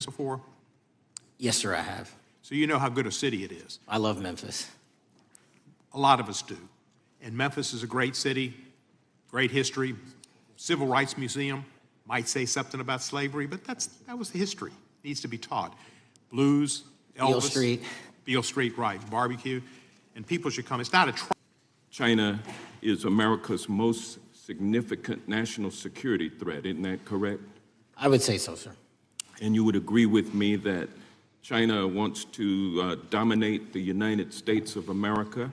before? Yes, sir, I have. So you know how good a city it is. I love Memphis. A lot of us do. And Memphis is a great city, great history. Civil Rights Museum might say something about slavery, but that was the history. It needs to be taught. Blues, Elvis. Beale Street. Beale Street, right. Barbecue. And people should come. It's not a China is America's most significant national security threat, isn't that correct? I would say so, sir. And you would agree with me that China wants to dominate the United States of America?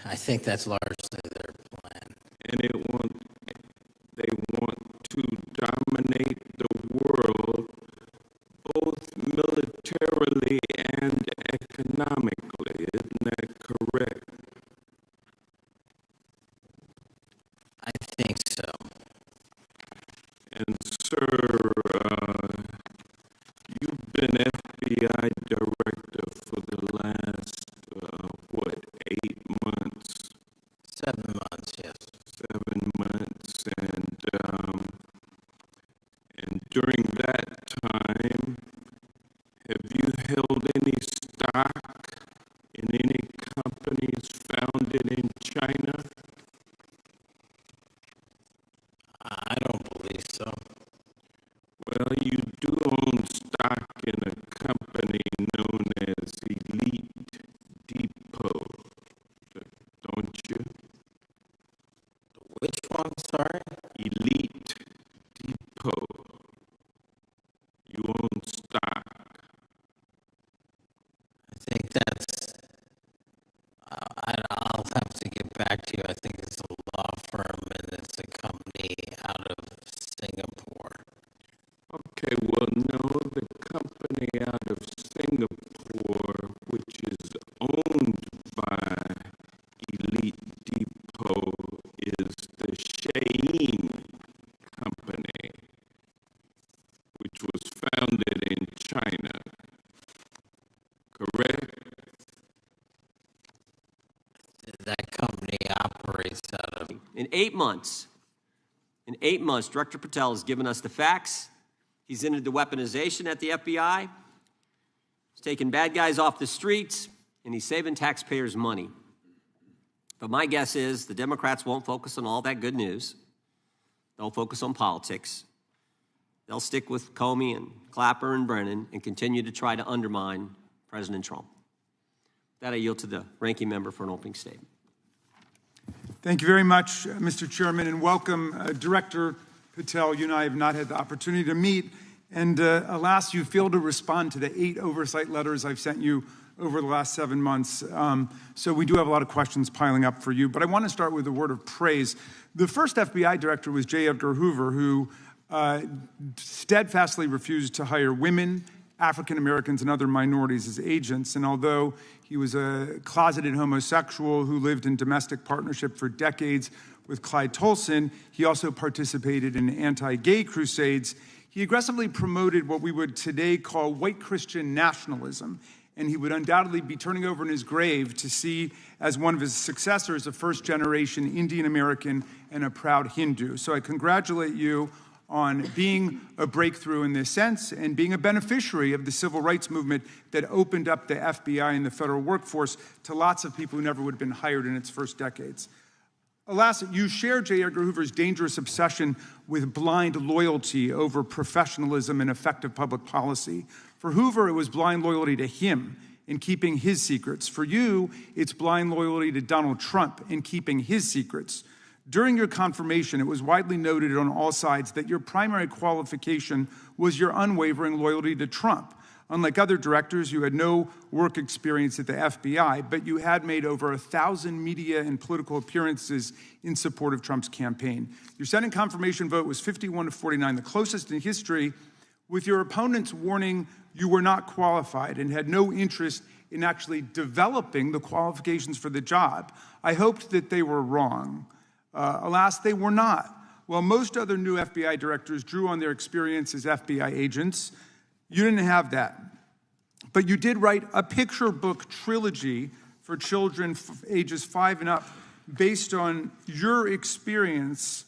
I think that's largely their plan. And they want to dominate the world both militarily and economically, isn't that correct? I think so. And sir, you've been FBI Director for the last, 8 months? 7 months, yes. 7 months, and during that time, have you held any stock in any companies founded in China? I don't believe so. Well, you do own stock in a company known as Elite Depot, don't you? Which one, sorry? Elite Depot. You own stock. I think that's, I'll have to get back to you. I think it's a law firm and it's a company out of Singapore. Okay, well, no, the company out of Singapore, which is owned by Elite Depot, is the Shein Company, which was founded in China. Correct? That company operates out of... In 8 months, Director Patel has given us the facts. He's ended the weaponization at the FBI. He's taken bad guys off the streets, and he's saving taxpayers' money. But my guess is the Democrats won't focus on all that good news. They'll focus on politics. They'll stick with Comey and Clapper and Brennan and continue to try to undermine President Trump. With that, I yield to the ranking member for an opening statement. Thank you very much, Mr. Chairman, and welcome, Director Patel. You and I have not had the opportunity to meet, and alas, you failed to respond to the 8 oversight letters I've sent you over the last 7 months. So we do have a lot of questions piling up for you, but I want to start with a word of praise. The first FBI director was J. Edgar Hoover, who steadfastly refused to hire women, African Americans, and other minorities as agents. And although he was a closeted homosexual who lived in domestic partnership for decades with Clyde Tolson, he also participated in anti-gay crusades. He aggressively promoted what we would today call white Christian nationalism, and he would undoubtedly be turning over in his grave to see as one of his successors a first-generation Indian American and a proud Hindu. So I congratulate you on being a breakthrough in this sense and being a beneficiary of the civil rights movement that opened up the FBI and the federal workforce to lots of people who never would have been hired in its first decades. Alas, you share J. Edgar Hoover's dangerous obsession with blind loyalty over professionalism and effective public policy. For Hoover, it was blind loyalty to him in keeping his secrets. For you, it's blind loyalty to Donald Trump in keeping his secrets. During your confirmation, it was widely noted on all sides that your primary qualification was your unwavering loyalty to Trump. Unlike other directors, you had no work experience at the FBI, but you had made over 1,000 media and political appearances in support of Trump's campaign. Your Senate confirmation vote was 51-49, the closest in history, with your opponents warning you were not qualified and had no interest in actually developing the qualifications for the job. I hoped that they were wrong. Alas, they were not. While most other new FBI directors drew on their experience as FBI agents, you didn't have that. But you did write a picture book trilogy for children ages 5 and up based on your experience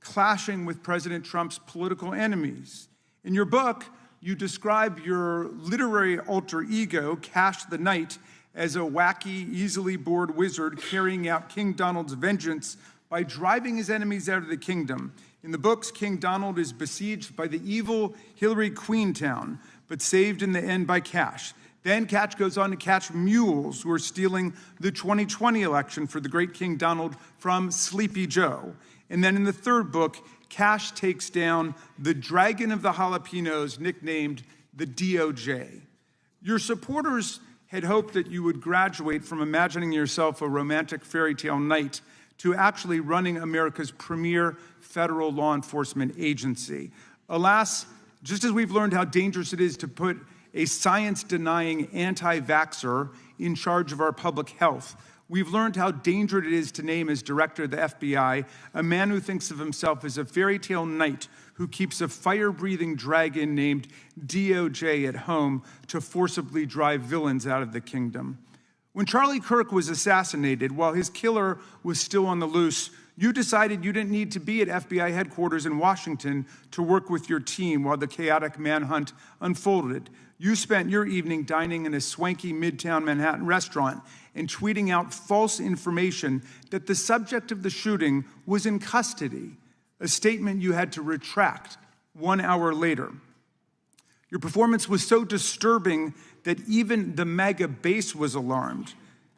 clashing with President Trump's political enemies. In your book, you describe your literary alter ego, Kash the Knight, as a wacky, easily bored wizard carrying out King Donald's vengeance by driving his enemies out of the kingdom. In the books, King Donald is besieged by the evil Hillary Queentown, but saved in the end by Kash. Then Kash goes on to catch mules who are stealing the 2020 election for the great King Donald from Sleepy Joe. And then in the third book, Kash takes down the Dragon of the Jalapenos, nicknamed the DOJ. Your supporters had hoped that you would graduate from imagining yourself a romantic fairy tale knight to actually running America's premier federal law enforcement agency. Alas, just as we've learned how dangerous it is to put a science-denying anti-vaxxer in charge of our public health, we've learned how dangerous it is to name as director of the FBI a man who thinks of himself as a fairy tale knight who keeps a fire-breathing dragon named DOJ at home to forcibly drive villains out of the kingdom. When Charlie Kirk was assassinated, while his killer was still on the loose, you decided you didn't need to be at FBI headquarters in Washington to work with your team while the chaotic manhunt unfolded. You spent your evening dining in a swanky Midtown Manhattan restaurant and tweeting out false information that the subject of the shooting was in custody, a statement you had to retract 1 hour later. Your performance was so disturbing that even the MAGA base was alarmed.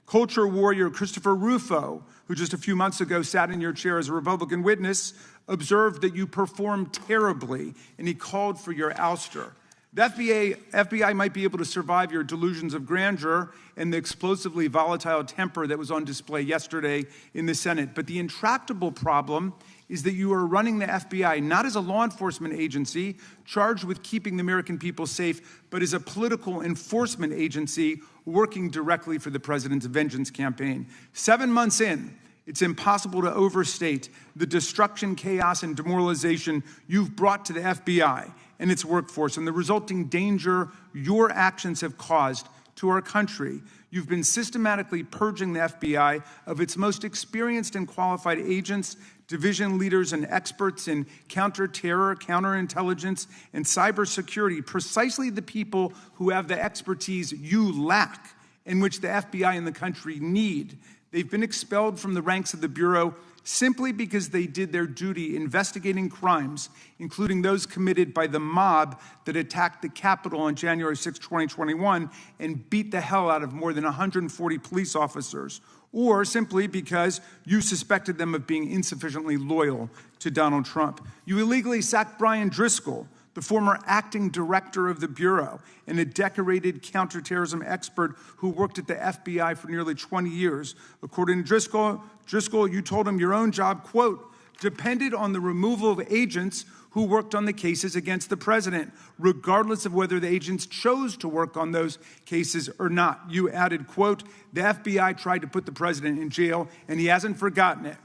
Culture warrior Christopher Rufo, who just a few months ago sat in your chair as a Republican witness, observed that you performed terribly, and he called for your ouster. The FBI might be able to survive your delusions of grandeur and the explosively volatile temper that was on display yesterday in the Senate, but the intractable problem is that you are running the FBI not as a law enforcement agency charged with keeping the American people safe, but as a political enforcement agency working directly for the president's vengeance campaign. 7 months in, it's impossible to overstate the destruction, chaos, and demoralization you've brought to the FBI and its workforce and the resulting danger your actions have caused to our country. You've been systematically purging the FBI of its most experienced and qualified agents, division leaders, and experts in counterterror, counterintelligence, and cybersecurity, precisely the people who have the expertise you lack and which the FBI and the country need. They've been expelled from the ranks of the Bureau simply because they did their duty investigating crimes, including those committed by the mob that attacked the Capitol on January 6, 2021, and beat the hell out of more than 140 police officers, or simply because you suspected them of being insufficiently loyal to Donald Trump. You illegally sacked Brian Driscoll, the former acting director of the Bureau and a decorated counterterrorism expert who worked at the FBI for nearly 20 years. According to Driscoll, you told him your own job, quote, depended on the removal of agents who worked on the cases against the president, regardless of whether the agents chose to work on those cases or not. You added, quote, the FBI tried to put the president in jail, and he hasn't forgotten it.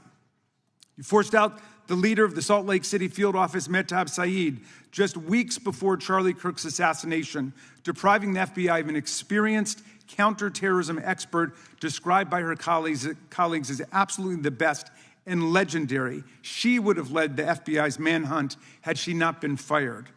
You forced out the leader of the Salt Lake City field office, Mehtab Saeed, just weeks before Charlie Kirk's assassination, depriving the FBI of an experienced counterterrorism expert described by her colleagues as absolutely the best and legendary. She would have led the FBI's manhunt had she not been fired.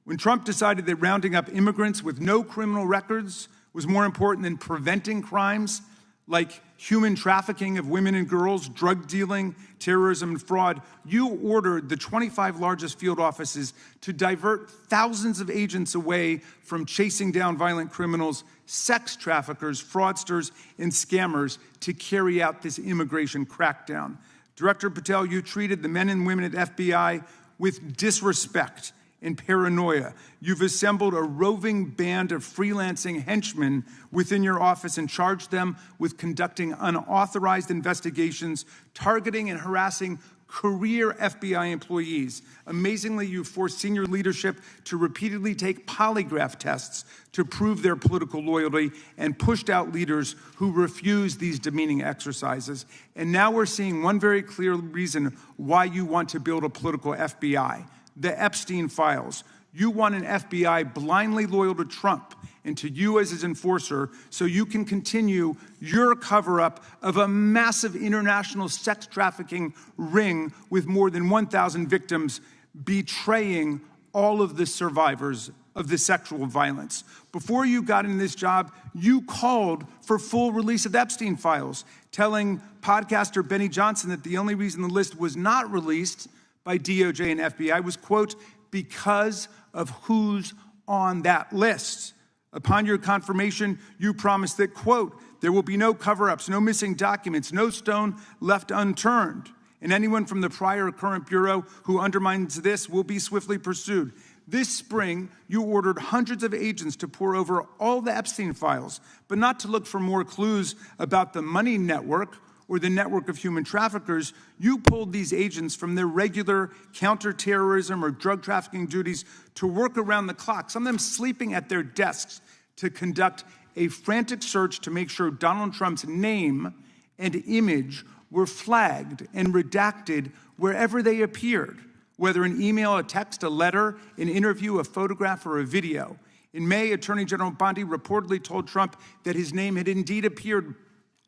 When Trump decided that rounding up immigrants with no criminal records was more important than preventing crimes like human trafficking of women and girls, drug dealing, terrorism, and fraud, you ordered the 25 largest field offices to divert thousands of agents away from chasing down violent criminals, sex traffickers, fraudsters, and scammers to carry out this immigration crackdown. Director Patel, you treated the men and women at FBI with disrespect and paranoia. You've assembled a roving band of freelancing henchmen within your office and charged them with conducting unauthorized investigations, targeting and harassing career FBI employees. Amazingly, you forced senior leadership to repeatedly take polygraph tests to prove their political loyalty and pushed out leaders who refused these demeaning exercises. And now we're seeing one very clear reason why you want to build a political FBI. The Epstein files. You want an FBI blindly loyal to Trump and to you as his enforcer so you can continue your cover-up of a massive international sex trafficking ring with more than 1,000 victims, betraying all of the survivors of the sexual violence. Before you got in this job, you called for full release of the Epstein files, telling podcaster Benny Johnson that the only reason the list was not released by DOJ and FBI was, quote, because of who's on that list. Upon your confirmation, you promised that, quote, there will be no cover-ups, no missing documents, no stone left unturned, and anyone from the prior or current Bureau who undermines this will be swiftly pursued. This spring, you ordered hundreds of agents to pore over all the Epstein files, but not to look for more clues about the money network or the network of human traffickers. You pulled these agents from their regular counterterrorism or drug trafficking duties to work around the clock, some of them sleeping at their desks, to conduct a frantic search to make sure Donald Trump's name and image were flagged and redacted wherever they appeared, whether an email, a text, a letter, an interview, a photograph, or a video. In May, Attorney General Bondi reportedly told Trump that his name had indeed appeared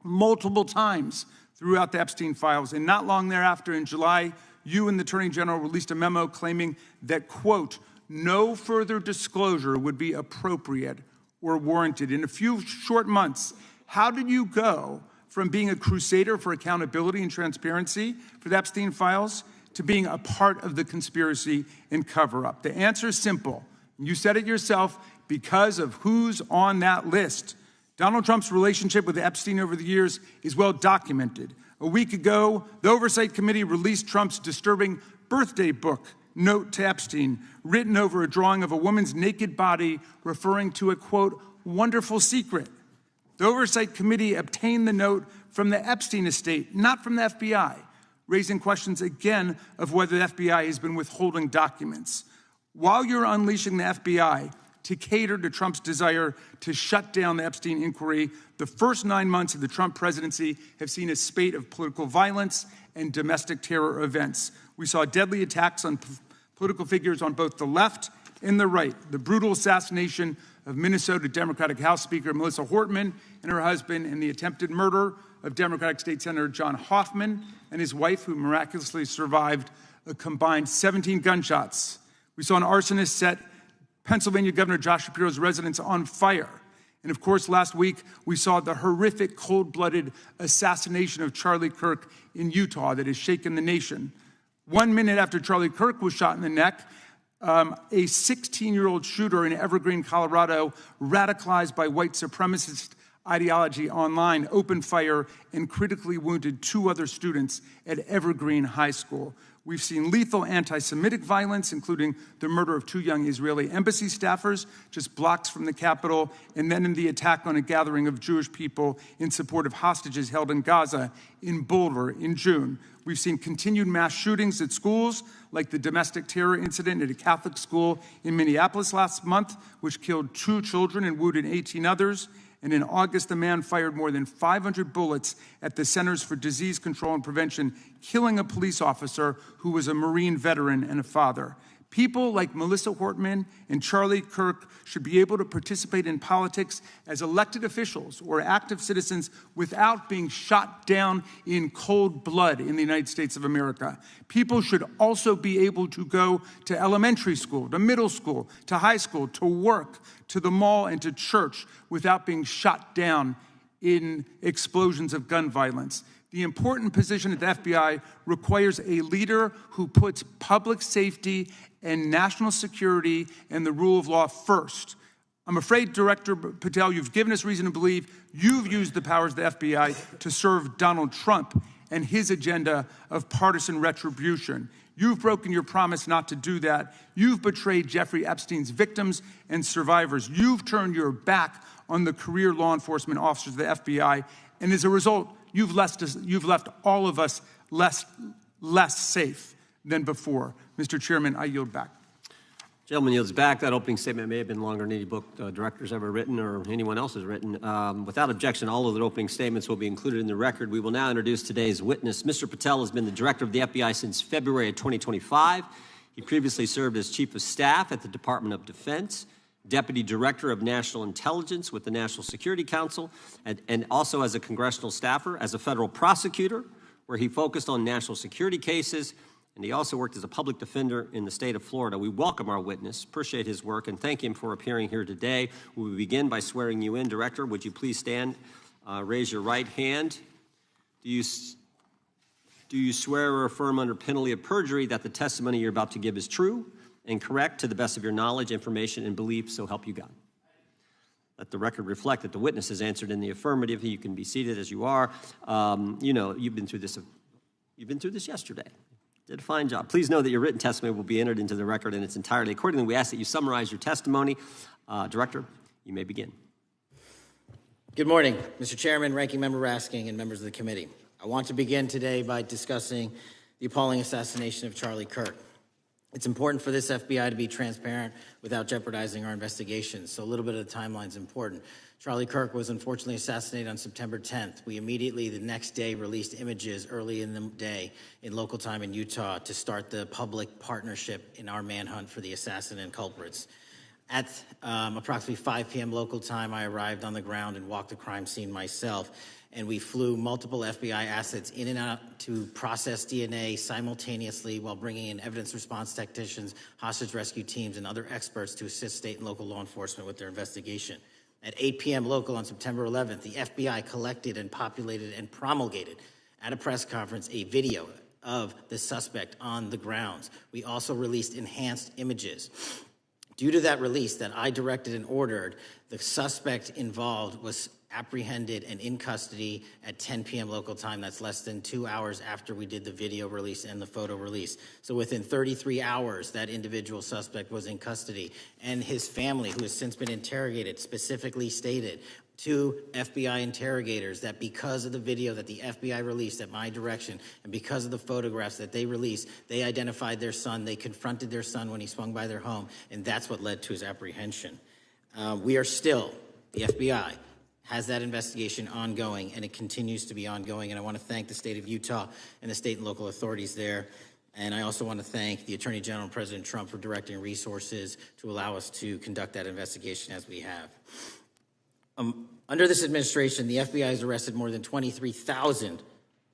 multiple times throughout the Epstein files. And not long thereafter, in July, you and the Attorney General released a memo claiming that, quote, no further disclosure would be appropriate or warranted. In a few short months, how did you go from being a crusader for accountability and transparency for the Epstein files to being a part of the conspiracy and cover-up? The answer is simple. You said it yourself, because of who's on that list. Donald Trump's relationship with Epstein over the years is well documented. A week ago, the Oversight Committee released Trump's disturbing birthday book, Note to Epstein, written over a drawing of a woman's naked body, referring to a, quote, wonderful secret. The Oversight Committee obtained the note from the Epstein estate, not from the FBI, raising questions again of whether the FBI has been withholding documents. While you're unleashing the FBI to cater to Trump's desire to shut down the Epstein inquiry, the first 9 months of the Trump presidency have seen a spate of political violence and domestic terror events. We saw deadly attacks on political figures on both the left and the right. The brutal assassination of Minnesota Democratic House Speaker Melissa Hortman and her husband, and the attempted murder of Democratic State Senator John Hoffman and his wife, who miraculously survived a combined 17 gunshots. We saw an arsonist set Pennsylvania Governor Josh Shapiro's residence on fire. And of course, last week, we saw the horrific, cold-blooded assassination of Charlie Kirk in Utah that has shaken the nation. 1 minute after Charlie Kirk was shot in the neck, a 16-year-old shooter in Evergreen, Colorado, radicalized by white supremacist ideology online, opened fire and critically wounded 2 other students at Evergreen High School. We've seen lethal anti-Semitic violence, including the murder of 2 young Israeli embassy staffers just blocks from the Capitol, and then in the attack on a gathering of Jewish people in support of hostages held in Gaza in Boulder in June. We've seen continued mass shootings at schools, like the domestic terror incident at a Catholic school in Minneapolis last month, which killed 2 children and wounded 18 others. And in August, a man fired more than 500 bullets at the Centers for Disease Control and Prevention, killing a police officer who was a Marine veteran and a father. People like Melissa Hortman and Charlie Kirk should be able to participate in politics as elected officials or active citizens without being shot down in cold blood in the United States of America. People should also be able to go to elementary school, to middle school, to high school, to work, to the mall, and to church without being shot down in explosions of gun violence. The important position at the FBI requires a leader who puts public safety and national security and the rule of law first. I'm afraid, Director Patel, you've given us reason to believe you've used the powers of the FBI to serve Donald Trump and his agenda of partisan retribution. You've broken your promise not to do that. You've betrayed Jeffrey Epstein's victims and survivors. You've turned your back on the career law enforcement officers of the FBI, and as a result, you've left all of us less safe than before. Mr. Chairman, I yield back. Gentleman yields back. That opening statement may have been longer than any book director's ever written or anyone else has written. Without objection, all of the opening statements will be included in the record. We will now introduce today's witness. Mr. Patel has been the director of the FBI since February of 2025. He previously served as chief of staff at the Department of Defense, deputy director of national intelligence with the National Security Council, and also as a congressional staffer, as a federal prosecutor, where he focused on national security cases, and he also worked as a public defender in the state of Florida. We welcome our witness, appreciate his work, and thank him for appearing here today. We will begin by swearing you in. Director, would you please stand, raise your right hand. Do you swear or affirm under penalty of perjury that the testimony you're about to give is true and correct to the best of your knowledge, information, and belief, so help you God? Let the record reflect that the witness has answered in the affirmative. You can be seated as you are. You know, you've been through this yesterday. Did a fine job. Please know that your written testimony will be entered into the record in its entirety. Accordingly, we ask that you summarize your testimony. Director, you may begin. Good morning, Mr. Chairman, Ranking Member Raskin, and members of the committee. I want to begin today by discussing the appalling assassination of Charlie Kirk. It's important for this FBI to be transparent without jeopardizing our investigations, so a little bit of the timeline is important. Charlie Kirk was unfortunately assassinated on September 10th. We immediately, the next day, released images early in the day in local time in Utah to start the public partnership in our manhunt for the assassin and culprits. At approximately 5 p.m. local time, I arrived on the ground and walked the crime scene myself, and we flew multiple FBI assets in and out to process DNA simultaneously while bringing in evidence response technicians, hostage rescue teams, and other experts to assist state and local law enforcement with their investigation. At 8 p.m. local on September 11th, the FBI collected and populated and promulgated at a press conference a video of the suspect on the grounds. We also released enhanced images. Due to that release that I directed and ordered, the suspect involved was apprehended and in custody at 10 p.m. local time. That's less than 2 hours after we did the video release and the photo release. So within 33 hours, that individual suspect was in custody. And his family, who has since been interrogated, specifically stated to FBI interrogators that because of the video that the FBI released at my direction and because of the photographs that they released, they identified their son, they confronted their son when he swung by their home, and that's what led to his apprehension. We are still, the FBI has that investigation ongoing, and it continues to be ongoing, and I want to thank the state of Utah and the state and local authorities there. And I also want to thank the Attorney General and President Trump for directing resources to allow us to conduct that investigation as we have. Under this administration, the FBI has arrested more than 23,000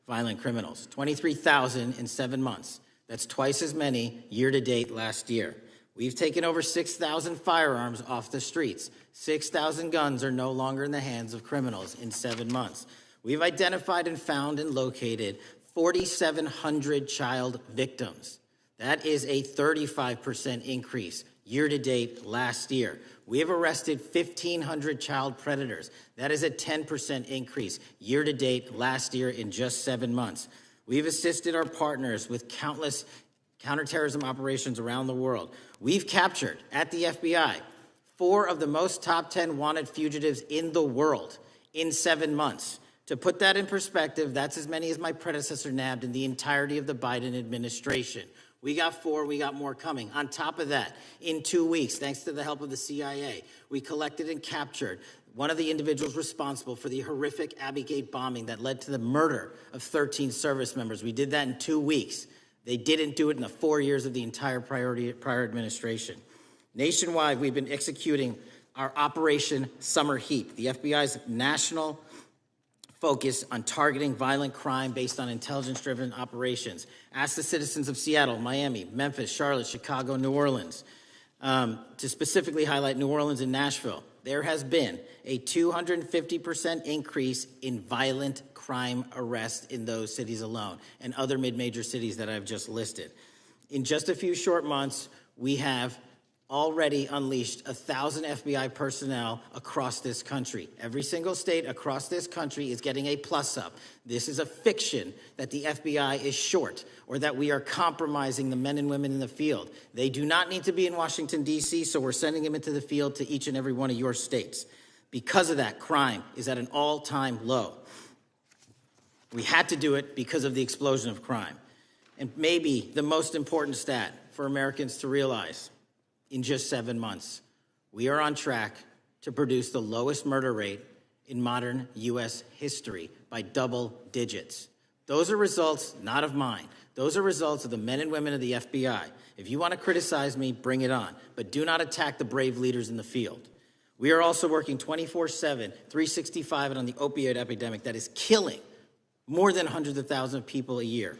violent criminals. 23,000 in 7 months. That's twice as many year to date last year. We've taken over 6,000 firearms off the streets. 6,000 guns are no longer in the hands of criminals in 7 months. We've identified and found and located 4,700 child victims. That is a 35% increase year to date last year. We have arrested 1,500 child predators. That is a 10% increase year to date last year in just 7 months. We've assisted our partners with countless counterterrorism operations around the world. We've captured, at the FBI, 4 of the most top 10 wanted fugitives in the world in 7 months. To put that in perspective, that's as many as my predecessor nabbed in the entirety of the Biden administration. We got 4, we got more coming. On top of that, in 2 weeks, thanks to the help of the CIA, we collected and captured one of the individuals responsible for the horrific Abbey Gate bombing that led to the murder of 13 service members. We did that in 2 weeks. They didn't do it in the 4 years of the entire prior administration. Nationwide, we've been executing our Operation Summer Heat, the FBI's national focus on targeting violent crime based on intelligence-driven operations. Ask the citizens of Seattle, Miami, Memphis, Charlotte, Chicago, New Orleans, to specifically highlight New Orleans and Nashville. There has been a 250% increase in violent crime arrests in those cities alone and other mid-major cities that I've just listed. In just a few short months, we have already unleashed 1,000 FBI personnel across this country. Every single state across this country is getting a plus-up. This is a fiction that the FBI is short or that we are compromising the men and women in the field. They do not need to be in Washington, D.C., so we're sending them into the field to each and every one of your states. Because of that, crime is at an all-time low. We had to do it because of the explosion of crime. And maybe the most important stat for Americans to realize, in just 7 months, we are on track to produce the lowest murder rate in modern U.S. history by double digits. Those are results not of mine. Those are results of the men and women of the FBI. If you want to criticize me, bring it on, but do not attack the brave leaders in the field. We are also working 24/7, 365 on the opioid epidemic that is killing more than hundreds of thousands of people a year.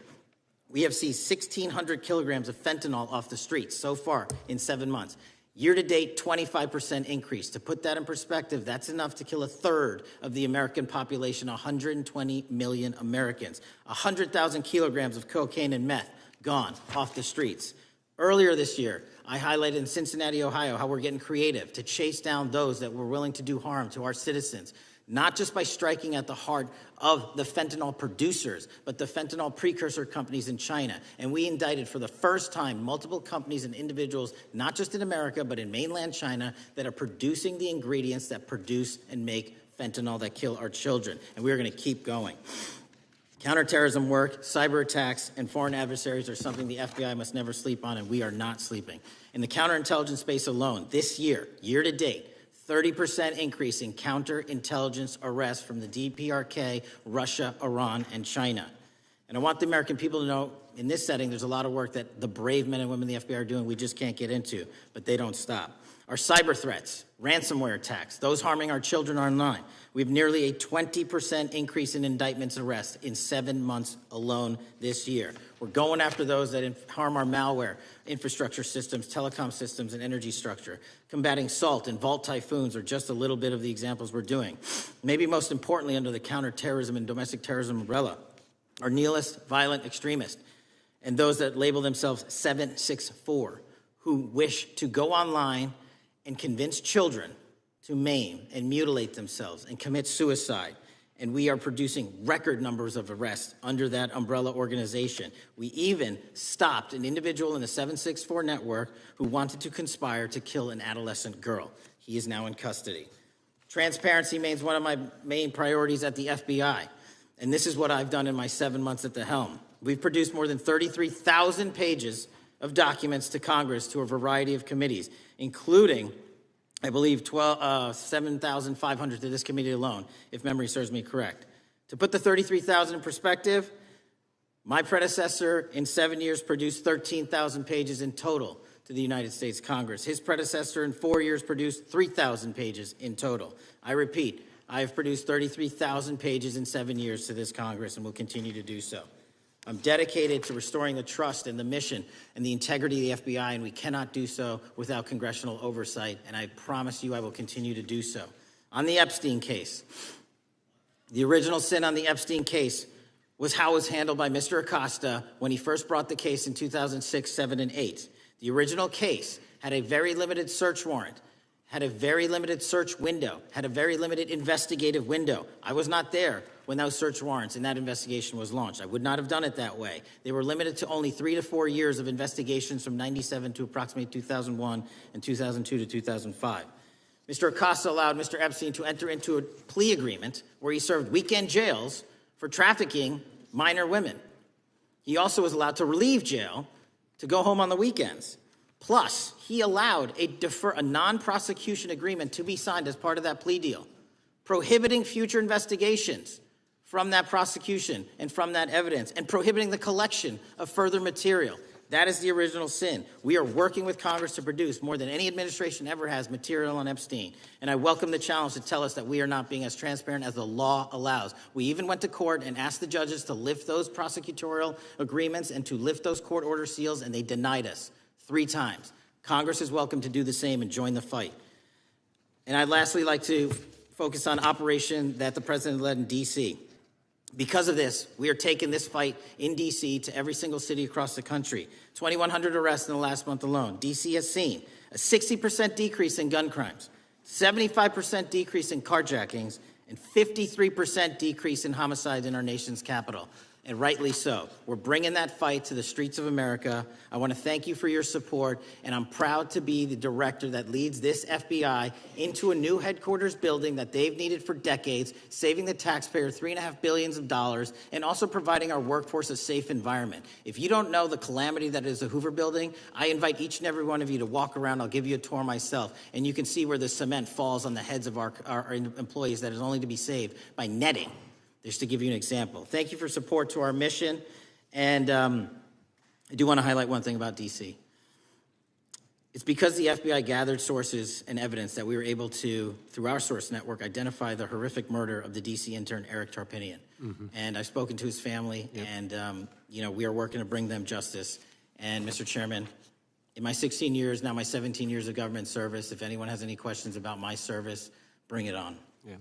We have seized 1,600 kilograms of fentanyl off the streets so far in 7 months. Year-to-date, 25% increase. To put that in perspective, that's enough to kill a third of the American population, 120 million Americans. 100,000 kilograms of cocaine and meth gone off the streets. Earlier this year, I highlighted in Cincinnati, Ohio, how we're getting creative to chase down those that were willing to do harm to our citizens, not just by striking at the heart of the fentanyl producers, but the fentanyl precursor companies in China. And we indicted for the first time multiple companies and individuals, not just in America, but in mainland China, that are producing the ingredients that produce and make fentanyl that kill our children. And we are going to keep going. Counterterrorism work, cyber attacks, and foreign adversaries are something the FBI must never sleep on, and we are not sleeping. In the counterintelligence space alone, this year, year to date, 30% increase in counterintelligence arrests from the DPRK, Russia, Iran, and China. And I want the American people to know, in this setting, there's a lot of work that the brave men and women of the FBI are doing we just can't get into, but they don't stop. Our cyber threats, ransomware attacks, those harming our children online. We have nearly a 20% increase in indictments and arrests in 7 months alone this year. We're going after those that harm our malware, infrastructure systems, telecom systems, and energy structure. Combating SALT and Vault typhoons are just a little bit of the examples we're doing. Maybe most importantly, under the counterterrorism and domestic terrorism umbrella, are nihilist, violent extremists, and those that label themselves 764, who wish to go online and convince children to maim and mutilate themselves and commit suicide. And we are producing record numbers of arrests under that umbrella organization. We even stopped an individual in the 764 network who wanted to conspire to kill an adolescent girl. He is now in custody. Transparency remains one of my main priorities at the FBI. And this is what I've done in my 7 months at the helm. We've produced more than 33,000 pages of documents to Congress to a variety of committees, including, I believe, 7,500 to this committee alone, if memory serves me correct. To put the 33,000 in perspective, my predecessor in 7 years produced 13,000 pages in total to the United States Congress. His predecessor in 4 years produced 3,000 pages in total. I repeat, I have produced 33,000 pages in 7 years to this Congress and will continue to do so. I'm dedicated to restoring the trust and the mission and the integrity of the FBI, and we cannot do so without congressional oversight, and I promise you I will continue to do so. On the Epstein case, the original sin on the Epstein case was how it was handled by Mr. Acosta when he first brought the case in 2006, 7, and 8. The original case had a very limited search warrant, had a very limited search window, had a very limited investigative window. I was not there when those search warrants and that investigation was launched. I would not have done it that way. They were limited to only 3 to 4 years of investigations from 97 to approximately 2001 and 2002 to 2005. Mr. Acosta allowed Mr. Epstein to enter into a plea agreement where he served weekend jails for trafficking minor women. He also was allowed to leave jail to go home on the weekends. Plus, he allowed a non-prosecution agreement to be signed as part of that plea deal, prohibiting future investigations from that prosecution and from that evidence, and prohibiting the collection of further material. That is the original sin. We are working with Congress to produce, more than any administration ever has, material on Epstein. And I welcome the challenge to tell us that we are not being as transparent as the law allows. We even went to court and asked the judges to lift those prosecutorial agreements and to lift those court order seals, and they denied us 3 times. Congress is welcome to do the same and join the fight. And I'd lastly like to focus on operation that the president led in D.C. Because of this, we are taking this fight in D.C. to every single city across the country. 2,100 arrests in the last month alone. D.C. has seen a 60% decrease in gun crimes, 75% decrease in carjackings, and 53% decrease in homicides in our nation's capital. And rightly so. We're bringing that fight to the streets of America. I want to thank you for your support, and I'm proud to be the director that leads this FBI into a new headquarters building that they've needed for decades, saving the taxpayer $3.5 billion, and also providing our workforce a safe environment. If you don't know the calamity that is the Hoover Building, I invite each and every one of you to walk around. I'll give you a tour myself, and you can see where the cement falls on the heads of our employees that is only to be saved by netting. Just to give you an example. Thank you for support to our mission. And I do want to highlight one thing about D.C. It's because the FBI gathered sources and evidence that we were able to, through our source network, identify the horrific murder of the D.C. intern Eric Tarpinian. Mm-hmm. And I've spoken to his family, and we are working to bring them justice. And Mr. Chairman, in my 16 years, now my 17 years of government service, if anyone has any questions about my service, bring it on. Yeah.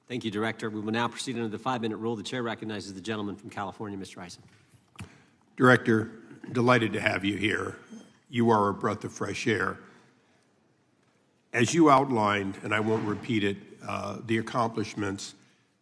Thank you, Director. We will now proceed under the 5-minute rule. The chair recognizes the gentleman from California, Mr. Ison. Director, delighted to have you here. You are a breath of fresh air. As you outlined, and I won't repeat it, the accomplishments,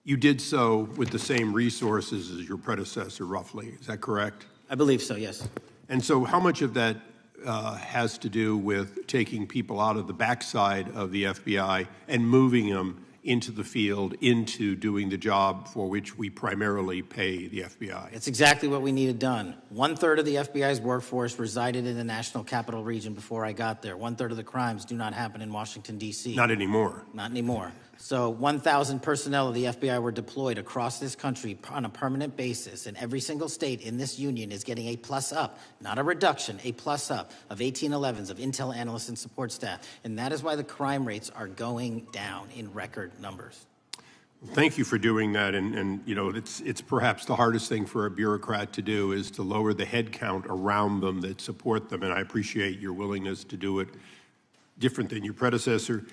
you did so with the same resources as your predecessor, roughly. Is that correct? I believe so, yes. And so how much of that has to do with taking people out of the backside of the FBI and moving them into the field, into doing the job for which we primarily pay the FBI? It's exactly what we needed done. 1/3 of the FBI's workforce resided in the National Capital Region before I got there. 1/3 of the crimes do not happen in Washington, D.C. Not anymore. Not anymore. So 1,000 personnel of the FBI were deployed across this country on a permanent basis, and every single state in this union is getting a plus up, not a reduction, a plus up of 1811s of intel analysts and support staff. And that is why the crime rates are going down in record numbers. Thank you for doing that, and it's perhaps the hardest thing for a bureaucrat to do is to lower the head count around them that support them, and I appreciate your willingness to do it different than your predecessor.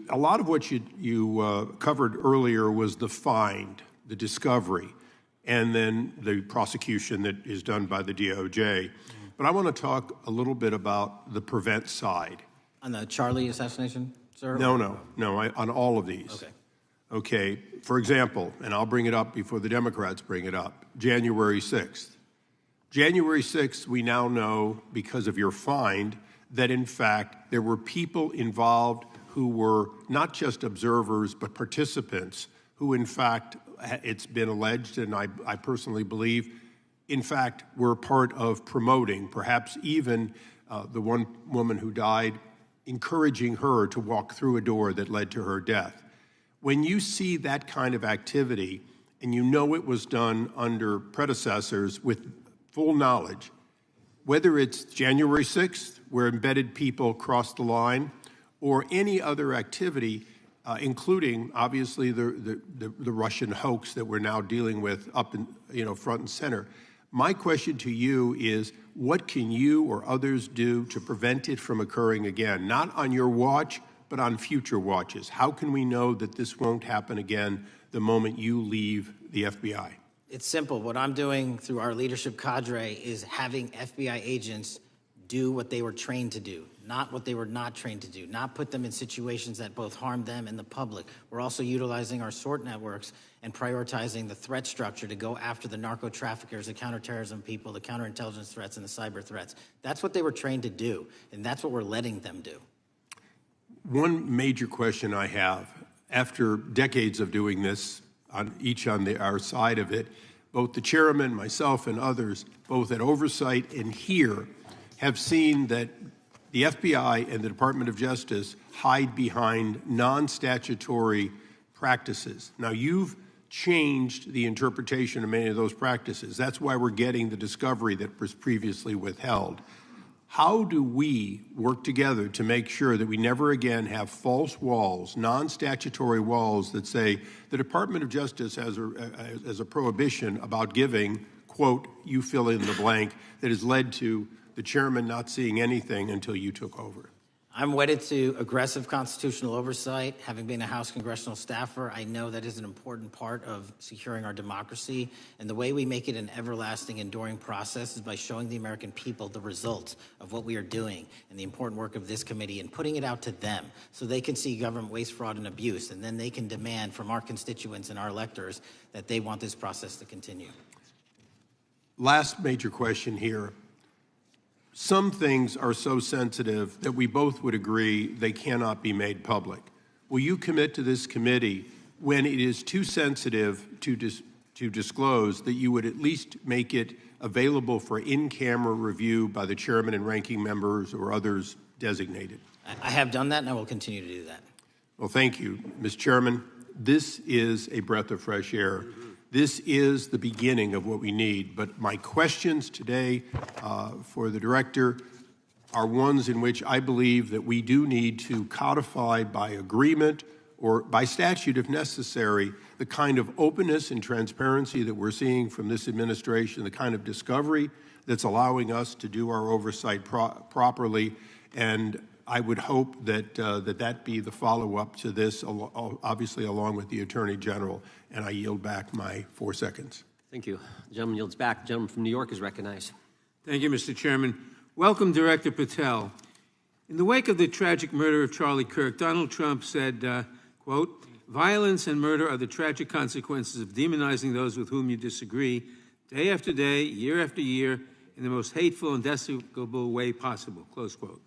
A lot of what you covered earlier was the find, the discovery, and then the prosecution that is done by the DOJ. But I want to talk a little bit about the prevent side. On the Charlie assassination, sir? No, on all of these. Okay. Okay, for example, and I'll bring it up before the Democrats bring it up, January 6th. January 6th, we now know, because of your find, that in fact there were people involved who were not just observers but participants who in fact, it's been alleged, and I personally believe, in fact, were part of promoting, perhaps even the one woman who died, encouraging her to walk through a door that led to her death. When you see that kind of activity, and you know it was done under predecessors with full knowledge, whether it's January 6th, where embedded people crossed the line, or any other activity, including obviously the Russian hoax that we're now dealing with up in front and center. My question to you is, what can you or others do to prevent it from occurring again? Not on your watch, but on future watches. How can we know that this won't happen again the moment you leave the FBI? It's simple. What I'm doing through our leadership cadre is having FBI agents do what they were trained to do, not what they were not trained to do, not put them in situations that both harm them and the public. We're also utilizing our SORT networks and prioritizing the threat structure to go after the narco traffickers, the counterterrorism people, the counterintelligence threats, and the cyber threats. That's what they were trained to do, and that's what we're letting them do. One major question I have, after decades of doing this, on our side of it, both the chairman, myself, and others, both at oversight and here, have seen that the FBI and the Department of Justice hide behind non-statutory practices. Now, you've changed the interpretation of many of those practices. That's why we're getting the discovery that was previously withheld. How do we work together to make sure that we never again have false walls, non-statutory walls that say the Department of Justice has a prohibition about giving, quote, you fill in the blank, that has led to the chairman not seeing anything until you took over? I'm wedded to aggressive constitutional oversight. Having been a House congressional staffer, I know that is an important part of securing our democracy. And the way we make it an everlasting, enduring process is by showing the American people the results of what we are doing and the important work of this committee and putting it out to them so they can see government waste, fraud, and abuse. And then they can demand from our constituents and our electors that they want this process to continue. Last major question here. Some things are so sensitive that we both would agree they cannot be made public. Will you commit to this committee, when it is too sensitive to disclose, that you would at least make it available for in-camera review by the chairman and ranking members or others designated? I have done that, and I will continue to do that. Well, thank you, Mr. Chairman. This is a breath of fresh air. This is the beginning of what we need. But my questions today for the director are ones in which I believe that we do need to codify by agreement or by statute if necessary, the kind of openness and transparency that we're seeing from this administration, the kind of discovery that's allowing us to do our oversight properly. And I would hope that that be the follow-up to this, obviously along with the Attorney General. And I yield back my 4 seconds. Thank you. The gentleman yields back. The gentleman from New York is recognized. Thank you, Mr. Chairman. Welcome, Director Patel. In the wake of the tragic murder of Charlie Kirk, Donald Trump said, quote, "Violence and murder are the tragic consequences of demonizing those with whom you disagree, day after day, year after year, in the most hateful and despicable way possible," close quote.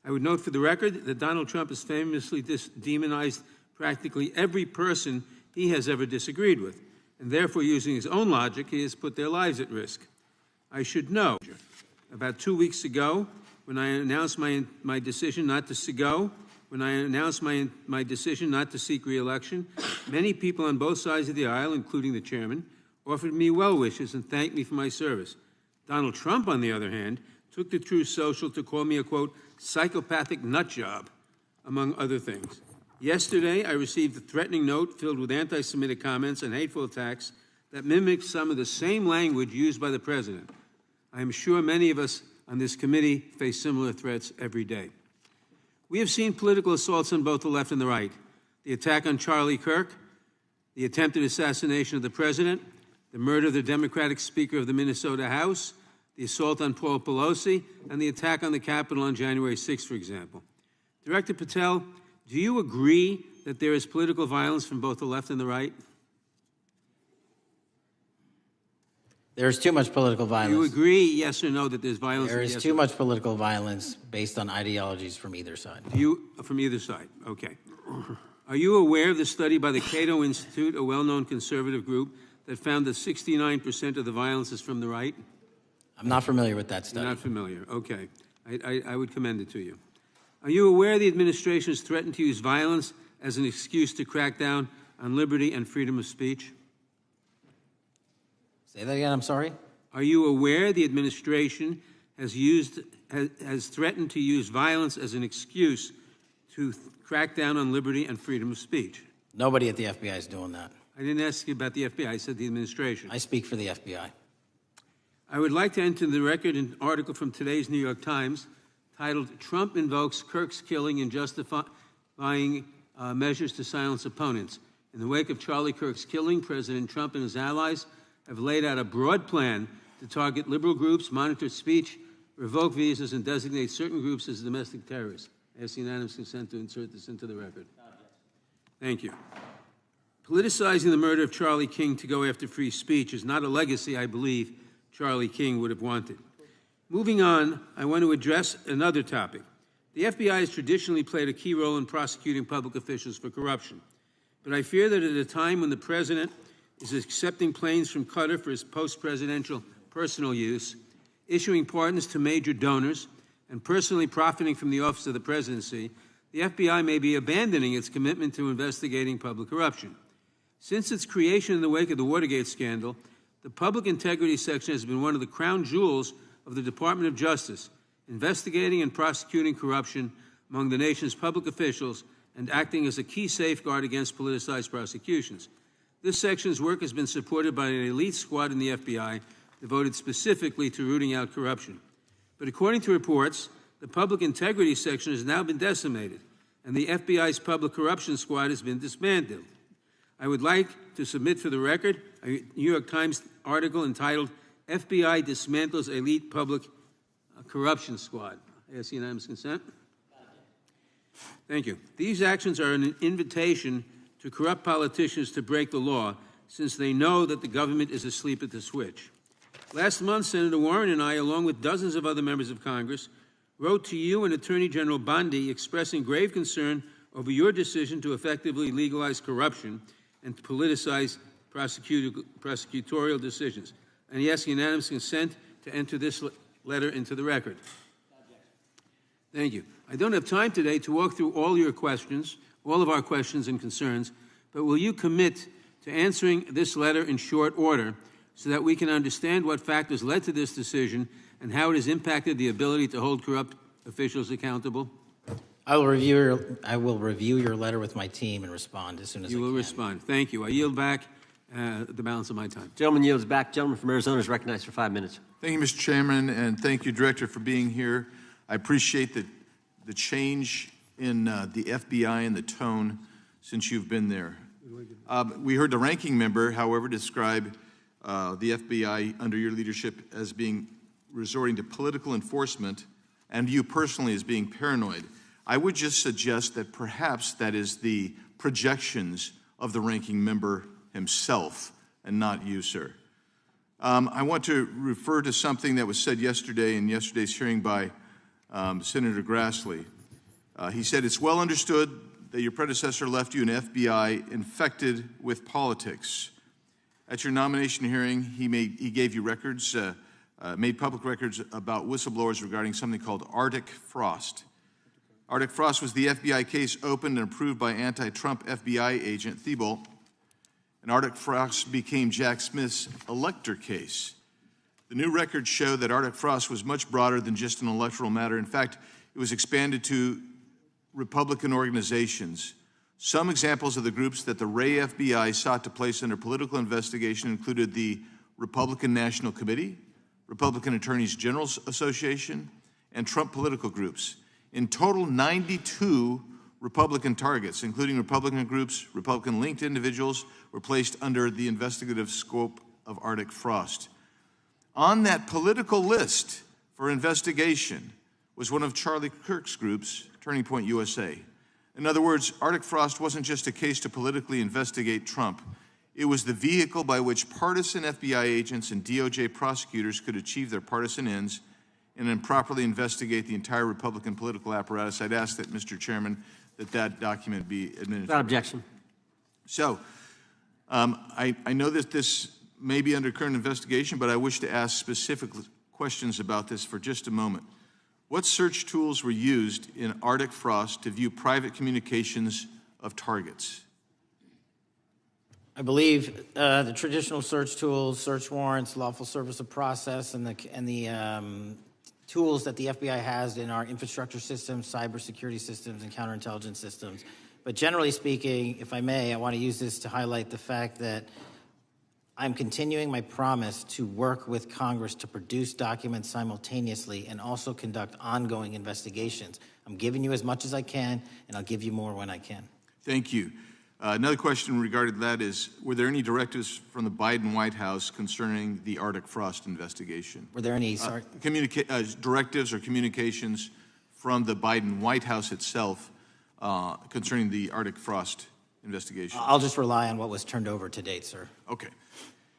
I would note for the record that Donald Trump has famously demonized practically every person he has ever disagreed with, and therefore, using his own logic, he has put their lives at risk. I should know, about 2 weeks ago, when I announced my decision not to my decision not to seek re-election, many people on both sides of the aisle, including the chairman, offered me well wishes and thanked me for my service. Donald Trump, on the other hand, took to Truth Social to call me a, quote, "psychopathic nut job," among other things. Yesterday, I received a threatening note filled with anti-Semitic comments and hateful attacks that mimicked some of the same language used by the president. I am sure many of us on this committee face similar threats every day. We have seen political assaults on both the left and the right. The attack on Charlie Kirk, the attempted assassination of the president, the murder of the Democratic Speaker of the Minnesota House, the assault on Paul Pelosi, and the attack on the Capitol on January 6th, for example. Director Patel, do you agree that there is political violence from both the left and the right? There is too much political violence. Do you agree, yes or no, that there's violence? There is too much political violence based on ideologies from either side. From either side, okay. Are you aware of the study by the Cato Institute, a well-known conservative group, that found that 69% of the violence is from the right? I'm not familiar with that study. You're not familiar, okay. I would commend it to you. Are you aware the administration has threatened to use violence as an excuse to crack down on liberty and freedom of speech? Say that again, I'm sorry? Are you aware the administration has threatened to use violence as an excuse to crack down on liberty and freedom of speech? Nobody at the FBI is doing that. I didn't ask you about the FBI, I said the administration. I speak for the FBI. I would like to enter the record an article from today's New York Times titled, "Trump Invokes Kirk's Killing in Justifying Measures to Silence Opponents." In the wake of Charlie Kirk's killing, President Trump and his allies have laid out a broad plan to target liberal groups, monitor speech, revoke visas, and designate certain groups as domestic terrorists. I ask unanimous consent to insert this into the record. Thank you. Politicizing the murder of Charlie King to go after free speech is not a legacy I believe Charlie King would have wanted. Moving on, I want to address another topic. The FBI has traditionally played a key role in prosecuting public officials for corruption. But I fear that at a time when the president is accepting planes from Qatar for his post-presidential personal use, issuing pardons to major donors, and personally profiting from the office of the presidency, the FBI may be abandoning its commitment to investigating public corruption. Since its creation in the wake of the Watergate scandal, the Public Integrity Section has been one of the crown jewels of the Department of Justice, investigating and prosecuting corruption among the nation's public officials and acting as a key safeguard against politicized prosecutions. This section's work has been supported by an elite squad in the FBI devoted specifically to rooting out corruption. But according to reports, the Public Integrity Section has now been decimated, and the FBI's Public Corruption Squad has been dismantled. I would like to submit for the record a New York Times article entitled, "FBI Dismantles Elite Public Corruption Squad." I ask unanimous consent. Thank you. These actions are an invitation to corrupt politicians to break the law, since they know that the government is asleep at the switch. Last month, Senator Warren and I, along with dozens of other members of Congress, wrote to you and Attorney General Bondi expressing grave concern over your decision to effectively legalize corruption and to politicize prosecutorial decisions. And he asks unanimous consent to enter this letter into the record. Thank you. I don't have time today to walk through all your questions, all of our questions and concerns, but will you commit to answering this letter in short order so that we can understand what factors led to this decision and how it has impacted the ability to hold corrupt officials accountable? I will review your letter with my team and respond as soon as I You can. will respond. Thank you. I yield back the balance of my time. Gentleman yields back. Gentleman from Arizona is recognized for 5 minutes. Thank you, Mr. Chairman, and thank you, Director, for being here. I appreciate the change in the FBI and the tone since you've been there. We heard the ranking member, however, describe the FBI under your leadership as being resorting to political enforcement and you personally as being paranoid. I would just suggest that perhaps that is the projections of the ranking member himself and not you, sir. I want to refer to something that was said yesterday in yesterday's hearing by Senator Grassley. He said, it's well understood that your predecessor left you an FBI infected with politics. At your nomination hearing, he gave you records, made public records about whistleblowers regarding something called Arctic Frost. Arctic Frost was the FBI case opened and approved by anti-Trump FBI agent Thibault, and Arctic Frost became Jack Smith's elector case. The new records show that Arctic Frost was much broader than just an electoral matter. In fact, it was expanded to Republican organizations. Some examples of the groups that the Ray FBI sought to place under political investigation included the Republican National Committee, Republican Attorneys General's Association, and Trump political groups. In total, 92 Republican targets, including Republican groups, Republican-linked individuals, were placed under the investigative scope of Arctic Frost. On that political list for investigation was one of Charlie Kirk's groups, Turning Point USA. In other words, Arctic Frost wasn't just a case to politically investigate Trump. It was the vehicle by which partisan FBI agents and DOJ prosecutors could achieve their partisan ends and improperly investigate the entire Republican political apparatus. I'd ask that, Mr. Chairman, that document be administered. Without objection. So, I know that this may be under current investigation, but I wish to ask specific questions about this for just a moment. What search tools were used in Arctic Frost to view private communications of targets? I believe the traditional search tools, search warrants, lawful service of process, and the tools that the FBI has in our infrastructure systems, cybersecurity systems, and counterintelligence systems. But generally speaking, if I may, I want to use this to highlight the fact that I'm continuing my promise to work with Congress to produce documents simultaneously and also conduct ongoing investigations. I'm giving you as much as I can, and I'll give you more when I can. Thank you. Another question regarding that is, were there any directives from the Biden White House concerning the Arctic Frost investigation? Were there any directives or communications from the Biden White House itself concerning the Arctic Frost investigation? I'll just rely on what was turned over to date, sir. Okay.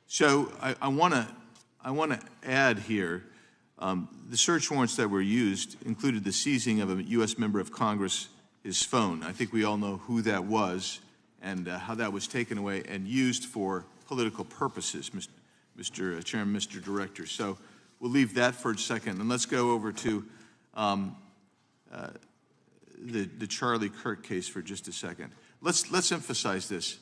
So I want to add here, the search warrants that were used included the seizing of a U.S. member of Congress, his phone. I think we all know who that was and how that was taken away and used for political purposes, Mr. Chairman, Mr. Director. So we'll leave that for a second, and let's go over to the Charlie Kirk case for just a second. Let's emphasize this.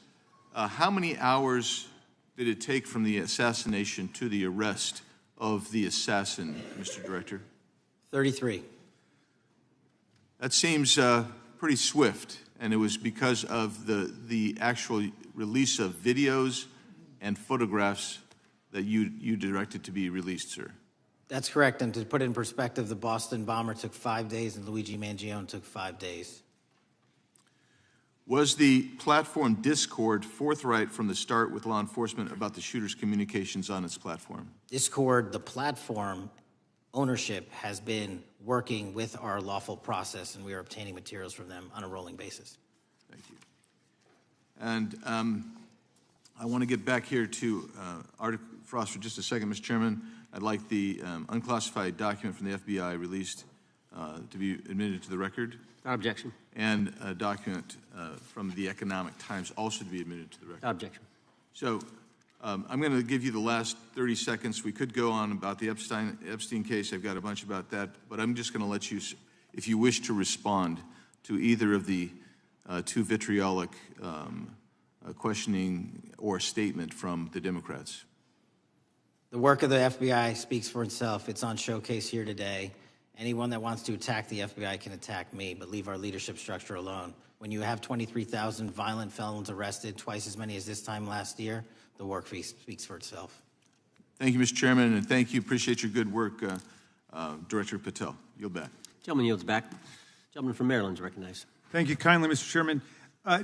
How many hours did it take from the assassination to the arrest of the assassin, Mr. Director? 33. That seems pretty swift, and it was because of the actual release of videos and photographs that you directed to be released, sir. That's correct, and to put it in perspective, the Boston bomber took 5 days and Luigi Mangione took 5 days. Was the platform Discord forthright from the start with law enforcement about the shooter's communications on its platform? Discord, the platform ownership, has been working with our lawful process, and we are obtaining materials from them on a rolling basis. Thank you. And I want to get back here to Arctic Frost for just a second, Mr. Chairman. I'd like the unclassified document from the FBI released to be admitted to the record. Without objection. And a document from the Economic Times also to be admitted to the record. Without objection. So I'm going to give you the last 30 seconds. We could go on about the Epstein case. I've got a bunch about that, but I'm just going to let you, if you wish to respond to either of the too vitriolic questioning or statement from the Democrats. The work of the FBI speaks for itself. It's on showcase here today. Anyone that wants to attack the FBI can attack me, but leave our leadership structure alone. When you have 23,000 violent felons arrested, twice as many as this time last year, the work speaks for itself. Thank you, Mr. Chairman, and thank you. Appreciate your good work, Director Patel. Yield back. Gentleman yields back. Gentleman from Maryland is recognized. Thank you kindly, Mr. Chairman.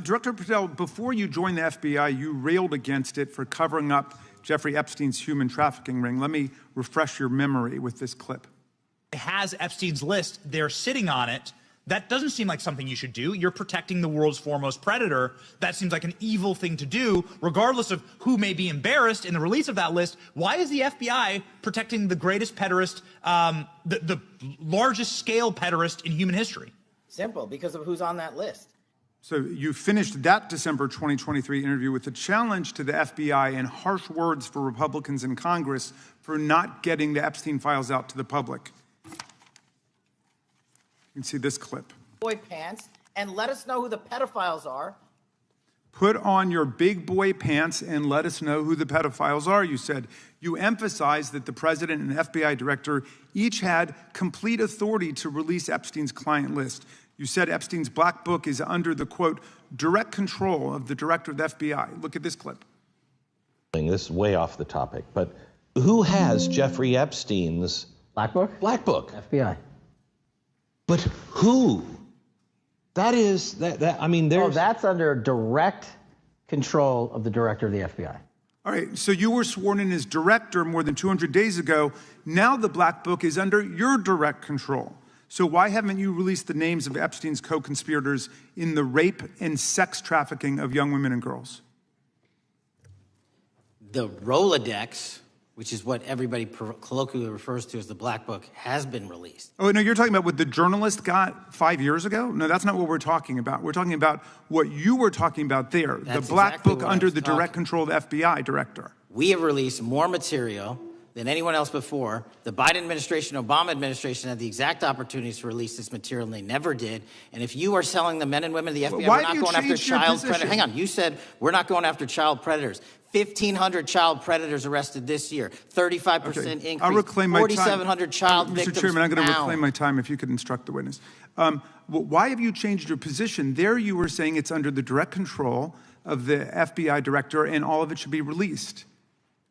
Director Patel, before you joined the FBI, you railed against it for covering up Jeffrey Epstein's human trafficking ring. Let me refresh your memory with this clip. It has Epstein's list. They're sitting on it. That doesn't seem like something you should do. You're protecting the world's foremost predator. That seems like an evil thing to do, regardless of who may be embarrassed in the release of that list. Why is the FBI protecting the greatest pederast, the largest scale pederast in human history? Simple, because of who's on that list. So you finished that December 2023 interview with a challenge to the FBI and harsh words for Republicans in Congress for not getting the Epstein files out to the public. You can see this clip. Boy pants, and let us know who the pedophiles are. Put on your big boy pants and let us know who the pedophiles are, you said. You emphasized that the president and FBI director each had complete authority to release Epstein's client list. You said Epstein's black book is under the, quote, direct control of the director of the FBI. Look at this clip. This is way off the topic, but who has Jeffrey Epstein's Black book? black book? FBI. But who? That is, I mean, there's... Oh, that's under direct control of the director of the FBI. All right, so you were sworn in as director more than 200 days ago. Now the black book is under your direct control. So why haven't you released the names of Epstein's co-conspirators in the rape and sex trafficking of young women and girls? The Rolodex, which is what everybody colloquially refers to as the Black Book, has been released. Oh, no, you're talking about what the journalist got 5 years ago? No, that's not what we're talking about. We're talking about what you were talking about there, That's the Black exactly Book what I under was the direct control of the FBI director. We have released more material than anyone else before. The Biden administration, Obama administration had the exact opportunities to release this material, and they never did. And if you are selling the men and women of the FBI, Why we're have not you going after changed your child position? predators. Hang on, you said we're not going after child predators. 1,500 child predators arrested this year, 35% increase. I'll reclaim my time. 4,700 child victims Mr. Chairman, I'm going to found. reclaim my time if you could instruct the witness. Why have you changed your position? There you were saying it's under the direct control of the FBI director and all of it should be released.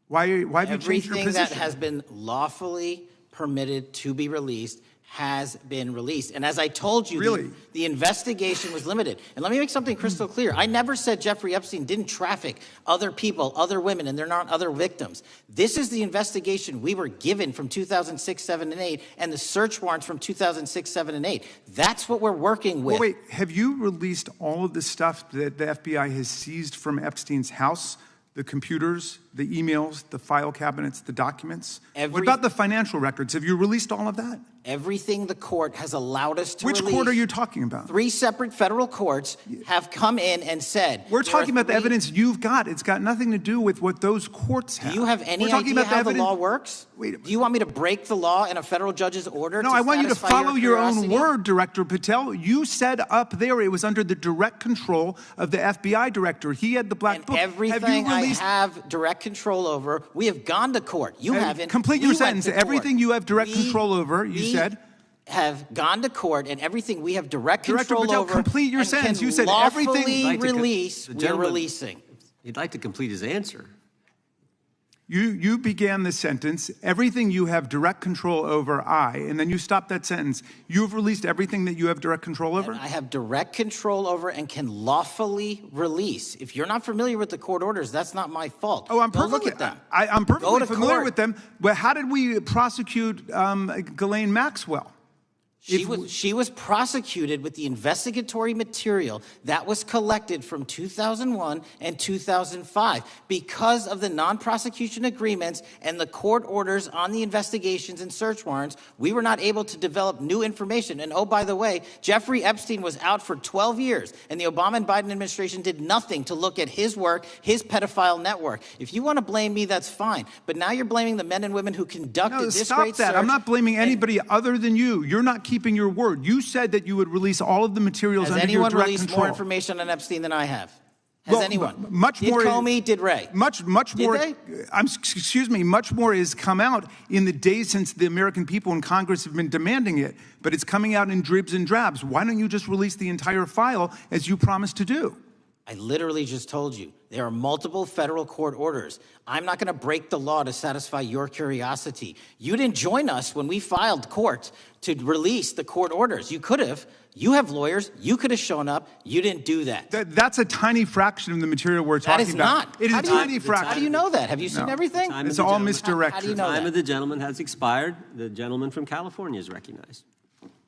Why have you changed your Everything position? that has been lawfully permitted to be released has been released. And as I told you, Really? the investigation was limited. And let me make something crystal clear. I never said Jeffrey Epstein didn't traffic other people, other women, and they're not other victims. This is the investigation we were given from 2006, 7, and 8, and the search warrants from 2006, 7, and 8. That's what we're working with. Well, wait, have you released all of the stuff that the FBI has seized from Epstein's house? The computers, the emails, the file cabinets, the documents? What about the financial records? Have you released all of that? Everything the court has allowed us to Which release. court are you talking about? 3 separate federal courts have come in and said... We're talking about the evidence you've got. It's got nothing to do with what those courts have. Do you have any idea how the law works? Do you want me to break the law in a federal judge's order? No, I want you to follow your own word, Director Patel. You said up there it was under the direct control of the FBI director. He had the black book. Everything I have direct control over, we have gone to court. You haven't. Complete your sentence. Everything you have direct control over, you said. Have gone to court, and everything we have direct control Patel, over. Complete your sentence. You said everything. Release. We're releasing. He'd like to complete his answer. You began the sentence, everything you have direct control over, and then you stopped that sentence. You've released everything that you have direct control over? And I have direct control over and can lawfully release. If you're not familiar with the court orders, that's not my fault. Oh, I'm perfectly, look at them. I'm perfectly familiar court. with them. But how did we prosecute Ghislaine Maxwell? She was prosecuted with the investigatory material that was collected from 2001 and 2005. Because of the non-prosecution agreements and the court orders on the investigations and search warrants, we were not able to develop new information. And oh, by the way, Jeffrey Epstein was out for 12 years, and the Obama and Biden administration did nothing to look at his work, his pedophile network. If you want to blame me, that's fine. But now you're blaming the men and women who conducted this great search. Stop that. I'm not blaming anybody other than you. You're not keeping your word. You said that you would release all of the materials under your direct control. Has anyone released more information on Epstein than I have? Has anyone? Much did more. Comey? Did Wray? Much Did more. they? Excuse me. Much more has come out in the days since the American people in Congress have been demanding it, but it's coming out in dribs and drabs. Why don't you just release the entire file as you promised to do? I literally just told you, there are multiple federal court orders. I'm not going to break the law to satisfy your curiosity. You didn't join us when we filed court to release the court orders. You could have. You have lawyers. You could have shown up. You didn't do that. That's a tiny fraction of the material we're talking That is about. not. It is a tiny fraction. How do you know that? Have you seen everything? It's all misdirected. How do you know The time that? of the gentleman has expired. The gentleman from California is recognized.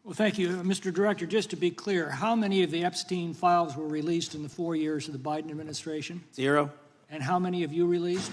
Well, thank you, Mr. Director. Just to be clear, how many of the Epstein files were released in the 4 years of the Biden administration? 0. And how many have you released?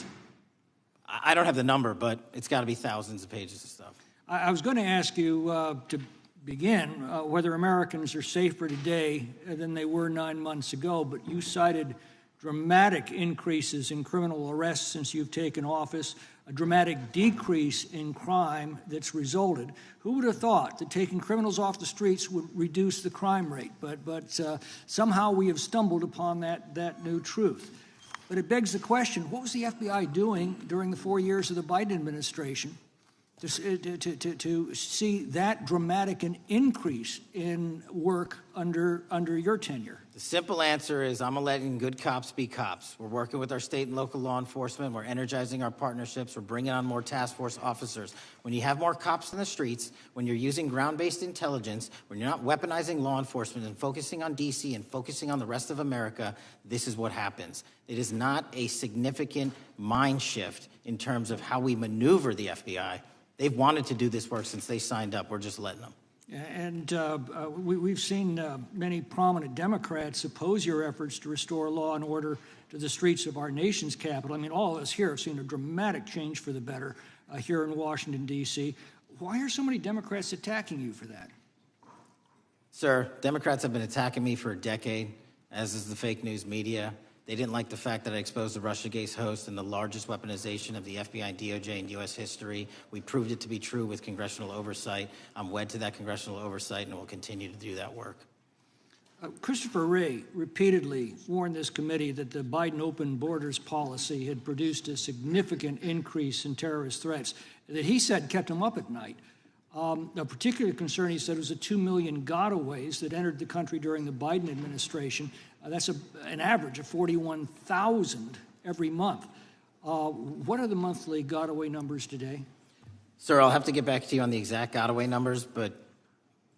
I don't have the number, but it's got to be thousands of pages of stuff. I was going to ask you to begin whether Americans are safer today than they were 9 months ago, but you cited dramatic increases in criminal arrests since you've taken office, a dramatic decrease in crime that's resulted. Who would have thought that taking criminals off the streets would reduce the crime rate? But somehow we have stumbled upon that new truth. But it begs the question, what was the FBI doing during the 4 years of the Biden administration to see that dramatic an increase in work under your tenure? The simple answer is I'm letting good cops be cops. We're working with our state and local law enforcement. We're energizing our partnerships. We're bringing on more task force officers. When you have more cops in the streets, when you're using ground-based intelligence, when you're not weaponizing law enforcement and focusing on D.C. and focusing on the rest of America, this is what happens. It is not a significant mind shift in terms of how we maneuver the FBI. They've wanted to do this work since they signed up. We're just letting them. And we've seen many prominent Democrats oppose your efforts to restore law and order to the streets of our nation's capital. I mean, all of us here have seen a dramatic change for the better here in Washington, D.C. Why are so many Democrats attacking you for that? Sir, Democrats have been attacking me for a decade, as is the fake news media. They didn't like the fact that I exposed the Russiagate host and the largest weaponization of the FBI, DOJ, and U.S. history. We proved it to be true with congressional oversight. I'm wed to that congressional oversight and will continue to do that work. Christopher Wray repeatedly warned this committee that the Biden open borders policy had produced a significant increase in terrorist threats that he said kept him up at night. A particular concern, he said, was the 2 million gotaways that entered the country during the Biden administration. That's an average of 41,000 every month. What are the monthly gotaway numbers today? Sir, I'll have to get back to you on the exact gotaway numbers, but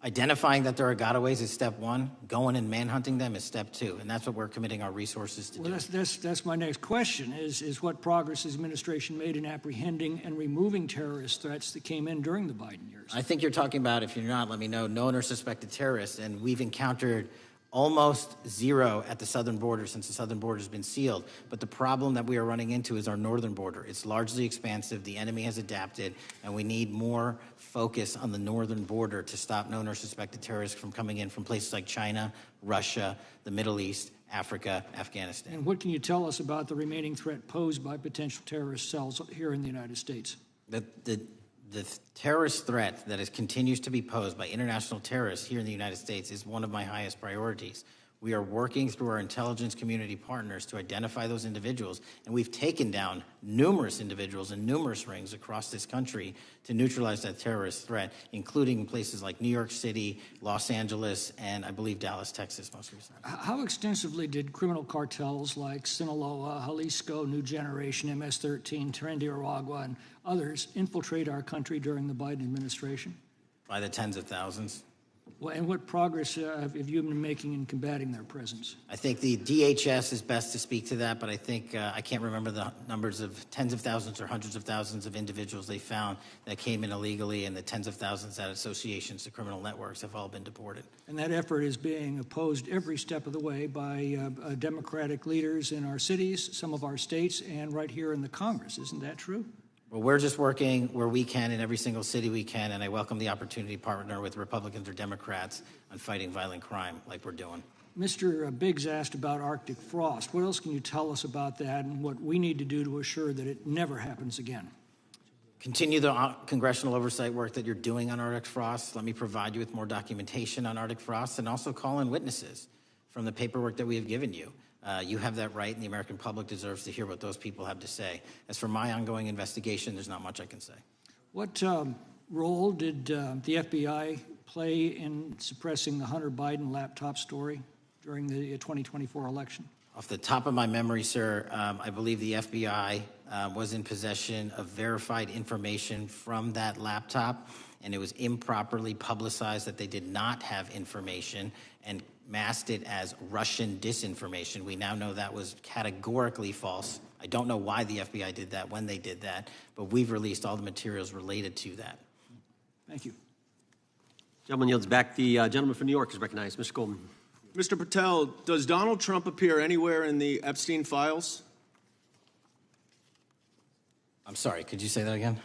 identifying that there are gotaways is step one. Going and manhunting them is step two, and that's what we're committing our resources to do. That's my next question, is what progress has administration made in apprehending and removing terrorist threats that came in during the Biden years? I think you're talking about, if you're not, let me know, known or suspected terrorists, and we've encountered almost zero at the southern border since the southern border has been sealed. But the problem that we are running into is our northern border. It's largely expansive. The enemy has adapted, and we need more focus on the northern border to stop known or suspected terrorists from coming in from places like China, Russia, the Middle East, Africa, Afghanistan. And what can you tell us about the remaining threat posed by potential terrorist cells here in the United States? The terrorist threat that continues to be posed by international terrorists here in the United States is one of my highest priorities. We are working through our intelligence community partners to identify those individuals, and we've taken down numerous individuals in numerous rings across this country to neutralize that terrorist threat, including places like New York City, Los Angeles, and I believe Dallas, Texas, most recently. How extensively did criminal cartels like Sinaloa, Jalisco, New Generation, MS-13, Trinidad, and others infiltrate our country during the Biden administration? By the tens of thousands. Well, and what progress have you been making in combating their presence? I think the DHS is best to speak to that, but I think I can't remember the numbers of tens of thousands or hundreds of thousands of individuals they found that came in illegally, and the tens of thousands that associations to criminal networks have all been deported. And that effort is being opposed every step of the way by Democratic leaders in our cities, some of our states, and right here in the Congress. Isn't that true? Well, we're just working where we can in every single city we can, and I welcome the opportunity to partner with Republicans or Democrats on fighting violent crime like we're doing. Mr. Biggs asked about Arctic frost. What else can you tell us about that and what we need to do to assure that it never happens again? Continue the congressional oversight work that you're doing on Arctic frost. Let me provide you with more documentation on Arctic frost, and also call in witnesses from the paperwork that we have given you. You have that right, and the American public deserves to hear what those people have to say. As for my ongoing investigation, there's not much I can say. What role did the FBI play in suppressing the Hunter Biden laptop story during the 2024 election? Off the top of my memory, sir, I believe the FBI was in possession of verified information from that laptop, and it was improperly publicized that they did not have information and masked it as Russian disinformation. We now know that was categorically false. I don't know why the FBI did that, when they did that, but we've released all the materials related to that. Thank you. Gentleman yields back. The gentleman from New York is recognized. Mr. Goldman. Mr. Patel, does Donald Trump appear anywhere in the Epstein files? I'm sorry, could you say that again?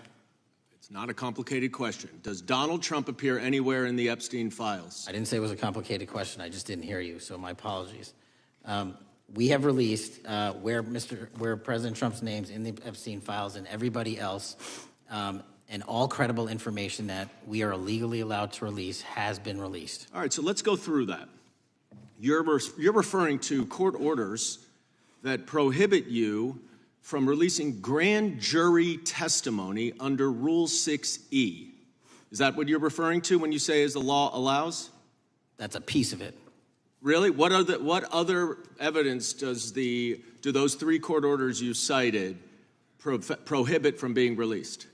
It's not a complicated question. Does Donald Trump appear anywhere in the Epstein files? I didn't say it was a complicated question. I just didn't hear you, so my apologies. We have released where President Trump's name's in the Epstein files and everybody else, and all credible information that we are legally allowed to release has been released. All right, so let's go through that. You're referring to court orders that prohibit you from releasing grand jury testimony under Rule 6E. Is that what you're referring to when you say as the law allows? That's a piece of it. Really? What other evidence do those three court orders you cited prohibit from being released?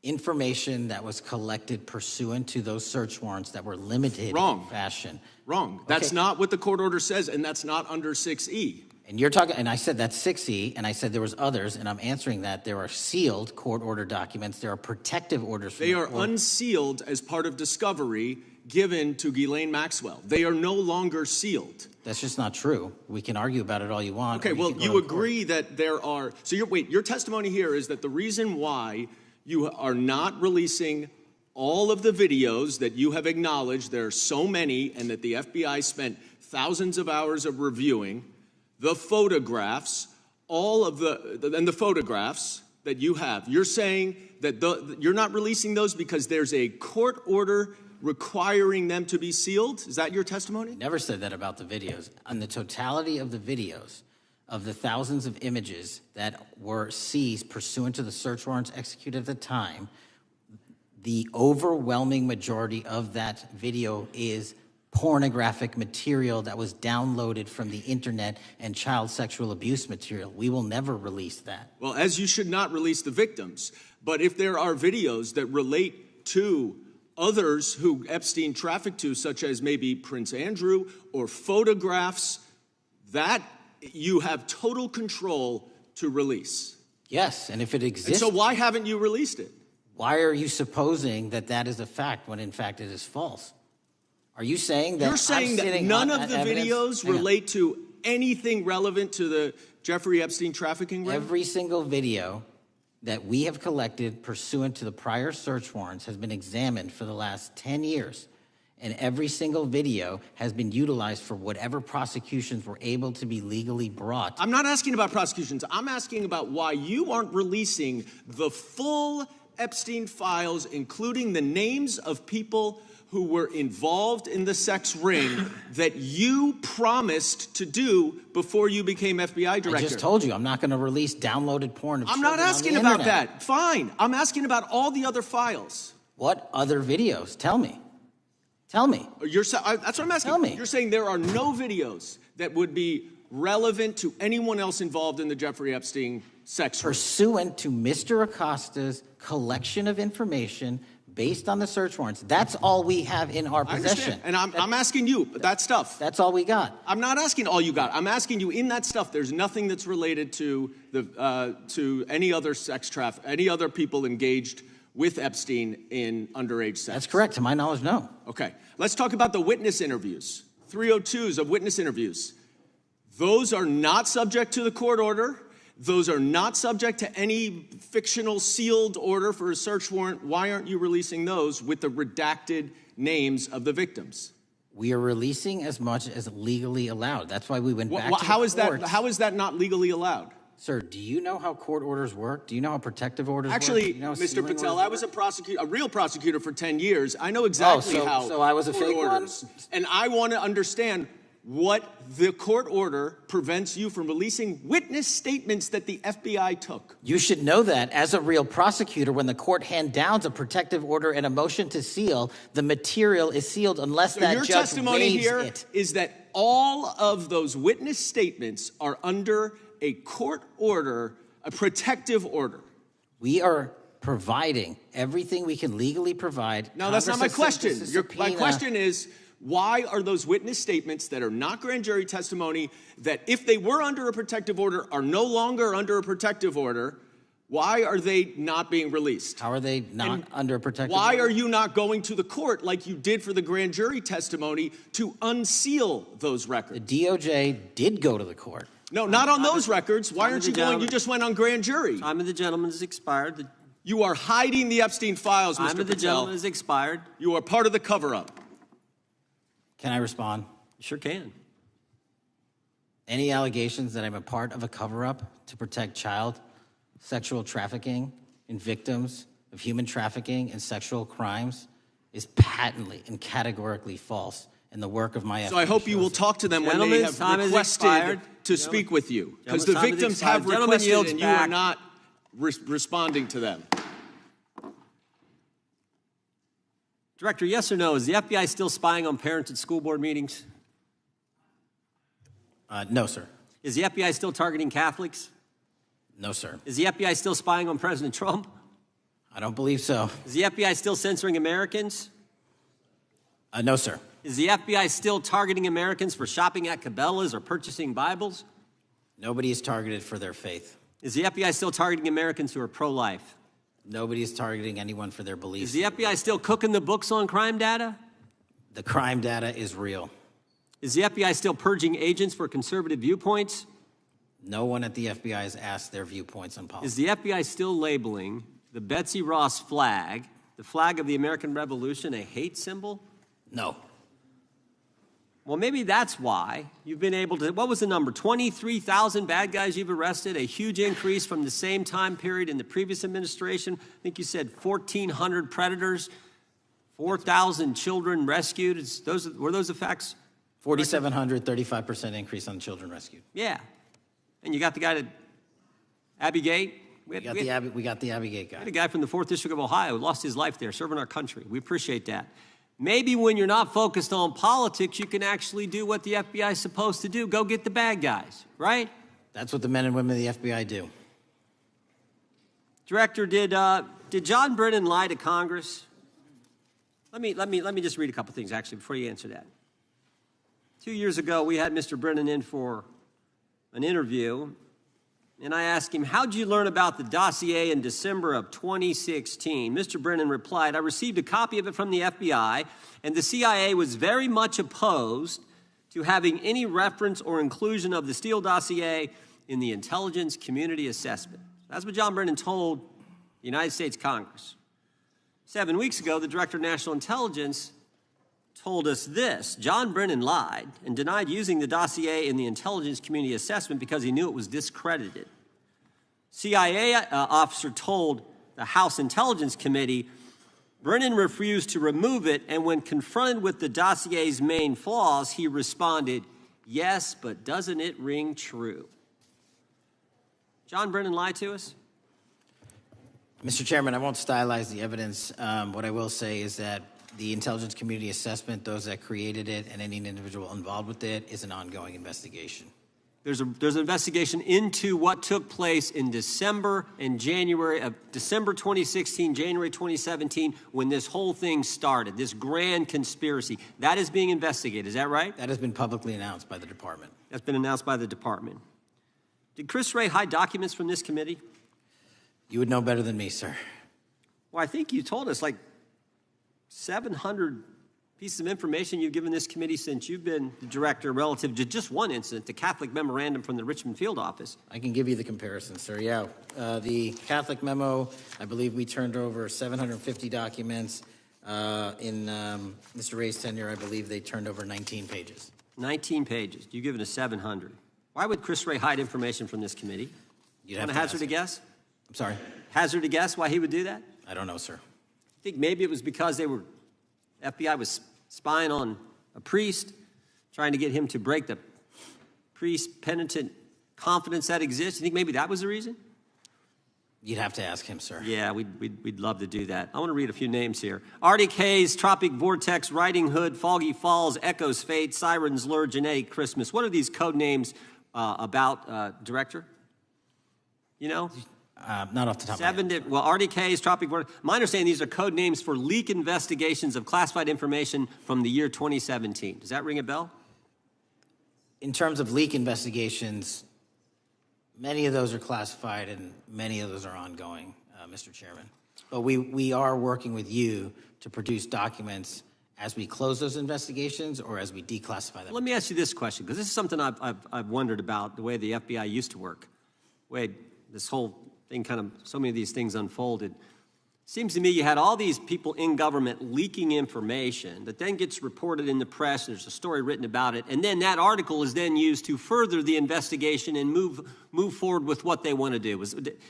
Information that was collected pursuant to those search warrants that were limited in fashion. Wrong. That's not what the court order says, and that's not under 6E. And you're talking, and I said that's 6E, and I said there was others, and I'm answering that. There are sealed court order documents. There are protective orders. They are unsealed as part of discovery given to Ghislaine Maxwell. They are no longer sealed. That's just not true. We can argue about it all you want. Okay, well, you agree that there are, so your testimony here is that the reason why you are not releasing all of the videos that you have acknowledged, there are so many, and that the FBI spent thousands of hours of reviewing, the photographs, the photographs that you have. You're saying that you're not releasing those because there's a court order requiring them to be sealed? Is that your testimony? Never said that about the videos. On the totality of the videos, of the thousands of images that were seized pursuant to the search warrants executed at the time, the overwhelming majority of that video is pornographic material that was downloaded from the internet and child sexual abuse material. We will never release that. Well, as you should not release the victims, but if there are videos that relate to others who Epstein trafficked to, such as maybe Prince Andrew, or photographs, that you have total control to release. Yes, and if it exists... And so why haven't you released it? Why are you supposing that that is a fact when in fact it is false? Are you saying that... You're saying that none of the videos relate to anything relevant to the Jeffrey Epstein trafficking ring? Every single video that we have collected pursuant to the prior search warrants has been examined for the last 10 years. And every single video has been utilized for whatever prosecutions were able to be legally brought. I'm not asking about prosecutions. I'm asking about why you aren't releasing the full Epstein files, including the names of people who were involved in the sex ring that you promised to do before you became FBI director. I just told you, I'm not going to release downloaded porn of I'm children not asking on the about internet. that. Fine. I'm asking about all the other files. What other videos? Tell me. Tell me. That's what I'm asking. Tell me. You're saying there are no videos that would be relevant to anyone else involved in the Jeffrey Epstein sex ring. Pursuant to Mr. Acosta's collection of information based on the search warrants. That's all we have in our possession. And I'm asking you, that stuff. That's all we got. I'm not asking all you got. I'm asking you, in that stuff, there's nothing that's related to any other sex traffic, any other people engaged with Epstein in underage sex. That's correct. To my knowledge, no. Okay. Let's talk about the witness interviews. 302s of witness interviews. Those are not subject to the court order. Those are not subject to any fictional sealed order for a search warrant. Why aren't you releasing those with the redacted names of the victims? We are releasing as much as legally allowed. That's why we went back to the courts. How is that not legally allowed? Sir, do you know how court orders work? Do you know how protective orders work? Actually, Do you know how Mr. sealing Patel, orders I was work? a real prosecutor for 10 years. I know exactly how so I was a court fake one? orders. And I want to understand what the court order prevents you from releasing witness statements that the FBI took. You should know that as a real prosecutor, when the court hand downs a protective order and a motion to seal, the material is sealed unless So that your judge testimony waives here it. is that all of those witness statements are under a court order, a protective order. We are providing everything we can legally provide. No, that's not my Congress has question. sent us a My subpoena. question is, why are those witness statements that are not grand jury testimony, that if they were under a protective order are no longer under a protective order, why are they not being released? How are they not under a protective Why order? are you not going to the court like you did for the grand jury testimony to unseal those records? The DOJ did go to the court. No, not on those records. Why aren't you going? gentleman. You just went on grand jury. Time of the gentleman has expired. You are hiding the Epstein files, Time Mr. of the Patel. gentleman has expired. You are part of the cover-up. Can I respond? You sure can. Any allegations that I'm a part of a cover-up to protect child sexual trafficking and victims of human trafficking and sexual crimes is patently and categorically false. And the work of my So I hope you will talk to them when they have requested to speak with you. Because the victims have requested and you are not responding to them. Director, yes or no, is the FBI still spying on parents at school board meetings? No, sir. Is the FBI still targeting Catholics? No, sir. Is the FBI still spying on President Trump? I don't believe so. Is the FBI still censoring Americans? No, sir. Is the FBI still targeting Americans for shopping at Cabela's or purchasing Bibles? Nobody is targeted for their faith. Is the FBI still targeting Americans who are pro-life? Nobody is targeting anyone for their beliefs. Is the FBI still cooking the books on crime data? The crime data is real. Is the FBI still purging agents for conservative viewpoints? No one at the FBI has asked their viewpoints on policy. Is the FBI still labeling the Betsy Ross flag, the flag of the American Revolution, a hate symbol? No. Well, maybe that's why you've been able to, what was the number? 23,000 bad guys you've arrested, a huge increase from the same time period in the previous administration. I think you said 1,400 predators, 4,000 children rescued. Were those the facts? 4,700, 35% increase on children rescued. Yeah. And you got the guy that, Abbey Gate? We got the Abbey Gate guy. We had a guy from the 4th District of Ohio who lost his life there serving our country. We appreciate that. Maybe when you're not focused on politics, you can actually do what the FBI is supposed to do. Go get the bad guys, right? That's what the men and women of the FBI do. Director, did John Brennan lie to Congress? Let me just read a couple things, actually, before you answer that. 2 years ago, we had Mr. Brennan in for an interview, and I asked him, how'd you learn about the dossier in December of 2016? Mr. Brennan replied, I received a copy of it from the FBI, and the CIA was very much opposed to having any reference or inclusion of the Steele dossier in the intelligence community assessment. That's what John Brennan told the United States Congress. 7 weeks ago, the Director of National Intelligence told us this. John Brennan lied and denied using the dossier in the intelligence community assessment because he knew it was discredited. CIA officer told the House Intelligence Committee Brennan refused to remove it, and when confronted with the dossier's main flaws, he responded, yes, but doesn't it ring true? John Brennan lied to us? Mr. Chairman, I won't stylize the evidence. What I will say is that the intelligence community assessment, those that created it, and any individual involved with it, is an ongoing investigation. There's an investigation into what took place in December and January of December 2016, January 2017, when this whole thing started, this grand conspiracy. That is being investigated, is that right? That has been publicly announced by the department. That's been announced by the department. Did Chris Wray hide documents from this committee? You would know better than me, sir. Well, I think you told us like 700 pieces of information you've given this committee since you've been the director relative to just one incident, the Catholic memorandum from the Richmond field office. I can give you the comparison, sir. Yeah. The Catholic memo, I believe we turned over 750 documents. In Mr. Ray's tenure, I believe they turned over 19 pages. 19 pages. You've given us 700. Why would Chris Wray hide information from this committee? You'd Want have to to hazard a guess? I'm sorry? Hazard a guess why he would do that? I don't know, sir. I think maybe it was because FBI was spying on a priest, trying to get him to break the priest-penitent confidence that exists? You think maybe that was the reason? You'd have to ask him, sir. Yeah, we'd love to do that. I want to read a few names here. Arctic Haze, Tropic Vortex, Riding Hood, Foggy Falls, Echoes Fate, Sirens Lure, Genetic Christmas. What are these code names about, Director? You know? Not off the top of my head. Well, Arctic Haze, Tropic Vortex. My understanding, these are code names for leak investigations of classified information from the year 2017. Does that ring a bell? In terms of leak investigations, many of those are classified and many of those are ongoing, Mr. Chairman. But we are working with you to produce documents as we close those investigations or as we declassify them. Let me ask you this question, because this is something I've wondered about, the way the FBI used to work. The way this whole thing so many of these things unfolded. Seems to me you had all these people in government leaking information that then gets reported in the press, and there's a story written about it, and then that article is then used to further the investigation and move forward with what they want to do.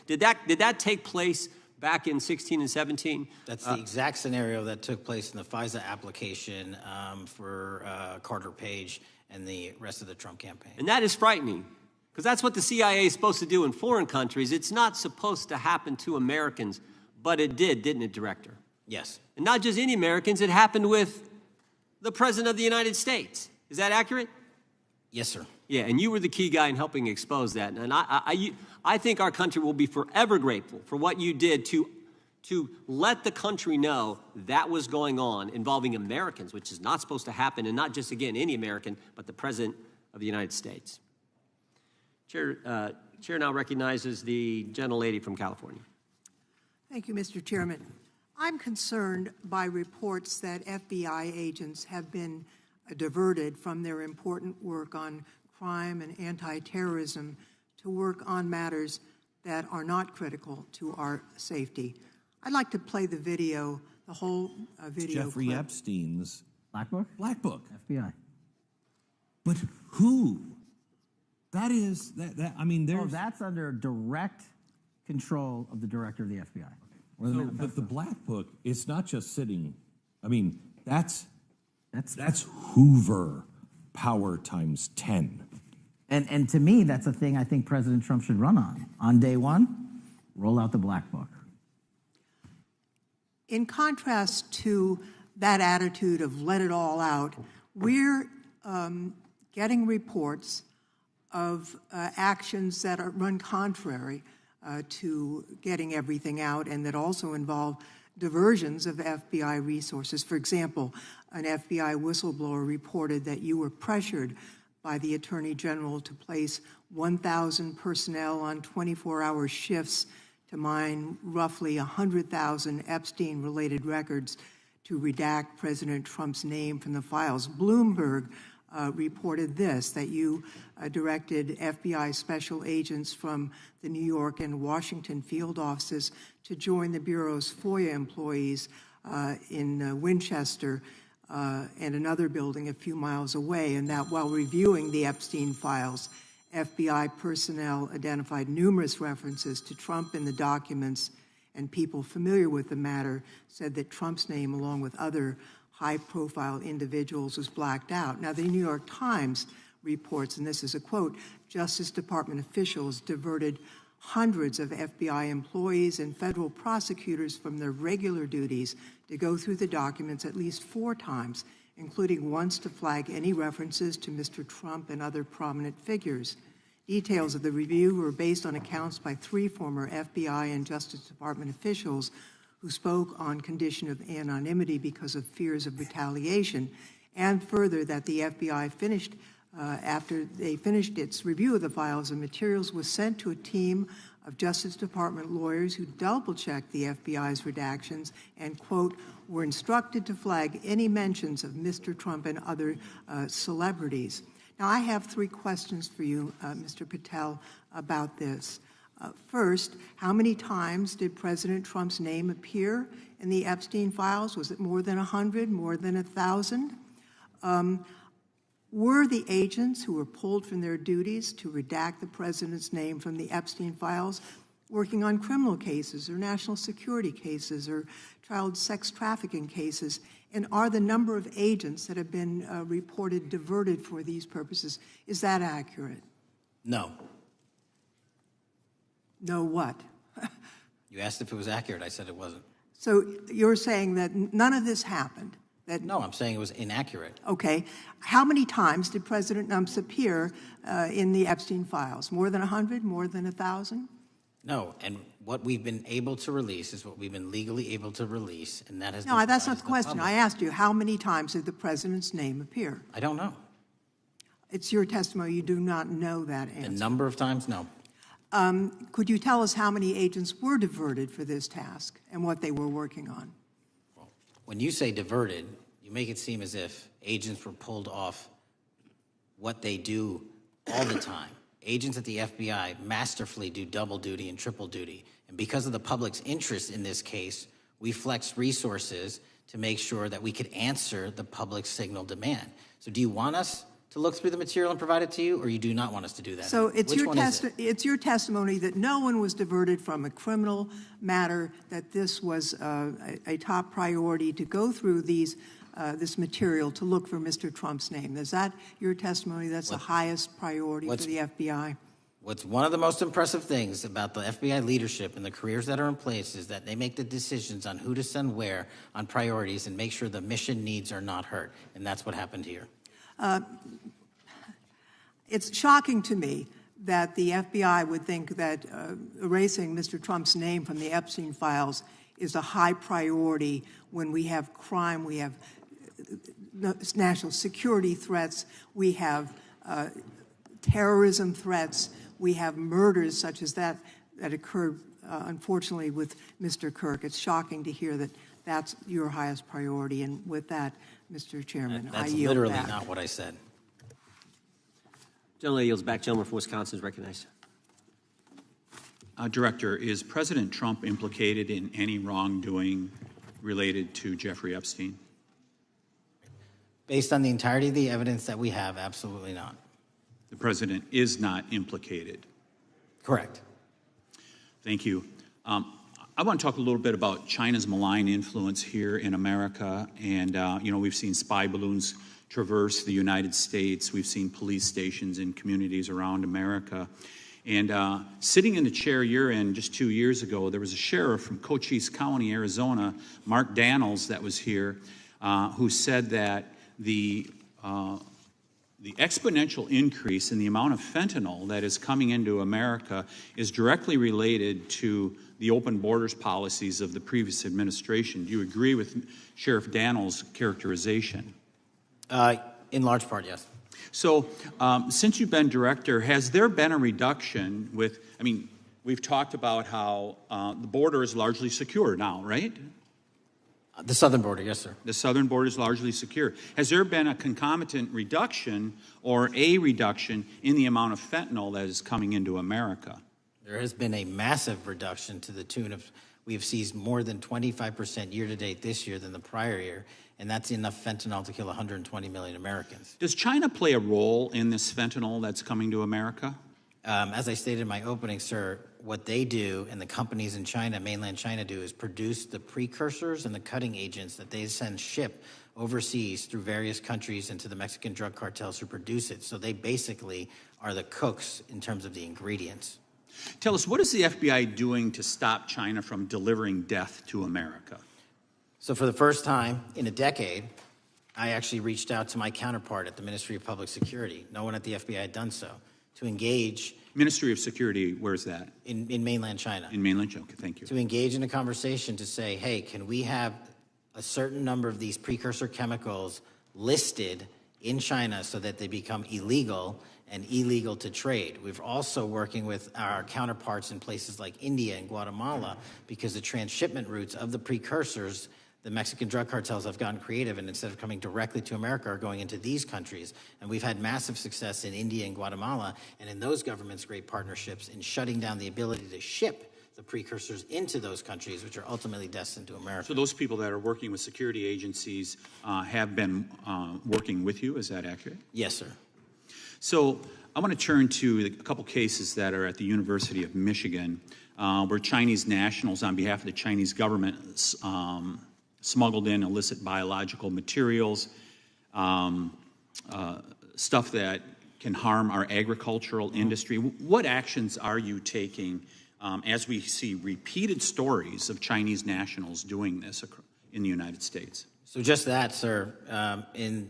Did that take place back in 16 and 17? That's the exact scenario that took place in the FISA application for Carter Page and the rest of the Trump campaign. And that is frightening, because that's what the CIA is supposed to do in foreign countries. It's not supposed to happen to Americans. But it did, didn't it, Director? Yes. And not just any Americans, it happened with the President of the United States. Is that accurate? Yes, sir. Yeah, and you were the key guy in helping expose that. And I think our country will be forever grateful for what you did to let the country know that was going on involving Americans, which is not supposed to happen, and not just, again, any American, but the President of the United States. Chair now recognizes the gentlelady from California. Thank you, Mr. Chairman. I'm concerned by reports that FBI agents have been diverted from their important work on crime and anti-terrorism to work on matters that are not critical to our safety. I'd like to play the video, the whole video. Jeffrey clip. Epstein's Black Book? Black Book. FBI. But who? That is, I mean, there's... Oh, that's under direct control of the director of the FBI. But the Black Book, it's not just sitting, I mean, that's Hoover power times 10. And to me, that's a thing I think President Trump should run on. On day one, roll out the Black Book. In contrast to that attitude of let it all out, we're getting reports of actions that run contrary to getting everything out, and that also involve diversions of FBI resources. For example, an FBI whistleblower reported that you were pressured by the Attorney General to place 1,000 personnel on 24-hour shifts to mine roughly 100,000 Epstein-related records to redact President Trump's name from the files. Bloomberg reported this, that you directed FBI special agents from the New York and Washington field offices to join the Bureau's FOIA employees in Winchester and another building a few miles away, and that while reviewing the Epstein files, FBI personnel identified numerous references to Trump in the documents, and people familiar with the matter said that Trump's name, along with other high-profile individuals, was blacked out. Now, the New York Times reports, and this is a quote, Justice Department officials diverted hundreds of FBI employees and federal prosecutors from their regular duties to go through the documents at least 4 times, including once to flag any references to Mr. Trump and other prominent figures. Details of the review were based on accounts by 3 former FBI and Justice Department officials who spoke on condition of anonymity because of fears of retaliation, and further that the FBI finished, after they finished its review of the files and materials, was sent to a team of Justice Department lawyers who double-checked the FBI's redactions and, quote, were instructed to flag any mentions of Mr. Trump and other celebrities. Now, I have 3 questions for you, Mr. Patel, about this. First, how many times did President Trump's name appear in the Epstein files? Was it more than 100, more than 1,000? Were the agents who were pulled from their duties to redact the president's name from the Epstein files working on criminal cases or national security cases or child sex trafficking cases? And are the number of agents that have been reported diverted for these purposes, is that accurate? No. No what? You asked if it was accurate. I said it wasn't. So you're saying that none of this happened? No, I'm saying it was inaccurate. Okay. How many times did President Numps appear in the Epstein files? More than 100? More than 1,000? No, and what we've been able to release is what we've been legally able to release, and that has No, been that's not the provided to question. public. I asked you, how many times did the president's name appear? I don't know. It's your testimony. You do not know that answer. The number of times? No. Could you tell us how many agents were diverted for this task and what they were working on? When you say diverted, you make it seem as if agents were pulled off what they do all the time. Agents at the FBI masterfully do double duty and triple duty. And because of the public's interest in this case, we flexed resources to make sure that we could answer the public's signal demand. So do you want us to look through the material and provide it to you, or you do not want us to do that? So it's Which one is it? it's your testimony that no one was diverted from a criminal matter, that this was a top priority to go through this material to look for Mr. Trump's name. Is that your testimony? That's the highest priority for the FBI? What's one of the most impressive things about the FBI leadership and the careers that are in place is that they make the decisions on who to send where on priorities and make sure the mission needs are not hurt. And that's what happened here. It's shocking to me that the FBI would think that erasing Mr. Trump's name from the Epstein files is a high priority when we have crime, we have national security threats, we have terrorism threats, we have murders such as that occurred, unfortunately, with Mr. Kirk. It's shocking to hear that that's your highest priority. And with that, Mr. Chairman, I yield back. That's literally not what I said. Gentleman yields back. Gentleman from Wisconsin is recognized. Director, is President Trump implicated in any wrongdoing related to Jeffrey Epstein? Based on the entirety of the evidence that we have, absolutely not. The president is not implicated. Correct. Thank you. I want to talk a little bit about China's malign influence here in America. And, we've seen spy balloons traverse the United States. We've seen police stations in communities around America. And sitting in the chair you're in just 2 years ago, there was a sheriff from Cochise County, Arizona, Mark Daniels, that was here, who said that the exponential increase in the amount of fentanyl that is coming into America is directly related to the open borders policies of the previous administration. Do you agree with Sheriff Daniels' characterization? In large part, yes. So since you've been director, has there been a reduction with, we've talked about how the border is largely secure now, right? The southern border, yes, sir. The southern border is largely secure. Has there been a concomitant reduction or a reduction in the amount of fentanyl that is coming into America? There has been a massive reduction to the tune of, we have seized more than 25% year-to-date this year than the prior year, and that's enough fentanyl to kill 120 million Americans. Does China play a role in this fentanyl that's coming to America? As I stated in my opening, sir, what they do and the companies in China, mainland China, do is produce the precursors and the cutting agents that they ship overseas through various countries into the Mexican drug cartels who produce it. So they basically are the cooks in terms of the ingredients. Tell us, what is the FBI doing to stop China from delivering death to America? So for the first time in a decade, I actually reached out to my counterpart at the Ministry of Public Security. No one at the FBI had done so. To engage. Ministry of Security, where's that? In mainland China. In mainland China, okay, thank you. To engage in a conversation to say, hey, can we have a certain number of these precursor chemicals listed in China so that they become illegal and illegal to trade. We're also working with our counterparts in places like India and Guatemala because the transshipment routes of the precursors, the Mexican drug cartels have gotten creative, and instead of coming directly to America are going into these countries. And we've had massive success in India and Guatemala, and in those governments, great partnerships in shutting down the ability to ship the precursors into those countries, which are ultimately destined to America. So those people that are working with security agencies have been working with you, is that accurate? Yes, sir. So I want to turn to a couple cases that are at the University of Michigan, where Chinese nationals, on behalf of the Chinese government, smuggled in illicit biological materials, stuff that can harm our agricultural industry. What actions are you taking as we see repeated stories of Chinese nationals doing this in the United States? So just that, sir. In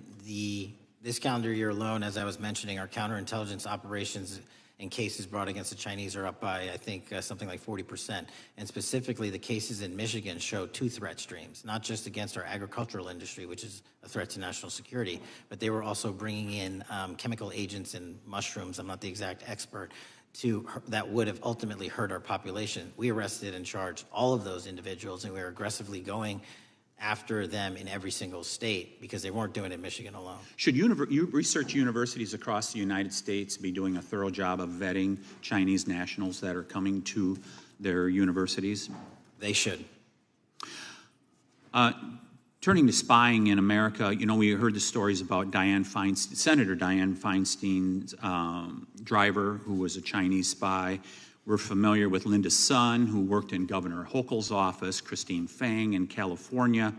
this calendar year alone, as I was mentioning, our counterintelligence operations and cases brought against the Chinese are up by, I think, something like 40%. And specifically, the cases in Michigan show two threat streams, not just against our agricultural industry, which is a threat to national security, but they were also bringing in chemical agents and mushrooms, I'm not the exact expert, that would have ultimately hurt our population. We arrested and charged all of those individuals, and we are aggressively going after them in every single state because they weren't doing it in Michigan alone. Should research universities across the United States be doing a thorough job of vetting Chinese nationals that are coming to their universities? They should. Turning to spying in America, you know, we heard the stories about Senator Dianne Feinstein's driver, who was a Chinese spy. We're familiar with Linda's son, who worked in Governor Hochul's office, Christine Fang in California.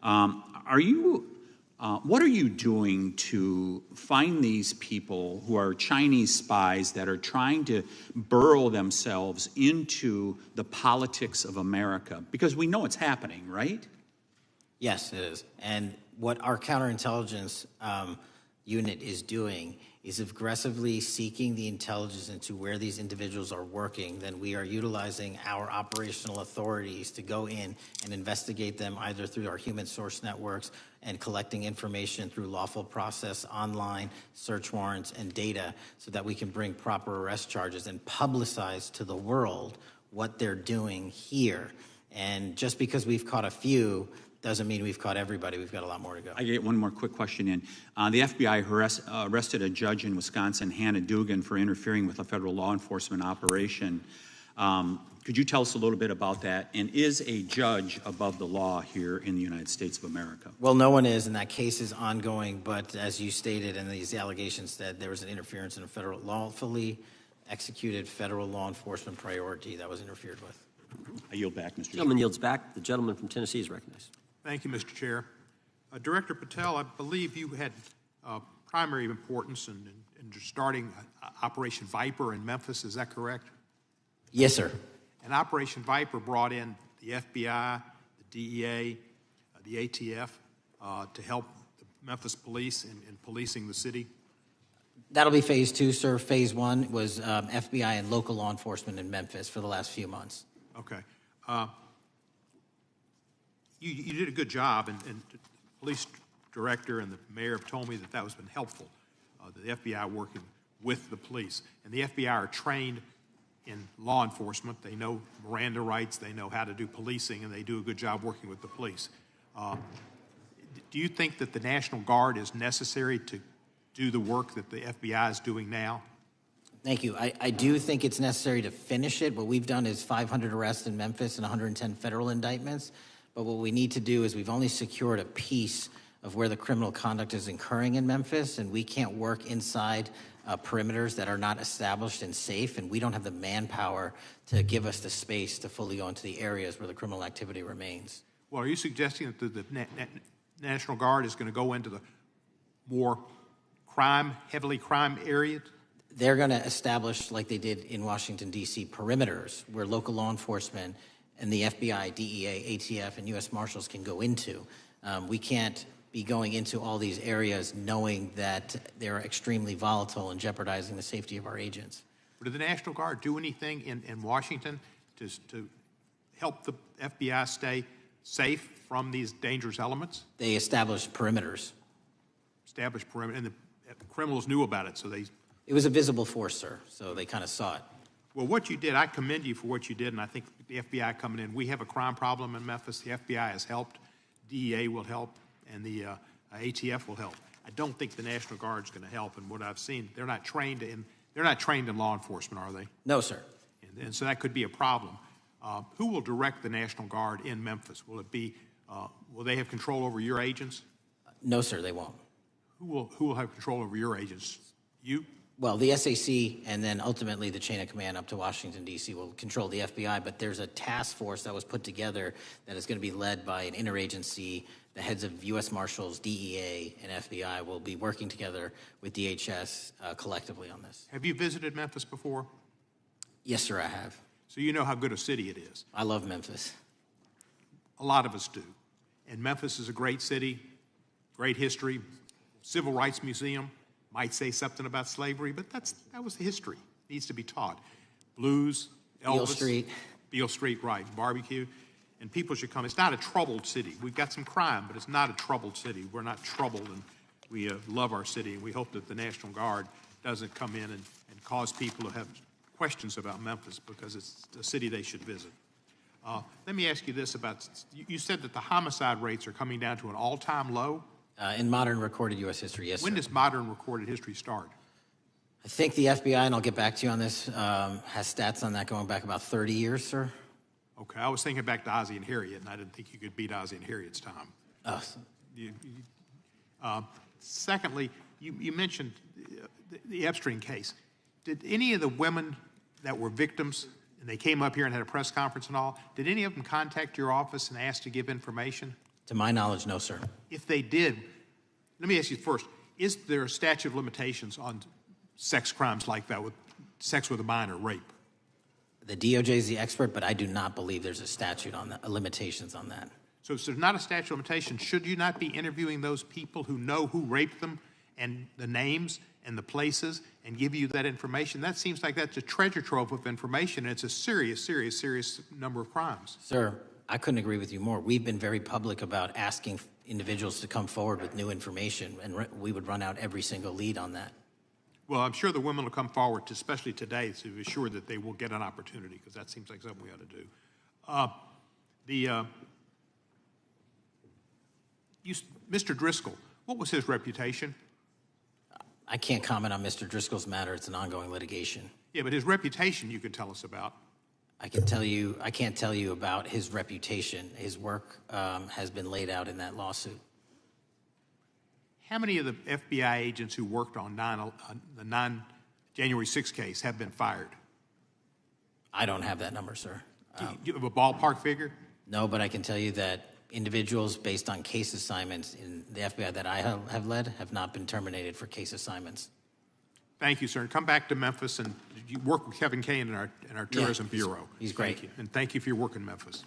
What are you doing to find these people who are Chinese spies that are trying to burrow themselves into the politics of America? Because we know it's happening, right? Yes, it is. And what our counterintelligence unit is doing is aggressively seeking the intelligence into where these individuals are working. Then we are utilizing our operational authorities to go in and investigate them either through our human source networks and collecting information through lawful process, online search warrants and data so that we can bring proper arrest charges and publicize to the world what they're doing here. And just because we've caught a few doesn't mean we've caught everybody. We've got a lot more to go. I get one more quick question in. The FBI arrested a judge in Wisconsin, Hannah Dugan, for interfering with a federal law enforcement operation. Could you tell us a little bit about that? And is a judge above the law here in the United States of America? Well, no one is, and that case is ongoing. But as you stated, and these allegations said, there was an interference in a lawfully executed federal law enforcement priority that was interfered with. I yield back, Mr. Gentleman yields back. The gentleman from Tennessee is recognized. Thank you, Mr. Chair. Director Patel, I believe you had primary importance in starting Operation Viper in Memphis. Is that correct? Yes, sir. And Operation Viper brought in the FBI, the DEA, the ATF to help the Memphis police in policing the city. That'll be phase two, sir. Phase one was FBI and local law enforcement in Memphis for the last few months. Okay. You did a good job, and the police director and the mayor have told me that has been helpful, the FBI working with the police. And the FBI are trained in law enforcement. They know Miranda rights, they know how to do policing, and they do a good job working with the police. Do you think that the National Guard is necessary to do the work that the FBI is doing now? Thank you. I do think it's necessary to finish it. What we've done is 500 arrests in Memphis and 110 federal indictments. But what we need to do is we've only secured a piece of where the criminal conduct is occurring in Memphis, and we can't work inside perimeters that are not established and safe, and we don't have the manpower to give us the space to fully go into the areas where the criminal activity remains. Well, are you suggesting that the National Guard is going to go into the more heavily crime areas? They're going to establish, like they did in Washington, D.C., perimeters where local law enforcement and the FBI, DEA, ATF, and U.S. Marshals can go into. We can't be going into all these areas knowing that they're extremely volatile and jeopardizing the safety of our agents. Did the National Guard do anything in Washington to help the FBI stay safe from these dangerous elements? They established perimeters. Established perimeter, and the criminals knew about it, so they... It was a visible force, sir, so they kind of saw it. Well, what you did, I commend you for what you did, and I think the FBI coming in, we have a crime problem in Memphis. The FBI has helped, DEA will help, and the ATF will help. I don't think the National Guard is going to help, and what I've seen, they're not trained in law enforcement, are they? No, sir. And so that could be a problem. Who will direct the National Guard in Memphis? Will it be? Will they have control over your agents? No, sir, they won't. Who will have control over your agents? You? Well, the SAC and then ultimately the chain of command up to Washington, D.C. will control the FBI, but there's a task force that was put together that is going to be led by an interagency. The heads of U.S. Marshals, DEA, and FBI will be working together with DHS collectively on this. Have you visited Memphis before? Yes, sir, I have. So you know how good a city it is. I love Memphis. A lot of us do. And Memphis is a great city, great history, civil rights museum. Might say something about slavery, but that was the history. Needs to be taught. Blues, Elvis. Beale Street. Beale Street, right. Barbecue. And people should come. It's not a troubled city. We've got some crime, but it's not a troubled city. We're not troubled, and we love our city. And we hope that the National Guard doesn't come in and cause people to have questions about Memphis, because it's a city they should visit. Let me ask you this about, you said that the homicide rates are coming down to an all-time low? In modern recorded U.S. history, yes, When sir. does modern recorded history start? I think the FBI, and I'll get back to you on this, has stats on that going back about 30 years, sir. Okay, I was thinking back to Ozzie and Harriet, and I didn't think you could beat Ozzie and Harriet's time. Secondly, you mentioned the Epstein case. Did any of the women that were victims, and they came up here and had a press conference and all, did any of them contact your office and ask to give information? To my knowledge, no, sir. If they did, let me ask you first, is there a statute of limitations on sex crimes like that, with sex with a minor, rape? The DOJ is the expert, but I do not believe there's a statute on that, limitations on that. So if there's not a statute of limitations, should you not be interviewing those people who know who raped them and the names and the places and give you that information? That seems like that's a treasure trove of information, and it's a serious, serious, serious number of crimes. Sir, I couldn't agree with you more. We've been very public about asking individuals to come forward with new information, and we would run out every single lead on that. Well, I'm sure the women will come forward, especially today, to be sure that they will get an opportunity, because that seems like something we ought to do. Mr. Driscoll, what was his reputation? I can't comment on Mr. Driscoll's matter. It's an ongoing litigation. Yeah, but his reputation you could tell us about. I can't tell you about his reputation. His work has been laid out in that lawsuit. How many of the FBI agents who worked on the January 6th case have been fired? I don't have that number, sir. Do you have a ballpark figure? No, but I can tell you that individuals based on case assignments in the FBI that I have led have not been terminated for case assignments. Thank you, sir. And come back to Memphis, and you work with Kevin Kane in our Tourism Bureau. He's great. Thank you. And thank you for your work in Memphis.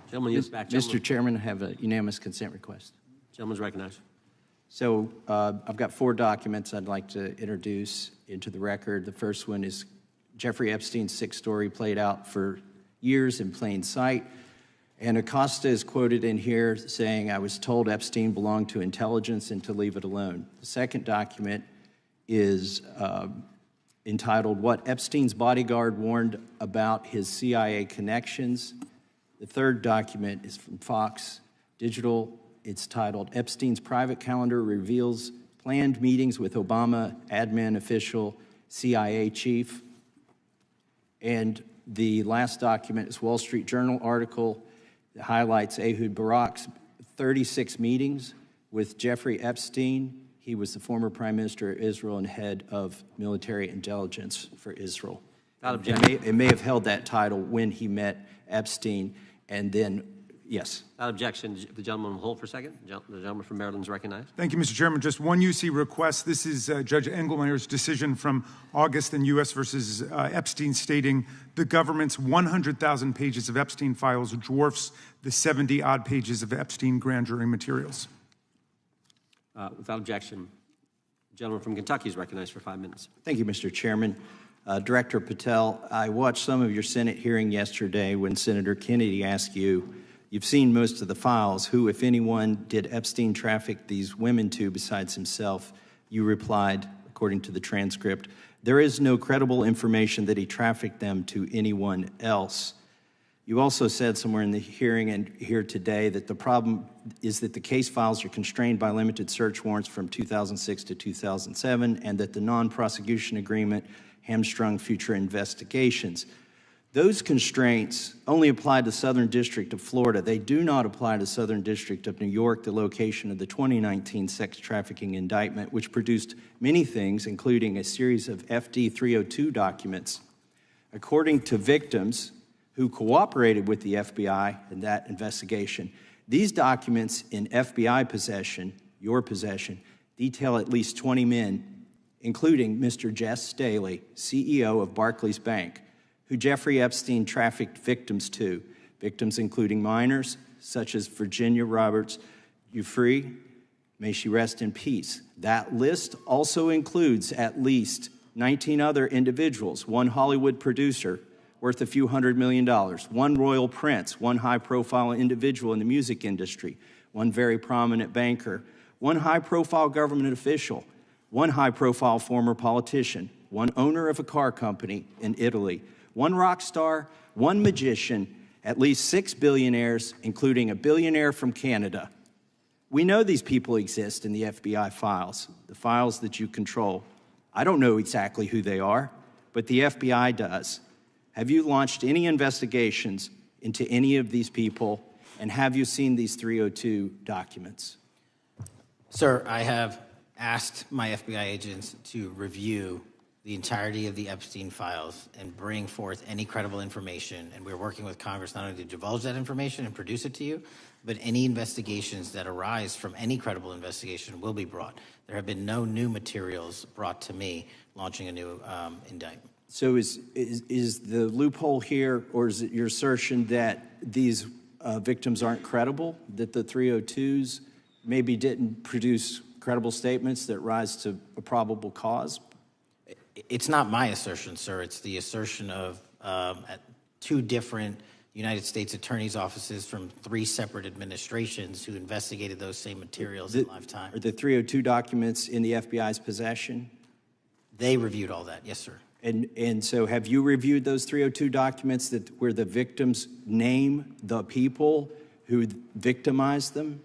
Gentleman, yes, back. Mr. Chairman, I have a unanimous consent request. Gentleman's recognized. So I've got 4 documents I'd like to introduce into the record. The first one is Jeffrey Epstein's 6th story played out for years in plain sight. And Acosta is quoted in here saying, "I was told Epstein belonged to intelligence and to leave it alone." The second document is entitled, "What Epstein's Bodyguard Warned About His CIA Connections." The third document is from Fox Digital. It's titled, "Epstein's Private Calendar Reveals Planned Meetings with Obama Admin Official CIA Chief." And the last document is Wall Street Journal article that highlights Ehud Barak's 36 meetings with Jeffrey Epstein. He was the former Prime Minister of Israel and head of military intelligence for Israel. It may have held that title when he met Epstein, and then, yes. Without objection, the gentleman will hold for a second. The gentleman from Maryland is recognized. Thank you, Mr. Chairman. Just one UC request. This is Judge Engelmeyer's decision from August in U.S. versus Epstein, stating the government's 100,000 pages of Epstein files dwarfs the 70-odd pages of Epstein grand jury materials. Without objection, the gentleman from Kentucky is recognized for 5 minutes. Thank you, Mr. Chairman. Director Patel, I watched some of your Senate hearing yesterday when Senator Kennedy asked you, "You've seen most of the files. Who, if anyone, did Epstein traffic these women to besides himself?" You replied, according to the transcript, "There is no credible information that he trafficked them to anyone else." You also said somewhere in the hearing and here today that the problem is that the case files are constrained by limited search warrants from 2006 to 2007, and that the non-prosecution agreement hamstrung future investigations. Those constraints only apply to the Southern District of Florida. They do not apply to the Southern District of New York, the location of the 2019 sex trafficking indictment, which produced many things, including a series of FD 302 documents. According to victims who cooperated with the FBI in that investigation, these documents in FBI possession, your possession, detail at least 20 men, including Mr. Jess Staley, CEO of Barclays Bank, who Jeffrey Epstein trafficked victims to, victims including minors, such as Virginia Roberts Giuffre, may she rest in peace. That list also includes at least 19 other individuals, one Hollywood producer worth a few $100 million, one royal prince, one high-profile individual in the music industry, one very prominent banker, one high-profile government official, one high-profile former politician, one owner of a car company in Italy, one rock star, one magician, at least 6 billionaires, including a billionaire from Canada. We know these people exist in the FBI files, the files that you control. I don't know exactly who they are, but the FBI does. Have you launched any investigations into any of these people, and have you seen these 302 documents? Sir, I have asked my FBI agents to review the entirety of the Epstein files and bring forth any credible information, and we're working with Congress not only to divulge that information and produce it to you, but any investigations that arise from any credible investigation will be brought. There have been no new materials brought to me launching a new indictment. So is the loophole here, or is it your assertion that these victims aren't credible, that the 302s maybe didn't produce credible statements that rise to a probable cause? It's not my assertion, sir. It's the assertion of two different United States attorneys' offices from 3 separate administrations who investigated those same materials in lifetime. Are the 302 documents in the FBI's possession? They reviewed all that, yes, sir. And so have you reviewed those 302 documents where the victims name the people who victimized them?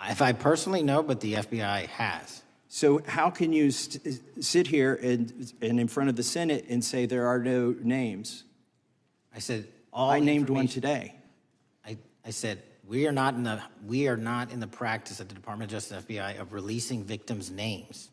If I personally know, but the FBI has. So how can you sit here and in front of the Senate and say there are no names? I said I named one today. I said we are not in the practice at the Department of Justice FBI of releasing victims' names.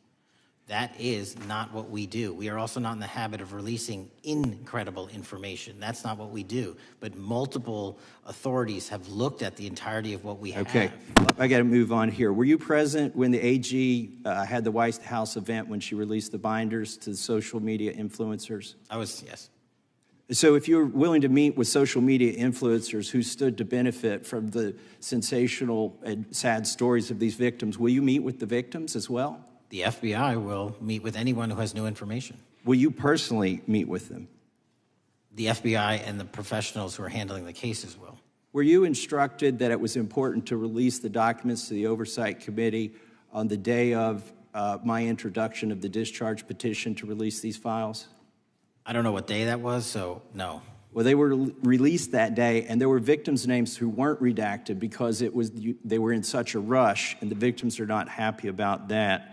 That is not what we do. We are also not in the habit of releasing incredible information. That's not what we do. But multiple authorities have looked at the entirety of what we have. Okay, I got to move on here. Were you present when the AG had the White House event when she released the binders to social media influencers? I was, yes. So if you're willing to meet with social media influencers who stood to benefit from the sensational and sad stories of these victims, will you meet with the victims as well? The FBI will meet with anyone who has new information. Will you personally meet with them? The FBI and the professionals who are handling the cases will. Were you instructed that it was important to release the documents to the Oversight Committee on the day of my introduction of the discharge petition to release these files? I don't know what day that was, so no. Well, they were released that day, and there were victims' names who weren't redacted because they were in such a rush, and the victims are not happy about that.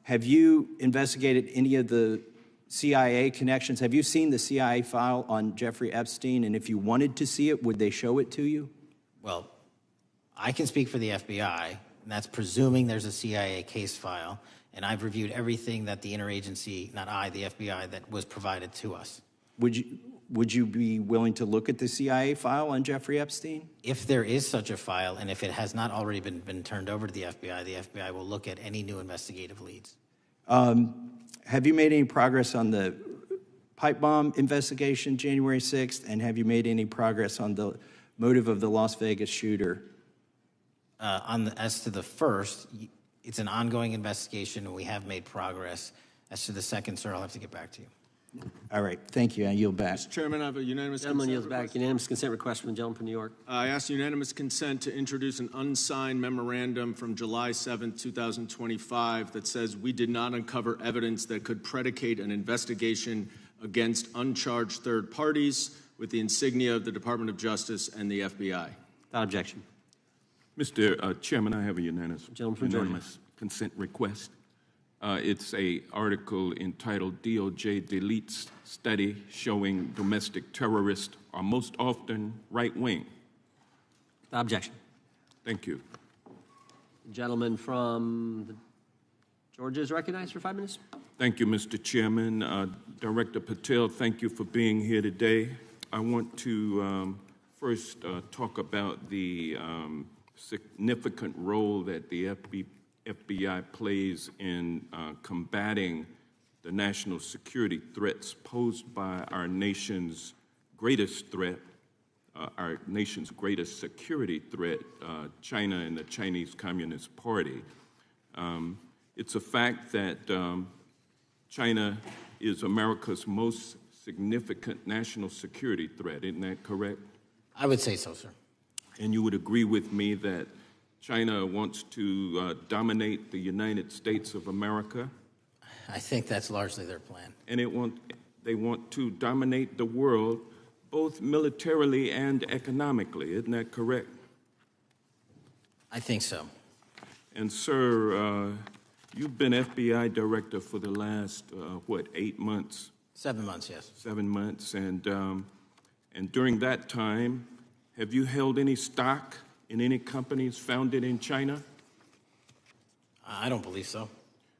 Have you investigated any of the CIA connections? Have you seen the CIA file on Jeffrey Epstein? And if you wanted to see it, would they show it to you? Well, I can speak for the FBI, and that's presuming there's a CIA case file. And I've reviewed everything that the interagency, not I, the FBI, that was provided to us. Would you be willing to look at the CIA file on Jeffrey Epstein? If there is such a file, and if it has not already been turned over to the FBI will look at any new investigative leads. Have you made any progress on the pipe bomb investigation January 6th? And have you made any progress on the motive of the Las Vegas shooter? As to the first, it's an ongoing investigation, and we have made progress. As to the second, sir, I'll have to get back to you. All right, thank you. I yield back. Mr. Chairman, I have a unanimous Gentleman consent yields back. request. Unanimous consent request from the gentleman from New York. I ask unanimous consent to introduce an unsigned memorandum from July 7, 2025 that says we did not uncover evidence that could predicate an investigation against uncharged third parties with the insignia of the Department of Justice and the FBI. Without objection. Mr. Chairman, I have a unanimous Gentleman from Georgia. consent request. It's a article entitled DOJ Deletes Study Showing Domestic Terrorists Are Most Often Right-Wing. Objection. Thank you. The gentleman from Georgia is recognized for 5 minutes. Thank you, Mr. Chairman. Director Patel, thank you for being here today. I want to first talk about the significant role that the FBI plays in combating the national security threats posed by our nation's greatest threat, our nation's greatest security threat, China and the Chinese Communist Party. It's a fact that China is America's most significant national security threat, isn't that correct? I would say so, sir. And you would agree with me that China wants to dominate the United States of America? I think that's largely their plan. And they want to dominate the world, both militarily and economically, isn't that correct? I think so. And sir, you've been FBI Director for the last, 8 months? 7 months, yes. 7 months, and during that time, have you held any stock in any companies founded in China? I don't believe so.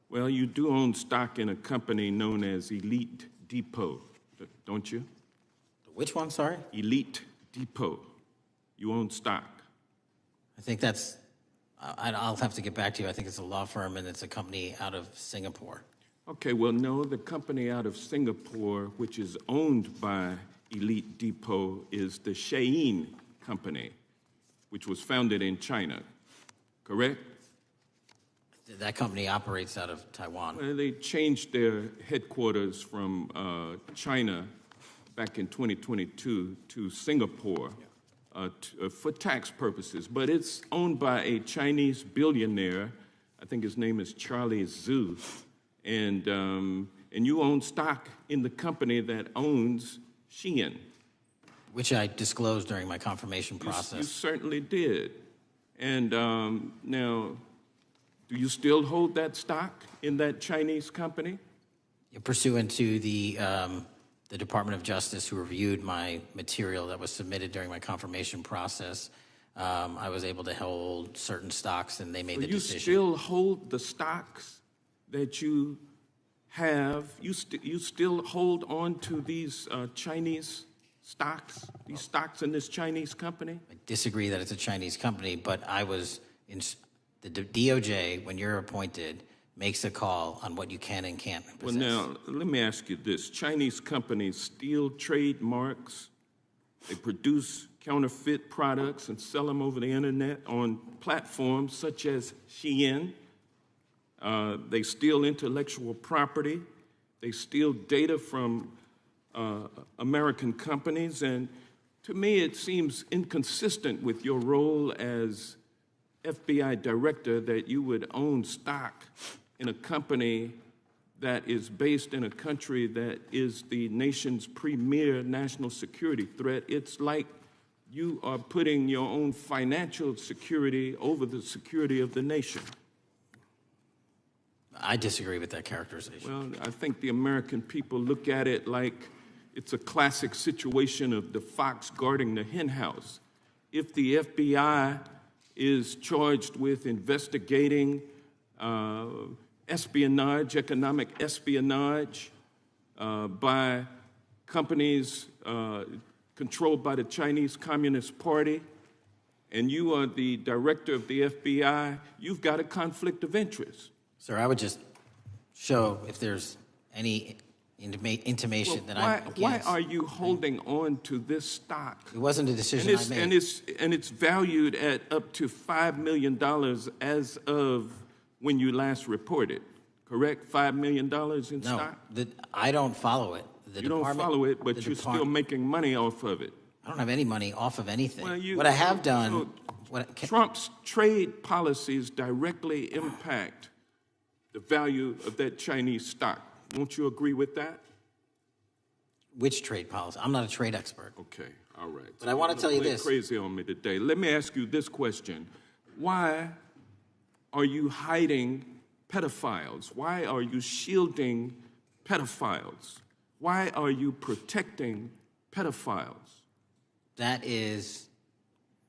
Well, you do own stock in a company known as Elite Depot, don't you? Which one, sorry? Elite Depot. You own stock. I think that's, I'll have to get back to you. I think it's a law firm and it's a company out of Singapore. Okay, well, no, the company out of Singapore, which is owned by Elite Depot, is the Shein Company, which was founded in China, correct? That company operates out of Taiwan. Well, they changed their headquarters from China back in 2022 to Singapore for tax purposes, but it's owned by a Chinese billionaire. I think his name is Charlie Zhu, and you own stock in the company that owns Shein. Which I disclosed during my confirmation process. You certainly did. And now, do you still hold that stock in that Chinese company? Pursuant to the Department of Justice, who reviewed my material that was submitted during my confirmation process, I was able to hold certain stocks, and they made the decision. You still hold the stocks that you have? You still hold on to these Chinese stocks, these stocks in this Chinese company? I disagree that it's a Chinese company, but I was in the DOJ, when you're appointed, makes a call on what you can and can't possess. Well, now, let me ask you this. Chinese companies steal trademarks, they produce counterfeit products and sell them over the internet on platforms such as Shein. They steal intellectual property. They steal data from American companies, and to me it seems inconsistent with your role as FBI Director that you would own stock in a company that is based in a country that is the nation's premier national security threat. It's like you are putting your own financial security over the security of the nation. I disagree with that characterization. Well, I think the American people look at it like it's a classic situation of the fox guarding the hen house. If the FBI is charged with investigating espionage, economic espionage by companies controlled by the Chinese Communist Party, and you are the director of the FBI, you've got a conflict of interest. Sir, I would just show if there's any intimation that I'm against. Why are you holding on to this stock? It wasn't a decision I made. And it's valued at up to $5 million as of when you last reported, correct? $5 million in stock? No, I don't follow it. You don't follow it, but you're still making money off of it. I don't have any money off of anything. Well, what I have done... Trump's trade policies directly impact the value of that Chinese stock. Won't you agree with that? Which trade policy? I'm not a trade expert. Okay, all right. But I want to tell you this. Crazy on me today. Let me ask you this question. Why are you hiding pedophiles? Why are you shielding pedophiles? Why are you protecting pedophiles? That is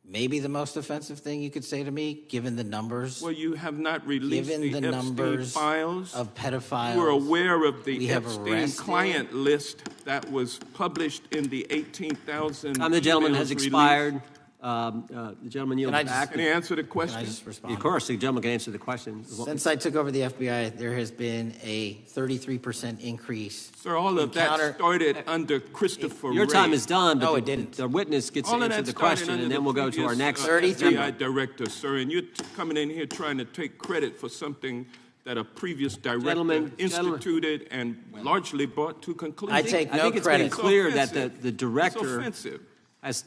maybe the most offensive thing you could say to me, given the numbers. Well, you have not released given the Epstein numbers files of pedophiles. You are aware of the we have Epstein arrested. client list that was published in the 18,000 The gentleman has emails expired. released? The gentleman yields back. Can he answer the question? Can I just respond? Of course, the gentleman can answer the question. Since I took over the FBI, there has been a 33% increase. Sir, all of that started under Christopher Your Wray. time is done, but No, the, it didn't. the witness gets to All of answer that the started question, under and then the we'll go to our previous, next FBI director, sir, and you're coming in here trying to take credit for something that a previous director instituted and largely brought to conclusion. I take no I think it's credit. been clear It's that the director offensive. has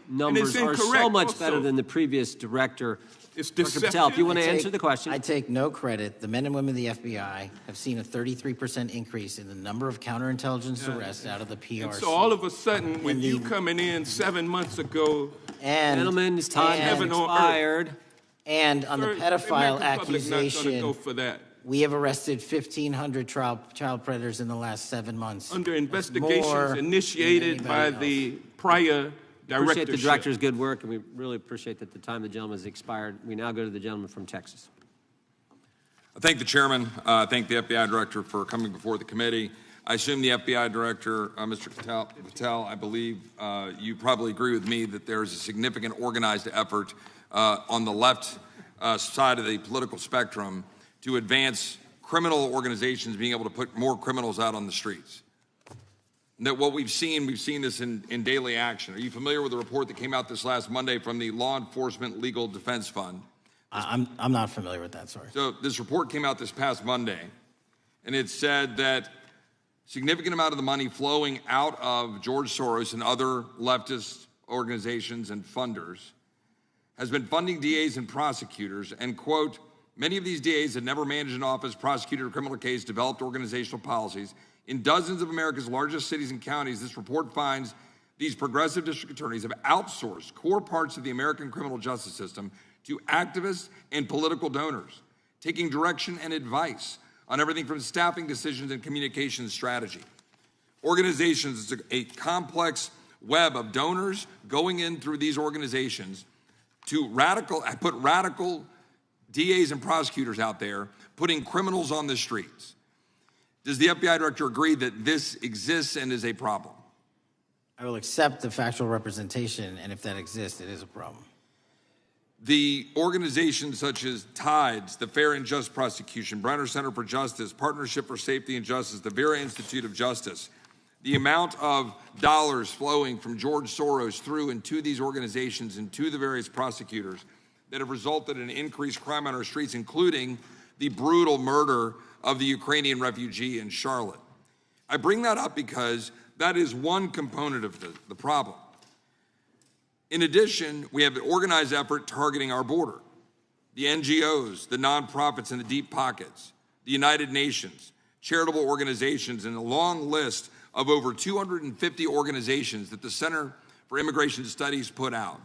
numbers are so incorrect much also. better than the previous director. It's Dr. deceptive. Patel, if you want to I take- answer the question. I take no credit. The men and women of the FBI have seen a 33% increase in the number of counterintelligence arrests out of the PRC. And so all of a sudden, with And you the- coming in 7 months ago, and Gentleman's time has Heaven on earth. expired. And on the sir, pedophile the American public not gonna accusation, go for that. we have arrested 1,500 child predators in the last 7 months. Under That's investigations more than initiated by anybody the prior Appreciate directorship. the director's good work, and we really appreciate that the time of the gentleman has expired. We now go to the gentleman from Texas. I thank the chairman. I thank the FBI director for coming before the committee. I assume the FBI director, Mr. Patel, I believe you probably agree with me that there is a significant organized effort on the left side of the political spectrum to advance criminal organizations being able to put more criminals out on the streets. That what we've seen this in daily action. Are you familiar with the report that came out this last Monday from the Law Enforcement Legal Defense Fund? I'm not familiar with that, sorry. So this report came out this past Monday, and it said that significant amount of the money flowing out of George Soros and other leftist organizations and funders has been funding DAs and prosecutors, and quote, many of these DAs had never managed an office, prosecuted a criminal case, developed organizational policies. In dozens of America's largest cities and counties, this report finds these progressive district attorneys have outsourced core parts of the American criminal justice system to activists and political donors, taking direction and advice on everything from staffing decisions and communications strategy. Organizations, it's a complex web of donors going in through these organizations to put radical DAs and prosecutors out there, putting criminals on the streets. Does the FBI director agree that this exists and is a problem? I will accept the factual representation, and if that exists, it is a problem. The organizations such as TIDES, the Fair and Just Prosecution, Brenner Center for Justice, Partnership for Safety and Justice, the Vera Institute of Justice, the amount of dollars flowing from George Soros through and to these organizations and to the various prosecutors that have resulted in increased crime on our streets, including the brutal murder of the Ukrainian refugee in Charlotte. I bring that up because that is one component of the problem. In addition, we have an organized effort targeting our border. The NGOs, the nonprofits and the deep pockets, the United Nations, charitable organizations, and a long list of over 250 organizations that the Center for Immigration Studies put out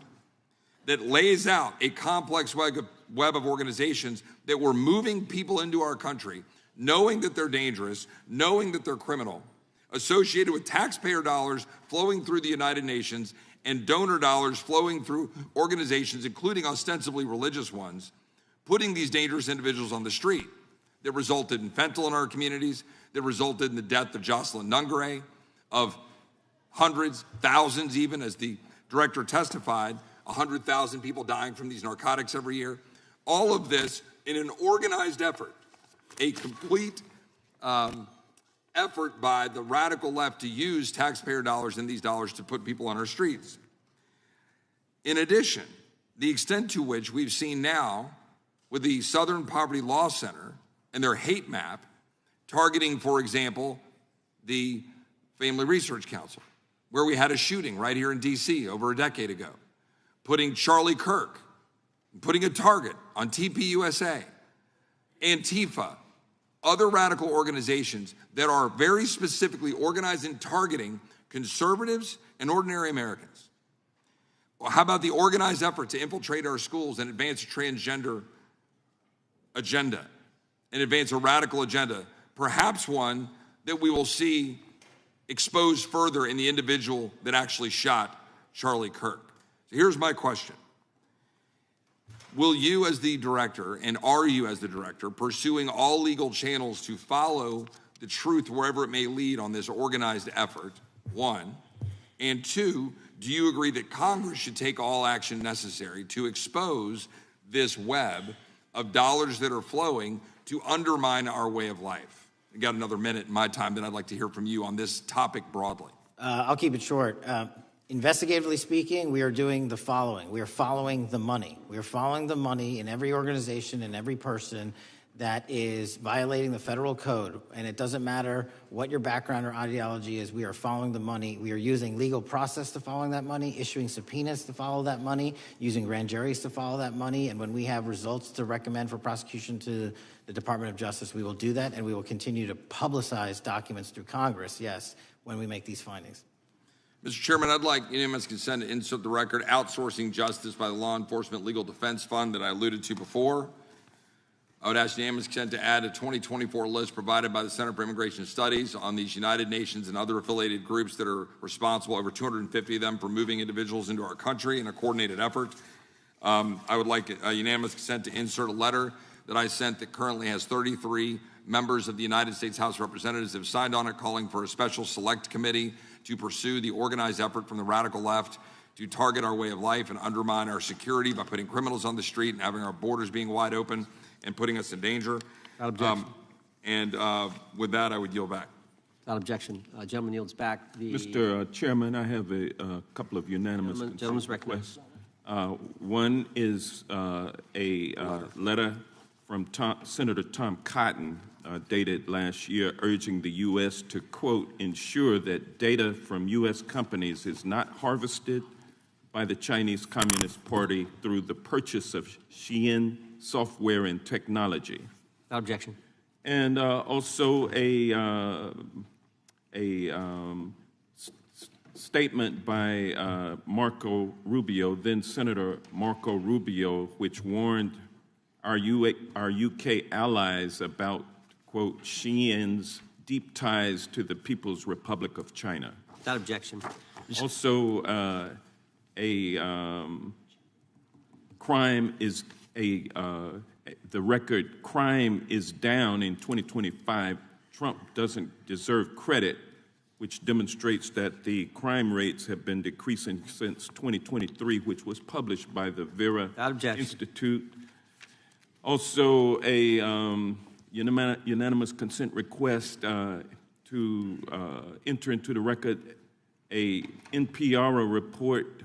that lays out a complex web of organizations that were moving people into our country, knowing that they're dangerous, knowing that they're criminal, associated with taxpayer dollars flowing through the United Nations and donor dollars flowing through organizations, including ostensibly religious ones, putting these dangerous individuals on the street that resulted in fentanyl in our communities, that resulted in the death of Jocelyn Nungare, of hundreds, thousands even, as the director testified, 100,000 people dying from these narcotics every year. All of this in an organized effort, a complete effort by the radical left to use taxpayer dollars and these dollars to put people on our streets. In addition, the extent to which we've seen now with the Southern Poverty Law Center and their hate map targeting, for example, the Family Research Council, where we had a shooting right here in DC over a decade ago, putting Charlie Kirk, putting a target on TPUSA, Antifa, other radical organizations that are very specifically organized in targeting conservatives and ordinary Americans. Well, how about the organized effort to infiltrate our schools and advance a transgender agenda? and advance a radical agenda, perhaps one that we will see exposed further in the individual that actually shot Charlie Kirk. So here's my question. Will you as the director, and are you as the director, pursuing all legal channels to follow the truth wherever it may lead on this organized effort, one? And two, do you agree that Congress should take all action necessary to expose this web of dollars that are flowing to undermine our way of life? I got another minute in my time that I'd like to hear from you on this topic broadly. I'll keep it short. Investigatively speaking, we are doing the following. We are following the money. We are following the money in every organization and every person that is violating the federal code. And it doesn't matter what your background or ideology is, we are following the money. We are using legal process to following that money, issuing subpoenas to follow that money, using grand juries to follow that money. And when we have results to recommend for prosecution to the Department of Justice, we will do that. And we will continue to publicize documents through Congress, yes, when we make these findings. Mr. Chairman, I'd like unanimous consent to insert the record outsourcing justice by the Law Enforcement Legal Defense Fund that I alluded to before. I would ask unanimous consent to add a 2024 list provided by the Center for Immigration Studies on these United Nations and other affiliated groups that are responsible, over 250 of them, for moving individuals into our country in a coordinated effort. I would like a unanimous consent to insert a letter that I sent that currently has 33 members of the United States House of Representatives have signed on it, calling for a special select committee to pursue the organized effort from the radical left to target our way of life and undermine our security by putting criminals on the street and having our borders being wide open and putting us in danger. Without objection. With that, I would yield back. Without objection. Gentleman yields back. Mr. Chairman, I have a couple of unanimous Gentleman's recognized. One is a letter from Senator Tom Cotton, dated last year, urging the U.S. to, quote, ensure that data from U.S. companies is not harvested by the Chinese Communist Party through the purchase of Xi'an software and technology. Without objection. And also a statement by Marco Rubio, then Senator Marco Rubio, which warned our UK allies about, quote, Xi'an's deep ties to the People's Republic of China. Without objection. Also, the record crime is down in 2025. Trump doesn't deserve credit, which demonstrates that the crime rates have been decreasing since 2023, which was published by the Vera Institute. Also, a unanimous consent request to enter into the record a NPR report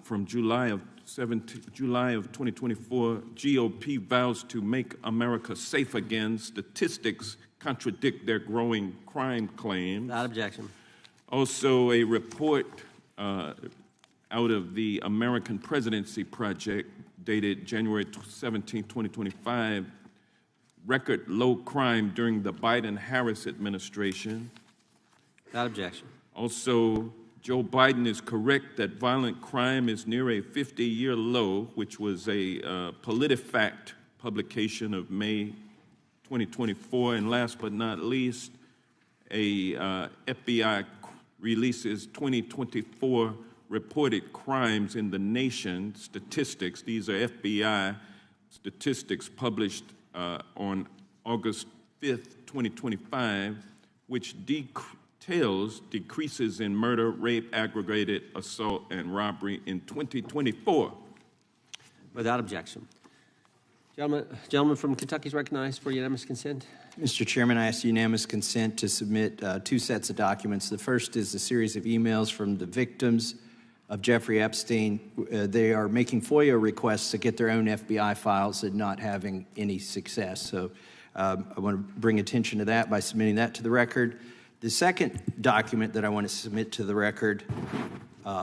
from July of 2024. GOP vows to make America safe again. Statistics contradict their growing crime claims. Without objection. Also, a report out of the American Presidency Project dated January 17, 2025, record low crime during the Biden-Harris administration. Without objection. Also, Joe Biden is correct that violent crime is near a 50-year low, which was a PolitiFact publication of May 2024. And last but not least, a FBI releases 2024 reported crimes in the nation statistics. These are FBI statistics published on August 5th, 2025, which details decreases in murder, rape, aggravated assault, and robbery in 2024. Without objection. Gentleman from Kentucky is recognized for unanimous consent. Mr. Chairman, I ask unanimous consent to submit two sets of documents. The first is a series of emails from the victims of Jeffrey Epstein. They are making FOIA requests to get their own FBI files and not having any success. So I want to bring attention to that by submitting that to the record. The second document that I want to submit to the record,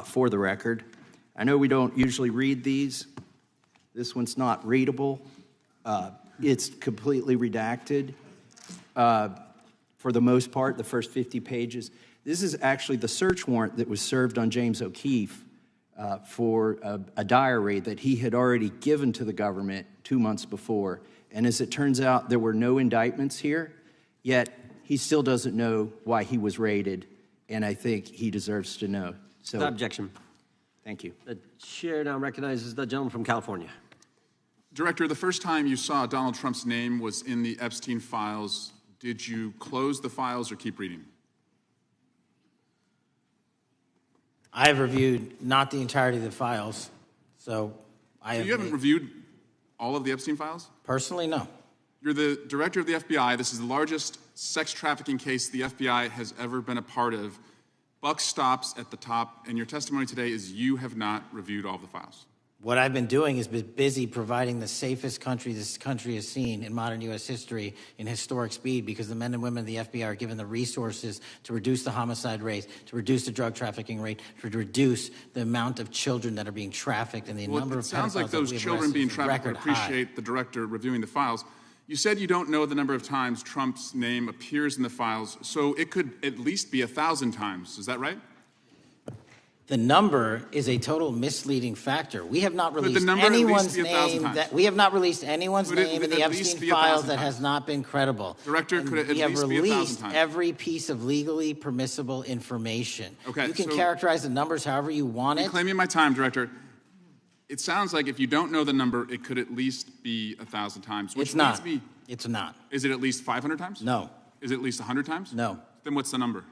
for the record, I know we don't usually read these. This one's not readable. It's completely redacted for the most part, the first 50 pages. This is actually the search warrant that was served on James O'Keefe for a diary that he had already given to the government 2 months before. And as it turns out, there were no indictments here, yet he still doesn't know why he was raided, and I think he deserves to know. So, Without objection. Thank you. The chair now recognizes the gentleman from California. Director, the first time you saw Donald Trump's name was in the Epstein files. Did you close the files or keep reading? I have reviewed not the entirety of the files, so I have. You haven't reviewed all of the Epstein files? Personally, no. You're the director of the FBI. This is the largest sex trafficking case the FBI has ever been a part of. Buck stops at the top, and your testimony today is you have not reviewed all of the files. What I've been doing is been busy providing the safest country this country has seen in modern U.S. history in historic speed, because the men and women of the FBI are given the resources to reduce the homicide rate, to reduce the drug trafficking rate, to reduce the amount of children that are being trafficked, and the number of pedophiles. It sounds like those children being trafficked would appreciate the director reviewing the files. You said you don't know the number of times Trump's name appears in the files, so it could at least be 1,000 times. Is that right? The number is a total misleading factor. We have not released number at least anyone's be 1,000 name. times? We have not released anyone's Could it name in at the least Epstein be files 1,000 that times? has not been credible. Director, And could it at we have least be 1,000 released times? every piece of legally permissible information. Okay, you can so- characterize the numbers however you want it. Reclaiming my time, Director. It sounds like if you don't know the number, it could at least be 1,000 times. Which It's not. leads me- It's not. Is it at least 500 times? No. Is it at least 100 times? No. Then what's the number?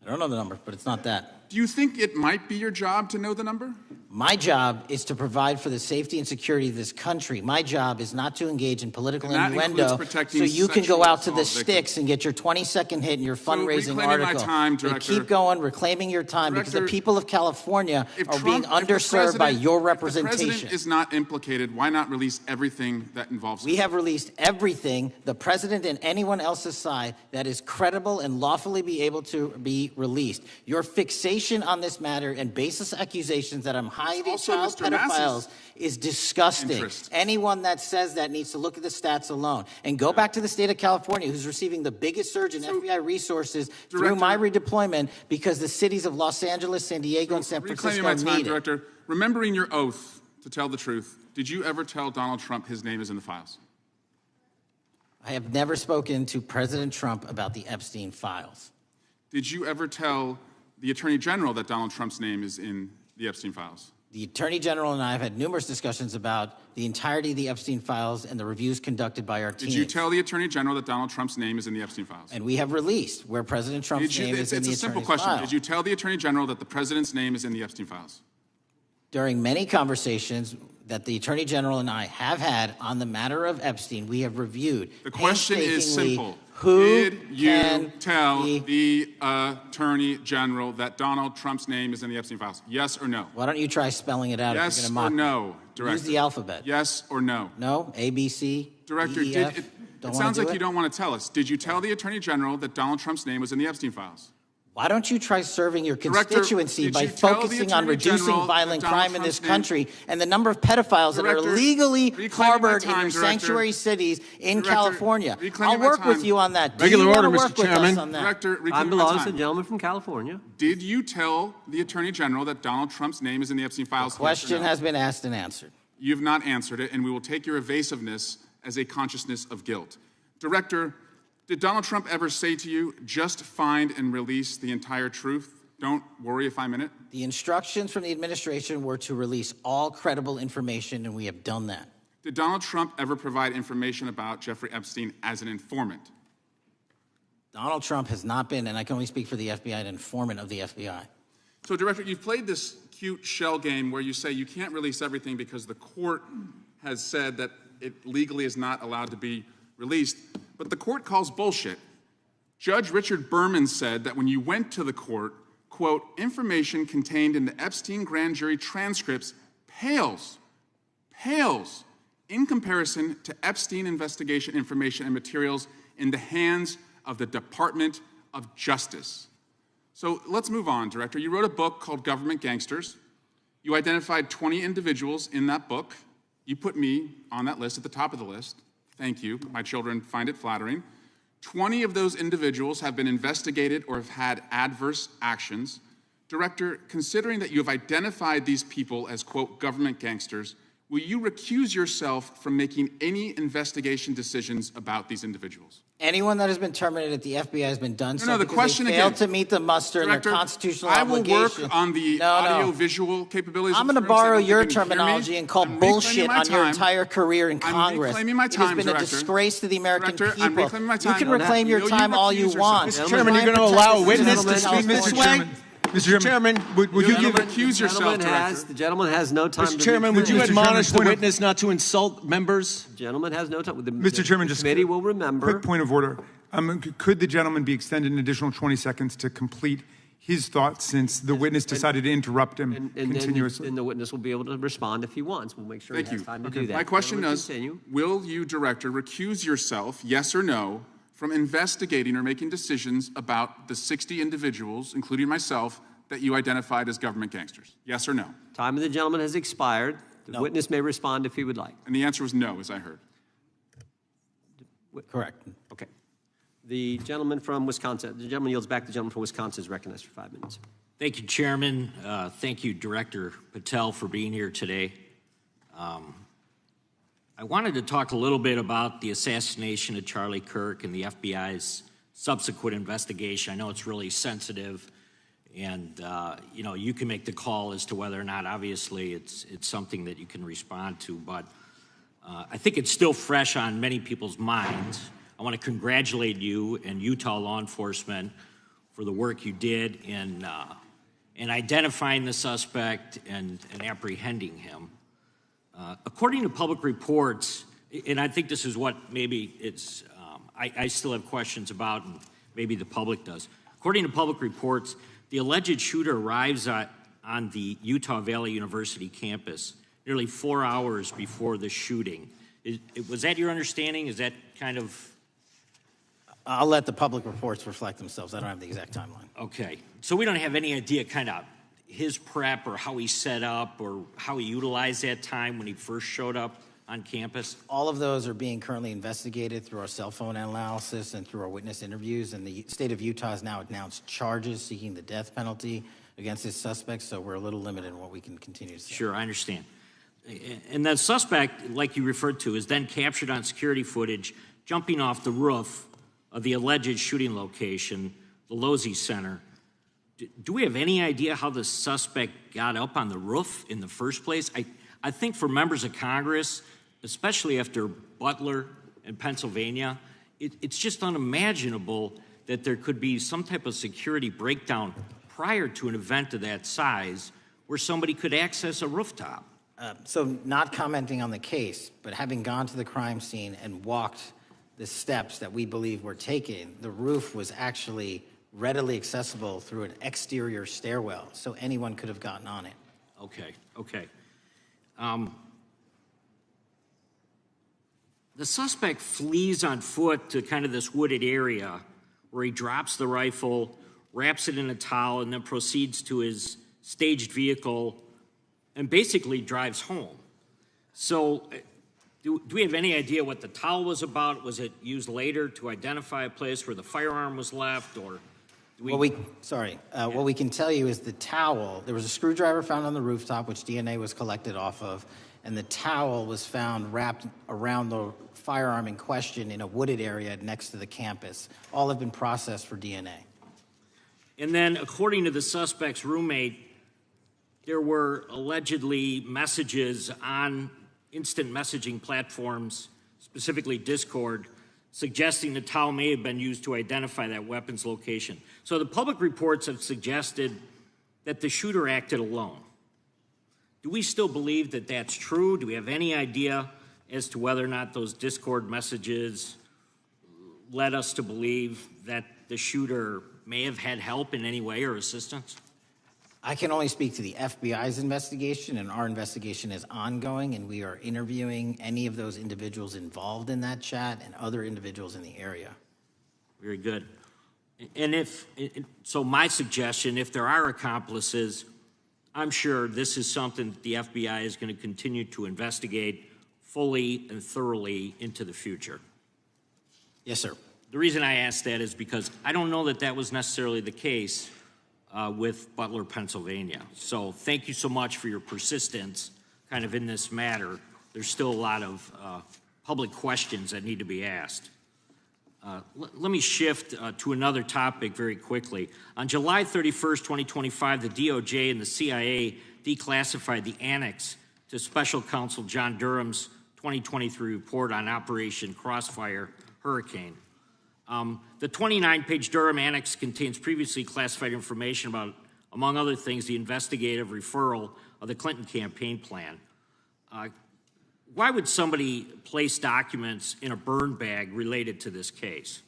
I don't know the number, but it's not that. Do you think it might be your job to know the number? My job is to provide for the safety and security of this country. My job is not to engage in political And that innuendo includes protecting so you can sexual go out to the assault sticks and get your 20-second hit in your fundraising reclaiming my article. time, But Director. keep going, reclaiming your time, because the Director, people of California If are being Trump- if the underserved by president- your If the representation. president is not implicated, why not release everything that involves We have released everything, the president and anyone else's side, that is credible and lawfully be able to be released. Your fixation on this matter and baseless accusations that I'm hiding Also child Mr. Mass's pedophiles is disgusting. interest. Anyone that says that needs to look at the stats alone. And go back to the state of California, who's receiving the biggest surge in FBI resources through my redeployment, because the cities of Los Angeles, San Diego, and San Reclaiming Francisco my time, need it. Director. Remembering your oath to tell the truth, did you ever tell Donald Trump his name is in the files? I have never spoken to President Trump about the Epstein files. Did you ever tell the Attorney General that Donald Trump's name is in the Epstein files? The Attorney General and I have had numerous discussions about the entirety of the Epstein files and the reviews conducted by our team. Did you tell the Attorney General that Donald Trump's name is in the Epstein files? And we have released where President Trump's name is in the It's a simple attorney's question. file. Did you tell the Attorney General that the President's name is in the Epstein files? During many conversations that the Attorney General and I have had on the matter of Epstein, we have reviewed. The question is painstakingly simple. Who Did you can tell the Attorney General that Donald Trump's name is in the Epstein files? Yes or no? Why don't you try spelling it out Yes if you're or going to mock no, me? Director? Use the alphabet. Yes or no? No? A, B, C, Director, D, E, F? it Don't sounds wanna like do you it? don't want to tell us. Did you tell the Attorney General that Donald Trump's name was in the Epstein files? Why don't you try serving your Director, constituency did by you tell the focusing on Attorney reducing General violent that Donald crime in this Trump's name- country and the number of pedophiles that are Director, illegally reclaiming my harbored in time, your Director. sanctuary cities in Director, California? reclaiming I'll my work with time. you on that. Do Regular you wanna order, Mr. work with us Chairman. on that? Director, Time reclaiming my belongs to the time. gentleman from California. Did you tell the Attorney General that Donald Trump's name is in the Epstein files? The question has been asked and answered. You've not answered it, and we will take your evasiveness as a consciousness of guilt. Director, did Donald Trump ever say to you, just find and release the entire truth? Don't worry if I'm in it. The instructions from the administration were to release all credible information, and we have done that. Did Donald Trump ever provide information about Jeffrey Epstein as an informant? Donald Trump has not been, and I can only speak for the FBI, an informant of the FBI. So, Director, you've played this cute shell game where you say you can't release everything because the court has said that it legally is not allowed to be released, but the court calls bullshit. Judge Richard Berman said that when you went to the court, quote, information contained in the Epstein grand jury transcripts pales in comparison to Epstein investigation information and materials in the hands of the Department of Justice. So let's move on, Director. You wrote a book called Government Gangsters. You identified 20 individuals in that book. You put me on that list at the top of the list. Thank you. My children find it flattering. 20 of those individuals have been investigated or have had adverse actions. Director, considering that you have identified these people as, quote, government gangsters, will you recuse yourself from making any investigation decisions about these individuals? Anyone that has been terminated at the FBI has been done so the because question they failed again, to meet the muster in their Director, constitutional I will obligation. work on the audio-visual capabilities. I'm of going to folks that borrow don't your even hear me. terminology and call I'm reclaiming bullshit my on your time. entire career in I'm Congress. reclaiming my It time, has been Director. a disgrace to the American Director, people. I'm reclaiming my time. You can reclaim your Will you time all you recuse want. yourself? Mr. Chairman, you're going to allow a witness to speak this way? Mr. Chairman, would you recuse yourself, The gentleman has no time. Mr. Chairman, would you admonish the witness not to insult members? The gentleman has no time. Mr. Chairman, just committee will remember. Quick point of order. Could the gentleman be extended an additional 20 seconds to complete his thoughts since the witness decided to interrupt him continuously? And the witness will be able to respond if he wants. We'll make sure Thank he has you. time to do that. My question Gentlemen, is, continue. will you, Director, recuse yourself, yes or no, from investigating or making decisions about the 60 individuals, including myself, that you identified as government gangsters? Yes or no? Time of the gentleman has expired. The witness may respond if he would like. And the answer was no, as I heard. Correct. Okay. The gentleman from Wisconsin, the gentleman yields back. The gentleman from Wisconsin is recognized for 5 minutes. Thank you, Chairman. Thank you, Director Patel, for being here today. I wanted to talk a little bit about the assassination of Charlie Kirk and the FBI's subsequent investigation. I know it's really sensitive, and you can make the call as to whether or not, obviously, it's something that you can respond to, but I think it's still fresh on many people's minds. I want to congratulate you and Utah law enforcement for the work you did in identifying the suspect and apprehending him. According to public reports, and I think this is what maybe it's, I still have questions about, and maybe the public does. According to public reports, the alleged shooter arrives on the Utah Valley University campus nearly 4 hours before the shooting. Was that your understanding? Is that kind of... I'll let the public reports reflect themselves. I don't have the exact timeline. Okay. So we don't have any idea kind of his prep or how he set up or how he utilized that time when he first showed up on campus? All of those are being currently investigated through our cell phone analysis and through our witness interviews. And the state of Utah has now announced charges seeking the death penalty against his suspects. So we're a little limited in what we can continue to say. Sure, I understand. And the suspect, like you referred to, is then captured on security footage jumping off the roof of the alleged shooting location, the Losey Center. Do we have any idea how the suspect got up on the roof in the first place? I think for members of Congress, especially after Butler in Pennsylvania, it's just unimaginable that there could be some type of security breakdown prior to an event of that size where somebody could access a rooftop. So not commenting on the case, but having gone to the crime scene and walked the steps that we believe were taken, the roof was actually readily accessible through an exterior stairwell, so anyone could have gotten on it. Okay. The suspect flees on foot to kind of this wooded area where he drops the rifle, wraps it in a towel, and then proceeds to his staged vehicle and basically drives home. So do we have any idea what the towel was about? Was it used later to identify a place where the firearm was left, or What we can tell you is the towel, there was a screwdriver found on the rooftop, which DNA was collected off of, and the towel was found wrapped around the firearm in question in a wooded area next to the campus. All have been processed for DNA. And then, according to the suspect's roommate, there were allegedly messages on instant messaging platforms, specifically Discord, suggesting the towel may have been used to identify that weapon's location. So the public reports have suggested that the shooter acted alone. Do we still believe that that's true? Do we have any idea as to whether or not those Discord messages led us to believe that the shooter may have had help in any way or assistance? I can only speak to the FBI's investigation, and our investigation is ongoing, and we are interviewing any of those individuals involved in that chat and other individuals in the area. Very good. And so my suggestion, if there are accomplices, I'm sure this is something that the FBI is going to continue to investigate fully and thoroughly into the future. Yes, sir. The reason I ask that is because I don't know that that was necessarily the case with Butler, Pennsylvania. So thank you so much for your persistence kind of in this matter, there's still a lot of public questions that need to be asked. Let me shift to another topic very quickly. On July 31st, 2025, the DOJ and the CIA declassified the annex to Special Counsel John Durham's 2023 report on Operation Crossfire Hurricane. The 29-page Durham Annex contains previously classified information about, among other things, the investigative referral of the Clinton campaign plan. Why would somebody place documents in a burn bag related to this case?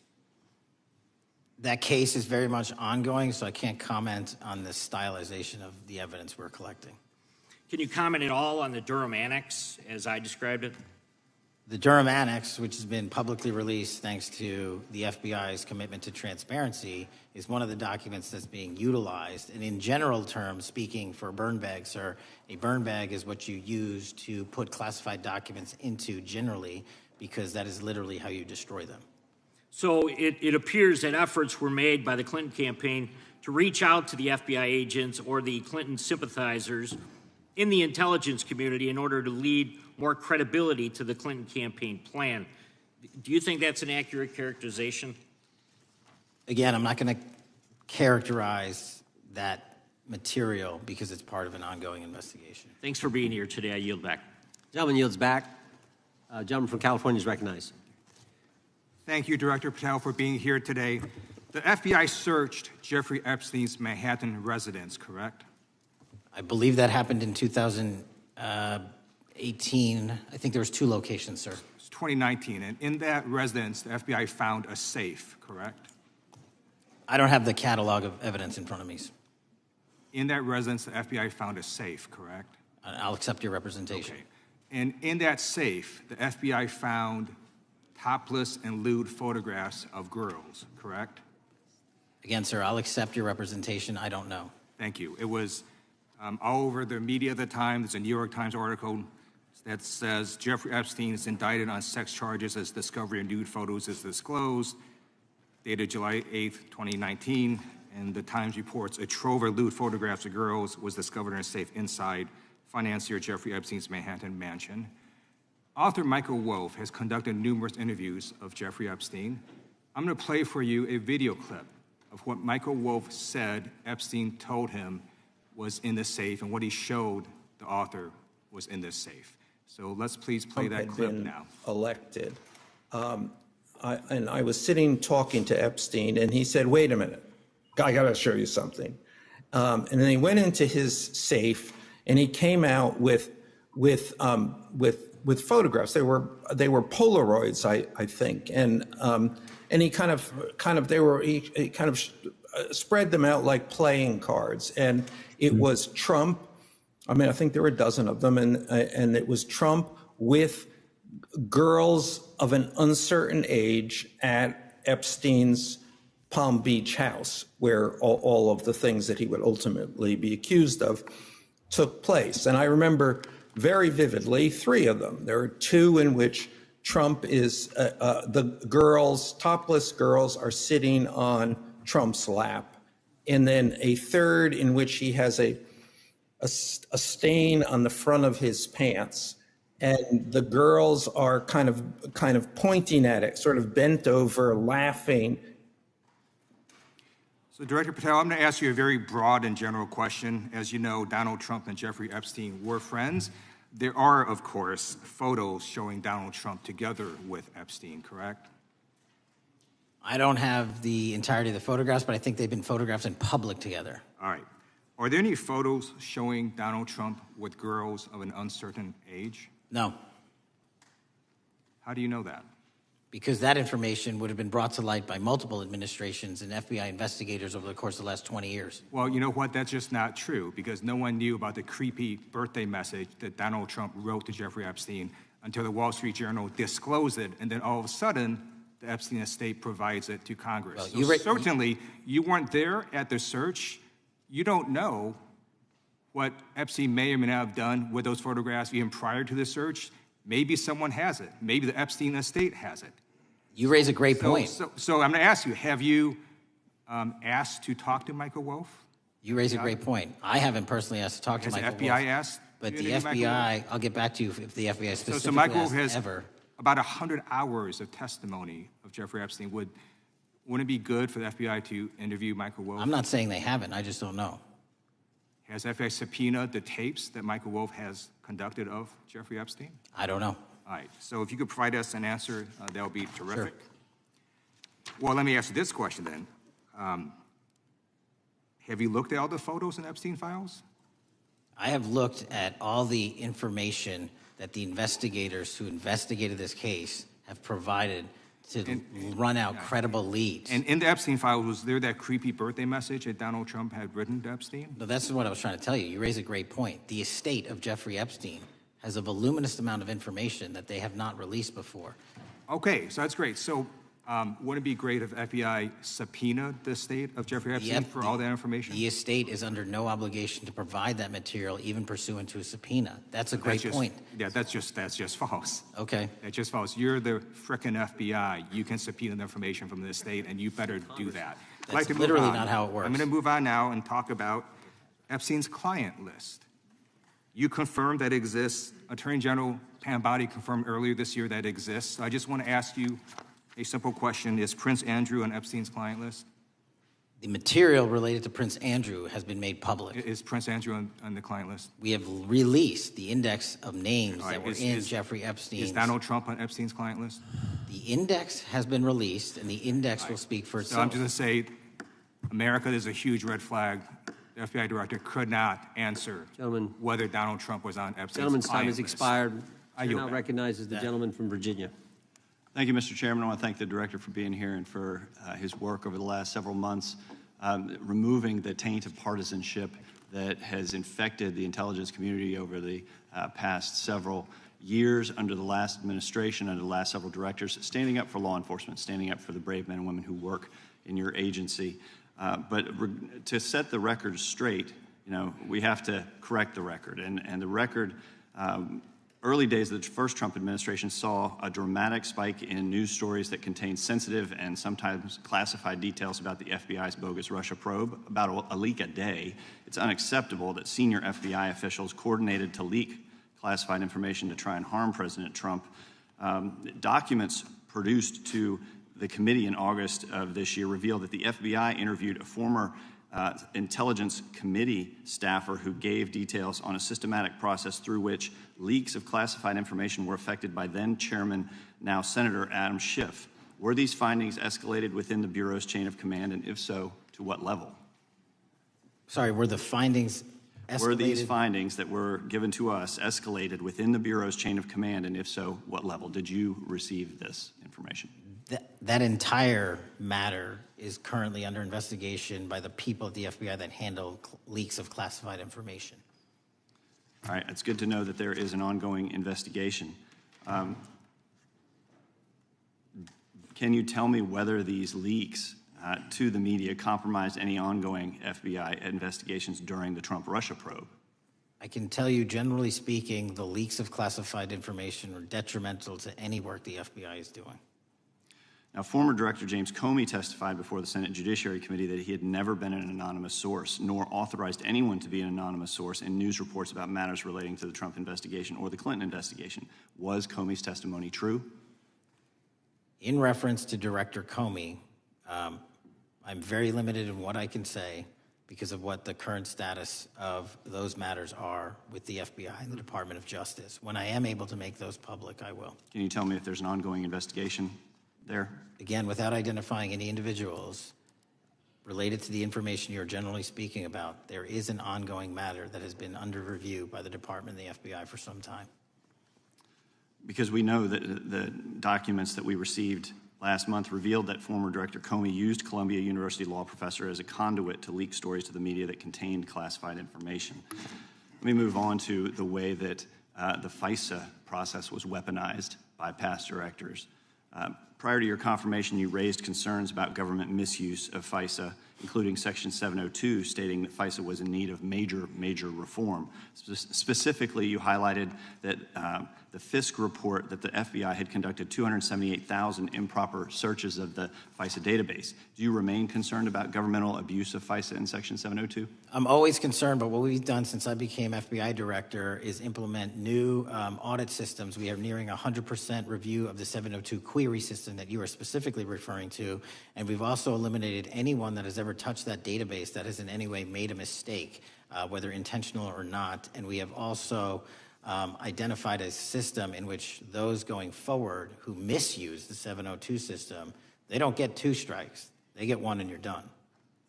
That case is very much ongoing, so I can't comment on the stylization of the evidence we're collecting. Can you comment at all on the Durham Annex as I described it? The Durham Annex, which has been publicly released thanks to the FBI's commitment to transparency, is one of the documents that's being utilized. And in general terms, speaking for a burn bag, sir, a burn bag is what you use to put classified documents into generally, because that is literally how you destroy them. So it appears that efforts were made by the Clinton campaign to reach out to the FBI agents or the Clinton sympathizers in the intelligence community in order to lead more credibility to the Clinton campaign plan. Do you think that's an accurate characterization? Again, I'm not going to characterize that material because it's part of an ongoing investigation. Thanks for being here today. I yield back. Gentleman yields back. Gentleman from California is recognized. Thank you, Director Patel, for being here today. The FBI searched Jeffrey Epstein's Manhattan residence, correct? I believe that happened in 2018. I think there was 2 locations, sir. It's 2019, and in that residence, the FBI found a safe, correct? I don't have the catalog of evidence in front of me. In that residence, the FBI found a safe, correct? I'll accept your representation. Okay. And in that safe, the FBI found topless and lewd photographs of girls, correct? Again, sir, I'll accept your representation. I don't know. Thank you. It was all over the media at the time. There's a New York Times article that says Jeffrey Epstein is indicted on sex charges as discovery of nude photos is disclosed, dated July 8th, 2019. And the Times reports a trove of lewd photographs of girls was discovered in a safe inside financier Jeffrey Epstein's Manhattan mansion. Author Michael Wolff has conducted numerous interviews of Jeffrey Epstein. I'm going to play for you a video clip of what Michael Wolff said Epstein told him was in the safe and what he showed the author was in this safe. So let's please play that clip now. Elected. And I was sitting talking to Epstein, and he said, "Wait a minute, I got to show you something." And then he went into his safe, and he came out with photographs. They were Polaroids, I think, and he kind of spread them out like playing cards, and it was Trump. I mean, I think there were a dozen of them, and it was Trump with girls of an uncertain age at Epstein's Palm Beach house, where all of the things that he would ultimately be accused of took place. And I remember very vividly 3 of them. There are 2 in which Trump is, the girls, topless girls, are sitting on Trump's lap. And then a 3rd in which he has a stain on the front of his pants. And the girls are kind of pointing at it, sort of bent over, laughing. So, Director Patel, I'm going to ask you a very broad and general question. As you know, Donald Trump and Jeffrey Epstein were friends. There are, of course, photos showing Donald Trump together with Epstein, correct? I don't have the entirety of the photographs, but I think they've been photographed in public together. All right. Are there any photos showing Donald Trump with girls of an uncertain age? No. How do you know that? Because that information would have been brought to light by multiple administrations and FBI investigators over the course of the last 20 years. Well, you know what? That's just not true, because no one knew about the creepy birthday message that Donald Trump wrote to Jeffrey Epstein until the Wall Street Journal disclosed it, and then all of a sudden, the Epstein estate provides it to Congress. Well, so certainly, you weren't there at the search. You don't know what Epstein may or may not have done with those photographs even prior to the search. Maybe someone has it. Maybe the Epstein estate has it. You raise a great point. So I'm going to ask you, have you asked to talk to Michael Wolff? You raise a great point. I haven't personally asked to talk to Has Michael the FBI Wolff. asked But You the interviewed Michael FBI, I'll get back to you if the FBI So specifically Michael asked has ever. about 100 hours of testimony of Jeffrey Epstein. Wouldn't it be good for the FBI to interview Michael Wolff? I'm not saying they haven't, I just don't know. Has FBI subpoenaed the tapes that Michael Wolff has conducted of Jeffrey Epstein? I don't know. All right, so if you could provide us an answer, that would be terrific. Sure. Well, let me ask you this question then. Have you looked at all the photos in Epstein files? I have looked at all the information that the investigators who investigated this case have provided to run out credible leads. And in the Epstein files, was there that creepy birthday message that Donald Trump had written to Epstein? No, that's what I was trying to tell you. You raise a great point. The estate of Jeffrey Epstein has a voluminous amount of information that they have not released before. Okay, so that's great. So wouldn't it be great if FBI subpoenaed the estate of Jeffrey Epstein for all that information? The estate is under no obligation to provide that material, even pursuant to a subpoena. That's a great point. Yeah, that's just false. Okay. That's just false. You're the frickin' FBI. You can subpoena the information from the estate, and you better do that. That's literally not how it works. I'm going to move on now and talk about Epstein's client list. You confirmed that exists. Attorney General Pam Bondi confirmed earlier this year that exists. So I just want to ask you a simple question. Is Prince Andrew on Epstein's client list? The material related to Prince Andrew has been made public. Is Prince Andrew on the client list? We have released the index of names that were in Jeffrey Epstein's. Is Donald Trump on Epstein's client list? The index has been released, and the index will speak for itself. So I'm just going to say, America is a huge red flag. The FBI director could not answer whether Donald Trump was on Epstein's Gentleman's time client has list. expired. I Chair yield now back. recognizes the gentleman from Virginia. Thank you, Mr. Chairman. I want to thank the director for being here and for his work over the last several months, removing the taint of partisanship that has infected the intelligence community over the past several years under the last administration, under the last several directors, standing up for law enforcement, standing up for the brave men and women who work in your agency. But to set the record straight, we have to correct the record. And the record, early days of the first Trump administration saw a dramatic spike in news stories that contained sensitive and sometimes classified details about the FBI's bogus Russia probe, about a leak a day. It's unacceptable that senior FBI officials coordinated to leak classified information to try and harm President Trump. Documents produced to the committee in August of this year revealed that the FBI interviewed a former intelligence committee staffer who gave details on a systematic process through which leaks of classified information were affected by then Chairman, now Senator Adam Schiff. Were these findings escalated within the Bureau's chain of command, and if so, to what level? Sorry, were the findings escalated? Were these findings that were given to us escalated within the Bureau's chain of command, and if so, what level? Did you receive this information? That entire matter is currently under investigation by the people at the FBI that handle leaks of classified information. All right, it's good to know that there is an ongoing investigation. Can you tell me whether these leaks to the media compromised any ongoing FBI investigations during the Trump-Russia probe? I can tell you, generally speaking, the leaks of classified information are detrimental to any work the FBI is doing. Now, former Director James Comey testified before the Senate Judiciary Committee that he had never been an anonymous source, nor authorized anyone to be an anonymous source in news reports about matters relating to the Trump investigation or the Clinton investigation. Was Comey's testimony true? In reference to Director Comey, I'm very limited in what I can say because of what the current status of those matters are with the FBI and the Department of Justice. When I am able to make those public, I will. Can you tell me if there's an ongoing investigation there? Again, without identifying any individuals related to the information you're generally speaking about, there is an ongoing matter that has been under review by the Department and the FBI for some time. Because we know that the documents that we received last month revealed that former Director Comey used Columbia University law professor as a conduit to leak stories to the media that contained classified information. Let me move on to the way that the FISA process was weaponized by past directors. Prior to your confirmation, you raised concerns about government misuse of FISA, including Section 702, stating that FISA was in need of major reform. Specifically, you highlighted that the FISC report that the FBI had conducted 278,000 improper searches of the FISA database. Do you remain concerned about governmental abuse of FISA in Section 702? I'm always concerned, but what we've done since I became FBI director is implement new audit systems. We are nearing 100% review of the 702 query system that you are specifically referring to, and we've also eliminated anyone that has ever touched that database that has in any way made a mistake, whether intentional or not. And we have also identified a system in which those going forward who misuse the 702 system, they don't get 2 strikes. They get 1 and you're done.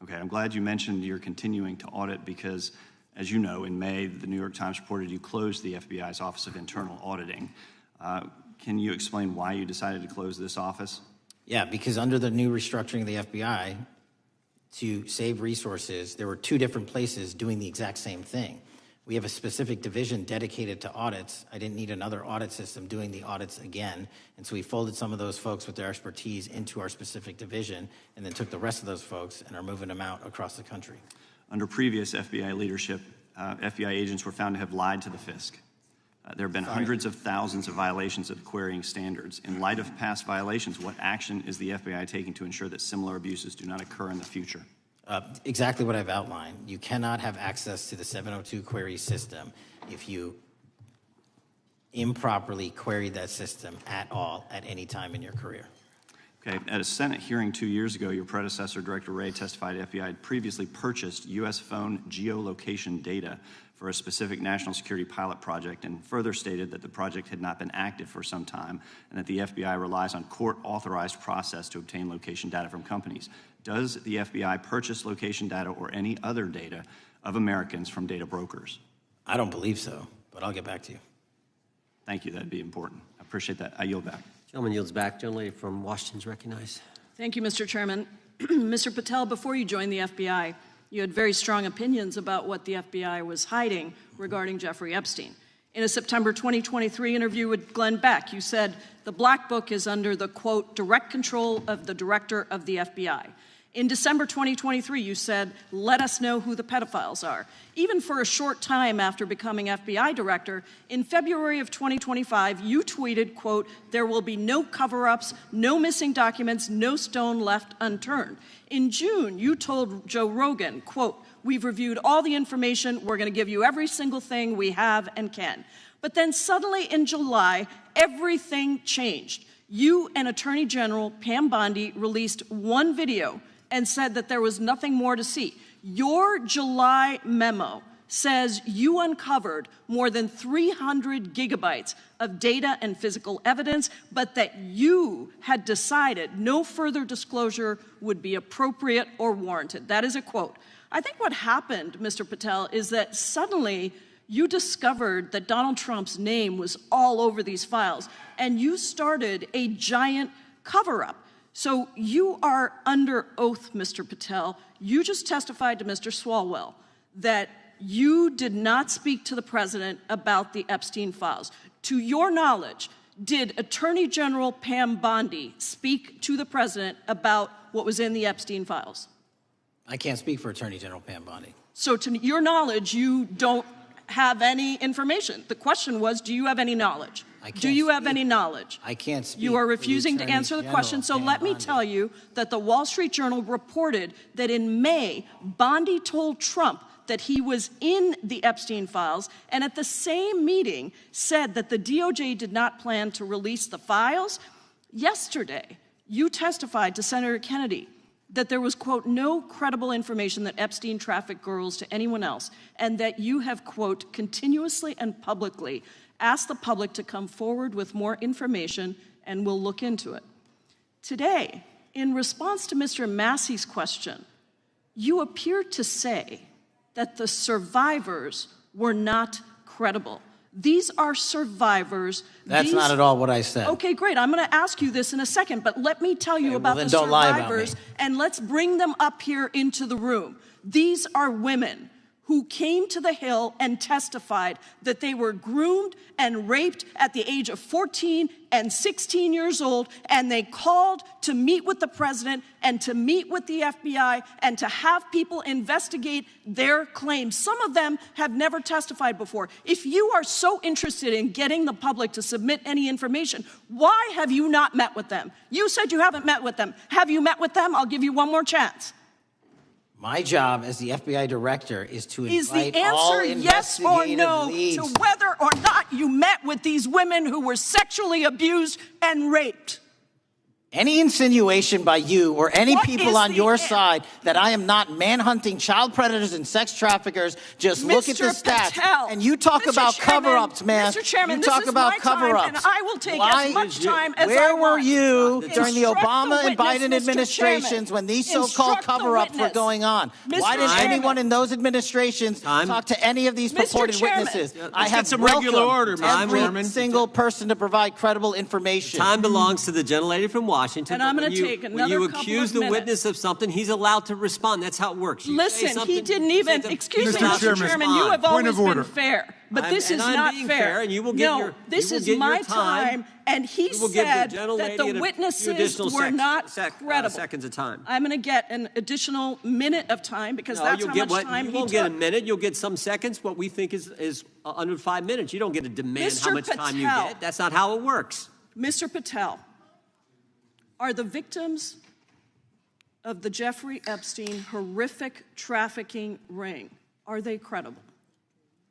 Okay, I'm glad you mentioned you're continuing to audit because, as you know, in May, the New York Times reported you closed the FBI's Office of Internal Auditing. Can you explain why you decided to close this office? Yeah, because under the new restructuring of the FBI, to save resources, there were 2 different places doing the exact same thing. We have a specific division dedicated to audits. I didn't need another audit system doing the audits again. And so we folded some of those folks with their expertise into our specific division and then took the rest of those folks and are moving them out across the country. Under previous FBI leadership, FBI agents were found to have lied to the FISC. There have been hundreds of thousands of violations of the querying standards. In light of past violations, what action is the FBI taking to ensure that similar abuses do not occur in the future? Exactly what I've outlined. You cannot have access to the 702 query system if you improperly queried that system at all at any time in your career. Okay, at a Senate hearing 2 years ago, your predecessor, Director Wray, testified FBI had previously purchased U.S. phone geolocation data for a specific national security pilot project and further stated that the project had not been active for some time and that the FBI relies on court-authorized process to obtain location data from companies. Does the FBI purchase location data or any other data of Americans from data brokers? I don't believe so, but I'll get back to you. Thank you. That'd be important. I appreciate that. I yield back. Gentleman yields back. Gentleman from Washington is recognized. Thank you, Mr. Chairman. Mr. Patel, before you joined the FBI, you had very strong opinions about what the FBI was hiding regarding Jeffrey Epstein. In a September 2023 interview with Glenn Beck, you said the Black Book is under the, quote, direct control of the director of the FBI. In December 2023, you said, let us know who the pedophiles are. Even for a short time after becoming FBI director, in February of 2025, you tweeted, quote, there will be no cover-ups, no missing documents, no stone left unturned. In June, you told Joe Rogan, quote, we've reviewed all the information, we're going to give you every single thing we have and can. But then suddenly in July, everything changed. You and Attorney General Pam Bondi released one video and said that there was nothing more to see. Your July memo says you uncovered more than 300 gigabytes of data and physical evidence, but that you had decided no further disclosure would be appropriate or warranted. That is a quote. I think what happened, Mr. Patel, is that suddenly you discovered that Donald Trump's name was all over these files, and you started a giant cover-up. So you are under oath, Mr. Patel. You just testified to Mr. Swalwell that you did not speak to the president about the Epstein files. To your knowledge, did Attorney General Pam Bondi speak to the president about what was in the Epstein files? I can't speak for Attorney General Pam Bondi. So to your knowledge, you don't have any information. The question was, do you have any knowledge? Do you have any knowledge? I can't speak. You are refusing to answer the question, so let me tell you that the Wall Street Journal reported that in May, Bondi told Trump that he was in the Epstein files, and at the same meeting said that the DOJ did not plan to release the files. Yesterday, you testified to Senator Kennedy that there was, quote, no credible information that Epstein trafficked girls to anyone else, and that you have, quote, continuously and publicly asked the public to come forward with more information, and we'll look into it. Today, in response to Mr. Massey's question, you appear to say that the survivors were not credible. These are survivors. That's not at all what I said. Okay, great. I'm going to ask you this in a second, but let me tell you about the survivors, and let's bring them up here into the room. These are women who came to the Hill and testified that they were groomed and raped at the age of 14 and 16 years old, and they called to meet with the president and to meet with the FBI and to have people investigate their claims. Some of them have never testified before. If you are so interested in getting the public to submit any information, why have you not met with them? You said you haven't met with them. Have you met with them? I'll give you one more chance. My job as the FBI director is to Is invite the all answer yes or investigative no leads. to whether or not you met with these women who were sexually abused and raped? Any insinuation by you or any What people is on the your side that I am not manhunting child predators and sex traffickers, just look at the Mr. stats. Patel, And you talk Mr. about Chairman, cover-ups, man. Mr. Chairman, you this talk is about my time, cover-ups. and I will take as much time as I Where were want. you during the Instruct Obama and witness, Biden Mr. administrations Chairman. when these so-called Instruct the cover-ups were witness. going on? Mr. Why didn't Chairman. anyone in those administrations talk to any of these Mr. purported Chairman. witnesses? Let's I get have some regular order, Mr. every Chairman. single person to provide credible information. Time belongs to the gentlelady from Washington. And I'm but gonna when you- take when another you couple accuse of the minutes. witness of something, he's allowed to respond. That's how it works. You say Listen, something, he didn't you say even, something, excuse me, he's allowed Mr. to Chairman, respond. you have Point always of order. been fair, but I'm- this and is I'm not being fair. fair, and you will get no, your- this you will is get your my time. and he You will give the said gentlelady that the a few witnesses additional were not credible. seconds of time. I'm going to get an additional minute of time because No, that's you'll how get much what, time you he won't took. get a minute. You'll get some seconds. What we think is under 5 minutes. You don't get to demand how Mr. much time you Patel. get. That's not how it works. Mr. Patel, are the victims of the Jeffrey Epstein horrific trafficking ring, are they credible?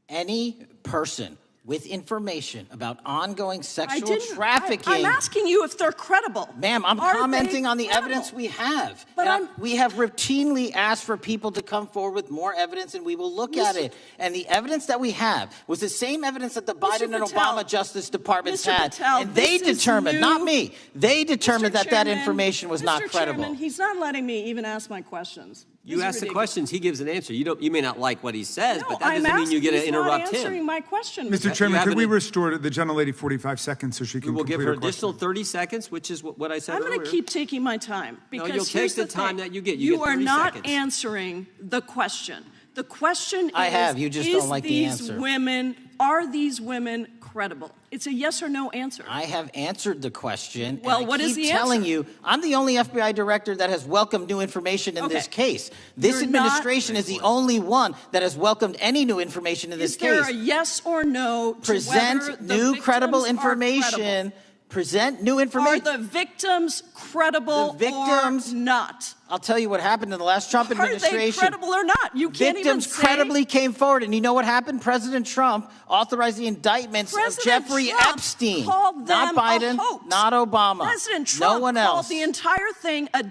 Any person with information about ongoing sexual trafficking. I'm asking you if they're credible. Ma'am, I'm Are commenting they on the credible? evidence we have. But And we have routinely asked for people to come forward with more evidence, and we will look at it. And the evidence that we have was the same evidence that the Biden and Patel, Obama Justice Departments Mr. had. Patel, And they this is determined, new. not me, they determined that Chairman, information was not Mr. credible. Chairman, he's not letting me even ask my questions. You This is ask the ridiculous. questions, he gives an answer. You may not like what he says, but that I'm doesn't mean you get to asking, he's not interrupt answering him. my question. Mr. Chairman, could we restore the gentlelady 45 seconds so she can We will give complete her her question? additional 30 seconds, which is what I said I'm earlier. going to keep taking my time No, because you'll here's take the time thing. that you get. You get are 30 not seconds. answering the question. The question I is, have. You just don't like the these answer. Are these women credible? It's a yes or no answer. I have answered the question. Well, and I what is keep the telling answer? you, I'm the only FBI director that has welcomed new information in this case. This You're not- administration is the only one that has welcomed any new information in this Is there case. a yes or no to whether Present the new victims credible are information. credible? Present new Are information. the victims credible or not? I'll tell you what happened in the last Trump Are they administration. credible or not? You can't even Victims say. credibly came forward, and you know what happened? President Trump authorized the indictments of President Jeffrey Trump Epstein, called not them Biden, a hoax. not Obama, President Trump no one called else. the entire thing a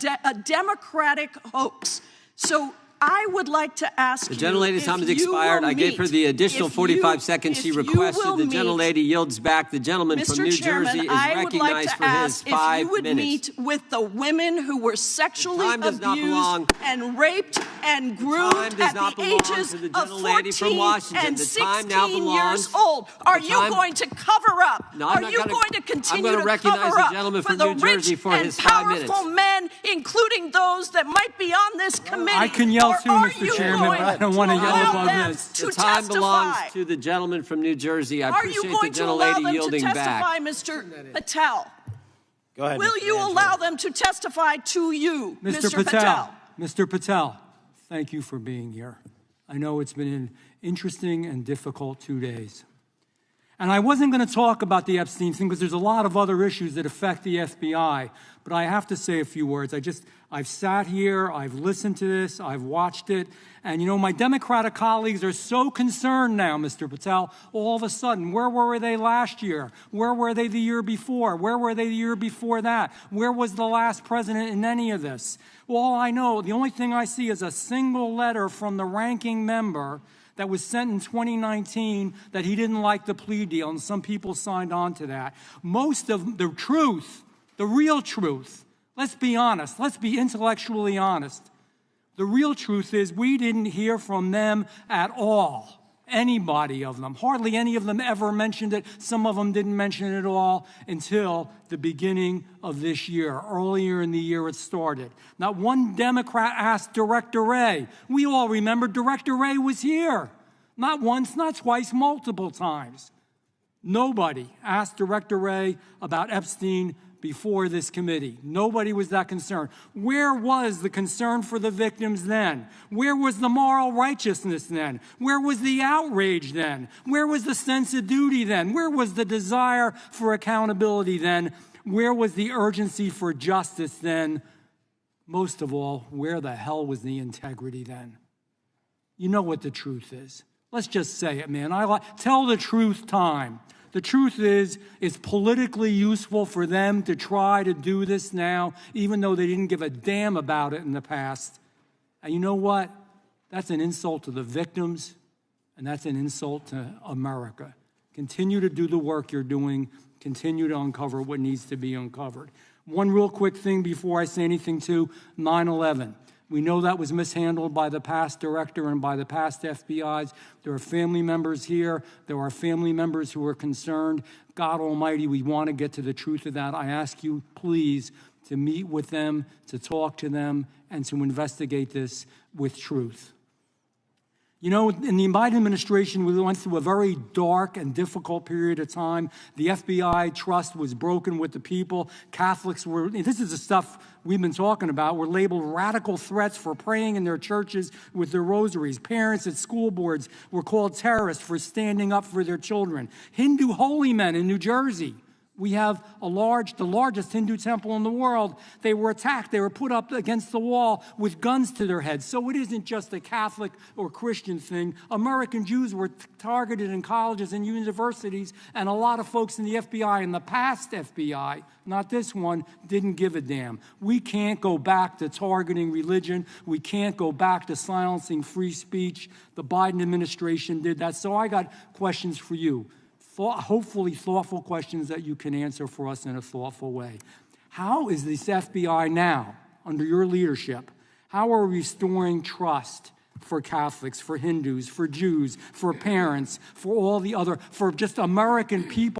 Democratic hoax. So I would like to ask The you gentlelady's if time has you expired. will I gave her meet- the additional if 45 you- seconds she if you requested. will The meet- gentlelady yields back. The gentleman from Mr. New Chairman, Jersey is I would like recognized to for his ask if 5 you would minutes. meet with the women who were sexually time does not abused belong- and raped and time groomed does at not the belong ages to the of gentlelady from 14 Washington. and The time now 16 belongs- years old. Are the you time- going to cover up? No, I'm Are not you gonna- going to I'm continue gonna to recognize cover the up gentleman for from the New Jersey rich for and his 5 minutes. powerful men, including those that might be on this committee? I can yell Or too, are Mr. you Chairman, going but I don't want to yell allow above them this. to The time belongs testify? to the gentleman from New Jersey. I Are you appreciate going the to allow gentlelady them to yielding testify, back. Mr. Patel? Go ahead. Will Mr. you Angelo. allow them to testify to you, Mr. Patel, Mr. Patel, thank you for being here. I know it's been an interesting and difficult 2 days. And I wasn't going to talk about the Epstein thing because there's a lot of other issues that affect the FBI, but I have to say a few words. I've sat here, I've listened to this, I've watched it, and you know, my Democratic colleagues are so concerned now, Mr. Patel, all of a sudden. Where were they last year? Where were they the year before? Where were they the year before that? Where was the last president in any of this? Well, all I know, the only thing I see is a single letter from the ranking member that was sent in 2019 that he didn't like the plea deal, and some people signed on to that. Most of the truth, the real truth, let's be honest, let's be intellectually honest. The real truth is we didn't hear from them at all. anybody of them. Hardly any of them ever mentioned it. Some of them didn't mention it at all until the beginning of this year. Earlier in the year it started. Not one Democrat asked Director Wray. We all remember Director Wray was here. Not once, not twice, multiple times. Nobody asked Director Wray about Epstein before this committee. Nobody was that concerned. Where was the concern for the victims then? Where was the moral righteousness then? Where was the outrage then? Where was the sense of duty then? Where was the desire for accountability then? Where was the urgency for justice then? Most of all, where the hell was the integrity then? You know what the truth is. Let's just say it, man. Tell the truth time. The truth is, it's politically useful for them to try to do this now, even though they didn't give a damn about it in the past. And you know what? That's an insult to the victims, and that's an insult to America. Continue to do the work you're doing. Continue to uncover what needs to be uncovered. One real quick thing before I say anything to 9/11. We know that was mishandled by the past director and by the past FBIs. There are family members here. There are family members who are concerned. God Almighty, we want to get to the truth of that. I ask you, please, to meet with them, to talk to them, and to investigate this with truth. You know, in the Biden administration, we went through a very dark and difficult period of time. The FBI trust was broken with the people. Catholics were, this is the stuff we've been talking about, were labeled radical threats for praying in their churches with their rosaries. Parents at school boards were called terrorists for standing up for their children. Hindu holy men in New Jersey. We have the largest Hindu temple in the world. They were attacked. They were put up against the wall with guns to their heads. So it isn't just a Catholic or Christian thing. American Jews were targeted in colleges and universities, and a lot of folks in the FBI, in the past FBI, not this one, didn't give a damn. We can't go back to targeting religion. We can't go back to silencing free speech. The Biden administration did that. So I got questions for you. Hopefully thoughtful questions that you can answer for us in a thoughtful way. How is this FBI now, under your leadership, how are we restoring trust for Catholics, for Hindus, for Jews, for parents, for all the other, for just American people?